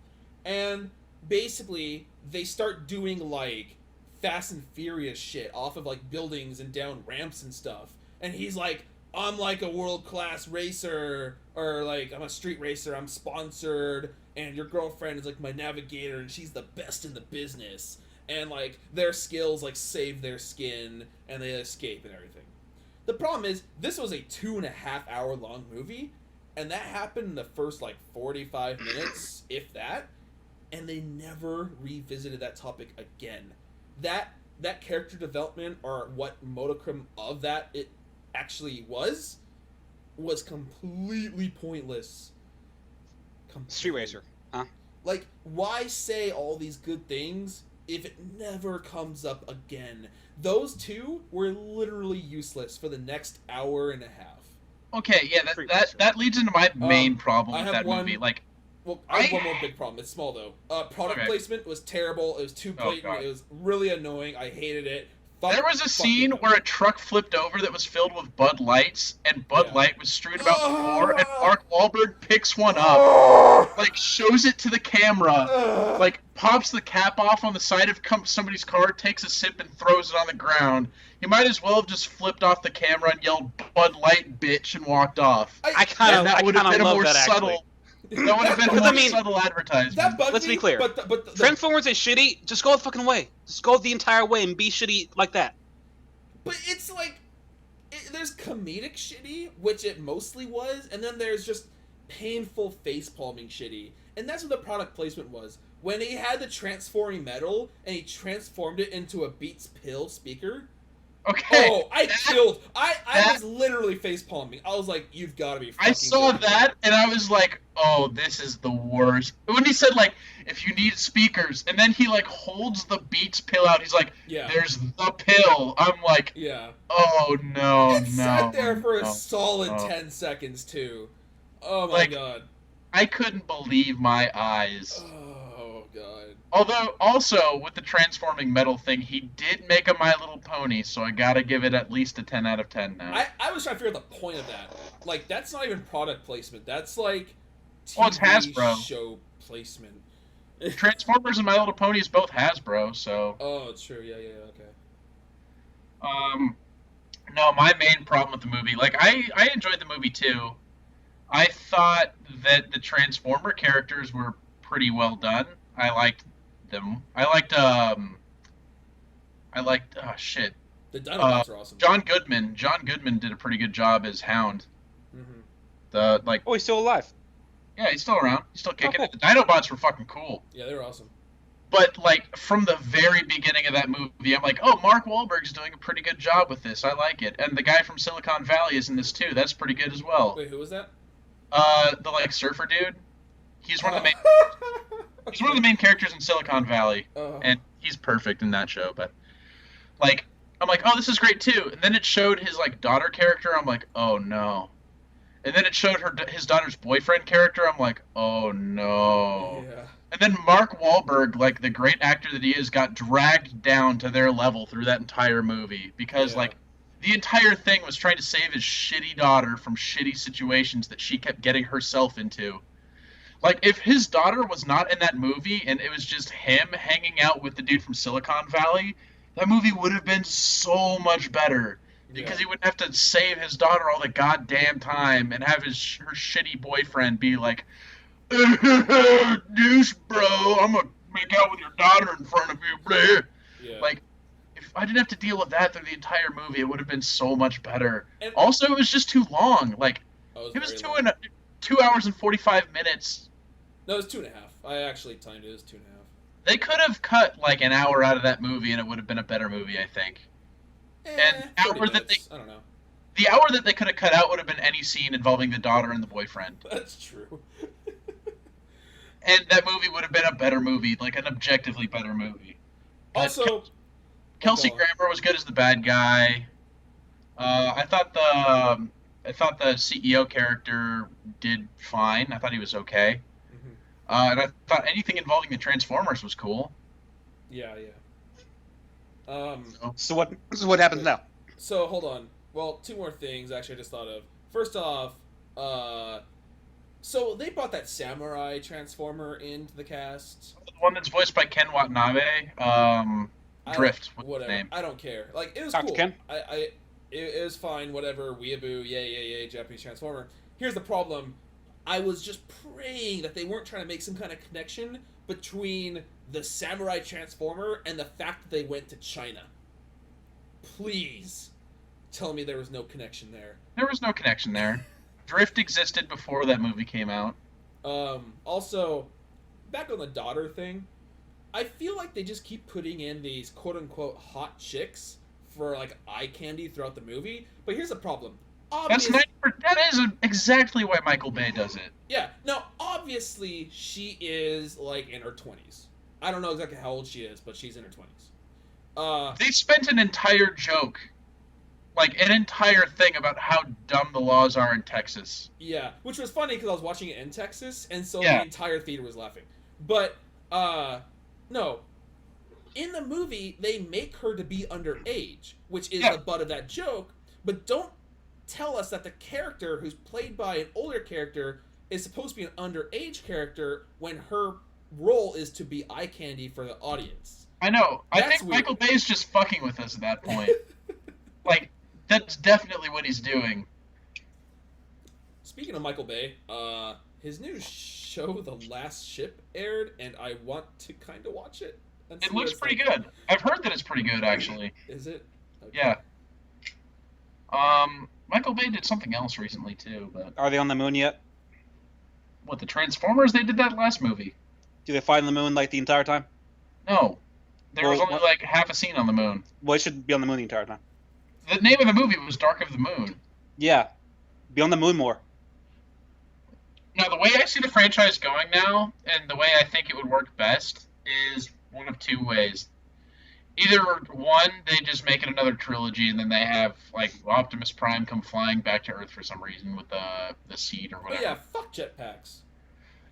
[SPEAKER 3] and basically they start doing like Fast and Furious shit off of like buildings and down ramps and stuff, and he's like, "I'm like a world-class racer," or like, "I'm a street racer, I'm sponsored, and your girlfriend is like my navigator and she's the best in the business," and like their skills like save their skin and they escape and everything. The problem is this was a 2.5 hour long movie, and that happened in the first like 45 minutes, if that, and they never revisited that topic again. That character development, or what modicum of that it actually was completely pointless.
[SPEAKER 2] Street racer, huh?
[SPEAKER 3] Like, why say all these good things if it never comes up again? Those 2 were literally useless for the next hour and a half.
[SPEAKER 1] Okay, yeah, that leads into my main problem with that movie. Like,
[SPEAKER 3] well, I have one more big problem. It's small though. Product placement was terrible. It was too blatant. It was really annoying. I hated it.
[SPEAKER 1] There was a scene where a truck flipped over that was filled with Bud Lights, and Bud Light was strewn about the floor, and Mark Wahlberg picks one up, like, shows it to the camera, like, pops the cap off on the side of somebody's car, takes a sip, and throws it on the ground. He might as well have just flipped off the camera and yelled, "Bud Light, bitch," and walked off.
[SPEAKER 2] I kind of love that, actually.
[SPEAKER 1] That would have been a more subtle advertisement.
[SPEAKER 3] Let's
[SPEAKER 2] be clear. But Transformers is shitty. Just go the fucking way. Just go the entire way and be shitty like that.
[SPEAKER 3] But it's like, there's comedic shitty, which it mostly was, and then there's just painful face-palming shitty. And that's what the product placement was. When he had the transforming metal, and he transformed it into a Beats Pill speaker...
[SPEAKER 1] Okay.
[SPEAKER 3] Oh, I was literally face palming. I was like, "You've got to be."
[SPEAKER 1] I saw that, and I was like, "Oh, this is the worst." When he said like, "If you need speakers," and then he like holds the Beats pill out, he's like,
[SPEAKER 3] Yeah.
[SPEAKER 1] "There's the pill." I'm like,
[SPEAKER 3] Yeah.
[SPEAKER 1] "Oh no,
[SPEAKER 3] It sat there for a
[SPEAKER 1] no,
[SPEAKER 3] solid
[SPEAKER 1] no.
[SPEAKER 3] 10 seconds too. Oh my
[SPEAKER 1] Like,
[SPEAKER 3] god.
[SPEAKER 1] I couldn't believe my eyes.
[SPEAKER 3] Oh god.
[SPEAKER 1] Although, also, with the transforming metal thing, he did make a My Little Pony, so I gotta give it at least a 10 out of 10 now.
[SPEAKER 3] I was trying to figure out the point of that. Like, that's not even product placement. That's like
[SPEAKER 1] Well, it's Hasbro.
[SPEAKER 3] show placement.
[SPEAKER 1] Transformers and My Little Pony is both Hasbro, so...
[SPEAKER 3] Oh, it's true. Yeah, okay.
[SPEAKER 1] No, my main problem with the movie, like, I enjoyed the movie too. I thought that the Transformer characters were pretty well done. I liked them. Oh shit.
[SPEAKER 3] The Dinobots are awesome.
[SPEAKER 1] John Goodman did a pretty good job as Hound.
[SPEAKER 3] Mm-hmm.
[SPEAKER 2] Oh, he's still alive.
[SPEAKER 1] Yeah, he's still around. He's still kicking
[SPEAKER 2] cool.
[SPEAKER 1] it. The Dinobots were fucking cool.
[SPEAKER 3] Yeah, they were awesome.
[SPEAKER 1] But, like, from the very beginning of that movie, I'm like, oh, Mark Wahlberg's doing a pretty good job with this. I like it. And the guy from Silicon Valley is in this, too. That's pretty good as well.
[SPEAKER 3] Wait, who was that?
[SPEAKER 1] The, like, surfer dude. He's one of the main... He's one of the main characters in Silicon Valley. And he's perfect in that show. But, like, I'm like, oh, this is great, too. And then it showed his, like, daughter character. I'm like, oh, no. And then it showed his daughter's boyfriend character. I'm like, oh, no.
[SPEAKER 3] Yeah.
[SPEAKER 1] And then Mark Wahlberg, like the great actor that he is, got dragged down to their level through that entire movie because, like, the entire thing was trying to save his shitty daughter from shitty situations that she kept getting herself into. Like, if his daughter was not in that movie and it was just him hanging out with the dude from Silicon Valley, that movie would have been so much better because he wouldn't have to save his daughter all the goddamn time and have her shitty boyfriend be like, douche, bro, I'm gonna make out with your daughter in front of you, bro.
[SPEAKER 3] Yeah.
[SPEAKER 1] Like, if I didn't have to deal with that through the entire movie, it would have been so much better.
[SPEAKER 3] And
[SPEAKER 1] also, it was just too long. Like, it was 2 hours and 45 minutes.
[SPEAKER 3] No, it was 2.5. I actually timed it. It was 2.5.
[SPEAKER 1] They could have cut, like, an hour out of that movie, and it would have been a better movie, I think. And the hour that
[SPEAKER 3] I don't know.
[SPEAKER 1] The hour that they could have cut out would have been any scene involving the daughter and the boyfriend.
[SPEAKER 3] That's true.
[SPEAKER 1] And that movie would have been a better movie, like an objectively better movie.
[SPEAKER 3] Also,
[SPEAKER 1] Kelsey Grammer was good as the bad guy. I thought the CEO character did fine. I thought he was okay. And I thought anything involving the Transformers was cool.
[SPEAKER 3] Yeah.
[SPEAKER 2] So what happens now?
[SPEAKER 3] So hold on. Well, two more things actually I just thought of. First off, so they brought that samurai transformer into the cast.
[SPEAKER 1] The one that's voiced by Ken Watanabe. Drift. What's his name?
[SPEAKER 3] I don't care. Like, it was
[SPEAKER 2] Dr.
[SPEAKER 3] cool.
[SPEAKER 2] Ken?
[SPEAKER 3] It was fine. Whatever. Weeaboo. Yay. Japanese transformer. Here's the problem. I was just praying that they weren't trying to make some kind of connection between the samurai transformer and the fact that they went to China. Please tell me there was no connection there.
[SPEAKER 1] There was no connection there. Drift existed before that movie came out.
[SPEAKER 3] Also, back on the daughter thing, I feel like they just keep putting in these quote-unquote hot chicks for, like, eye candy throughout the movie. But here's the problem.
[SPEAKER 1] That is exactly why Michael Bay does it.
[SPEAKER 3] Yeah. Now, obviously, she is, like, in her 20s. I don't know exactly how old she is, but she's in her 20s.
[SPEAKER 1] They spent an entire joke, like, an entire thing about how dumb the laws are in Texas.
[SPEAKER 3] Yeah, which was funny because I was watching it in Texas, and so the entire theater was laughing. But, no. In the movie, they make her to be underage, which is the butt of that joke, but don't tell us that the character who's played by an older character is supposed to be an underage character when her role is to be eye candy for the audience.
[SPEAKER 1] I know.
[SPEAKER 3] That's
[SPEAKER 1] I think
[SPEAKER 3] weird.
[SPEAKER 1] Michael Bay's just fucking with us at that point. Like, that's definitely what he's doing.
[SPEAKER 3] Speaking of Michael Bay, his new show, The Last Ship, aired, and I want to kind of watch it.
[SPEAKER 1] It looks pretty good. I've heard that it's pretty good, actually.
[SPEAKER 3] Is it? Okay.
[SPEAKER 1] Yeah. Michael Bay did something else recently too, but
[SPEAKER 2] Are they on the moon yet?
[SPEAKER 1] what, the Transformers? They did that last movie.
[SPEAKER 2] Do they fly on the moon like the entire time?
[SPEAKER 1] No, there was
[SPEAKER 2] Well,
[SPEAKER 1] only
[SPEAKER 2] what-
[SPEAKER 1] like half a scene on the moon.
[SPEAKER 2] Well, it should be on the moon the entire time.
[SPEAKER 1] The name of the movie was Dark of the Moon.
[SPEAKER 2] Yeah, be on the moon more.
[SPEAKER 1] Now, the way I see the franchise going now, and the way I think it would work best, is one of two ways. Either one, they just make it another trilogy, and then they have like Optimus Prime come flying back to Earth for some reason with the seed or
[SPEAKER 3] But
[SPEAKER 1] whatever.
[SPEAKER 3] yeah, fuck jetpacks.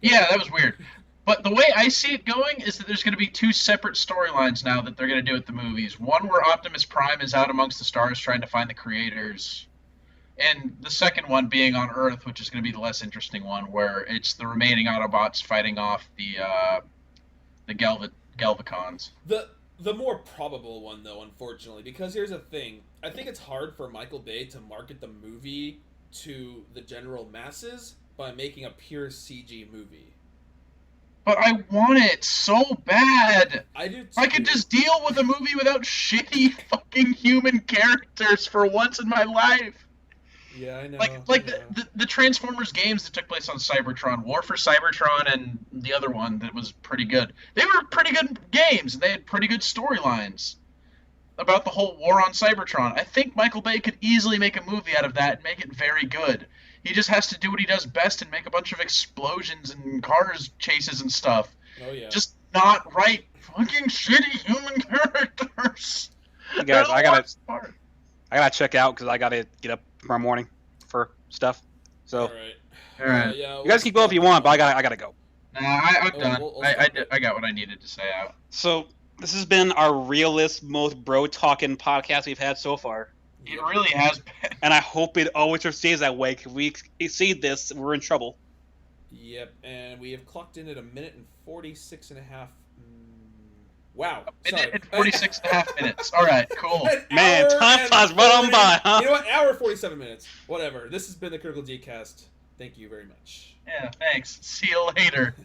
[SPEAKER 1] Yeah, that was weird. But the way I see it going is that there's going to be two separate storylines now that they're going to do at the movies. One where Optimus Prime is out amongst the stars trying to find the creators, and the second one being on Earth, which is going to be the less interesting one, where it's the remaining Autobots fighting off the Galvacons.
[SPEAKER 3] The more probable one, though, unfortunately, because here's the thing. I think it's hard for Michael Bay to market the movie to the general masses by making a pure CG movie.
[SPEAKER 1] But I want it so bad.
[SPEAKER 3] I do too.
[SPEAKER 1] I could just deal with a movie without shitty fucking human characters for once in my life.
[SPEAKER 3] Yeah, I know.
[SPEAKER 1] Like
[SPEAKER 3] I know.
[SPEAKER 1] the Transformers games that took place on Cybertron, War for Cybertron, and the other one that was pretty good. They were pretty good games, and they had pretty good storylines about the whole war on Cybertron. I think Michael Bay could easily make a movie out of that and make it very good. He just has to do what he does best and make a bunch of explosions and cars chases and stuff.
[SPEAKER 3] Oh yeah.
[SPEAKER 1] Just not write fucking shitty human characters.
[SPEAKER 2] Hey guys,
[SPEAKER 1] They're the
[SPEAKER 2] I gotta
[SPEAKER 1] worst part.
[SPEAKER 2] check out because I gotta get up tomorrow morning for stuff. So
[SPEAKER 3] All right.
[SPEAKER 1] All right.
[SPEAKER 3] Yeah,
[SPEAKER 2] you guys keep going if you want, but I gotta go.
[SPEAKER 1] Nah, I'm
[SPEAKER 3] Oh,
[SPEAKER 1] done.
[SPEAKER 3] we'll
[SPEAKER 1] I got what I needed to say out.
[SPEAKER 2] So this has been our realest, most bro talking podcast we've had so far,
[SPEAKER 1] It really has been.
[SPEAKER 2] and I hope it always stays that way. If we exceed this, we're in trouble.
[SPEAKER 3] Yep, and we have clocked in at 1:46.5. Wow.
[SPEAKER 1] Sorry. In 46 and a half minutes. All right, cool.
[SPEAKER 3] An
[SPEAKER 2] Man,
[SPEAKER 3] hour
[SPEAKER 2] time
[SPEAKER 3] and
[SPEAKER 2] flies right on
[SPEAKER 3] 40
[SPEAKER 2] by, huh?
[SPEAKER 3] You know what? Hour 47 minutes. Whatever. This has been the Critical Decast. Thank you very much.
[SPEAKER 1] Yeah, thanks. See you later.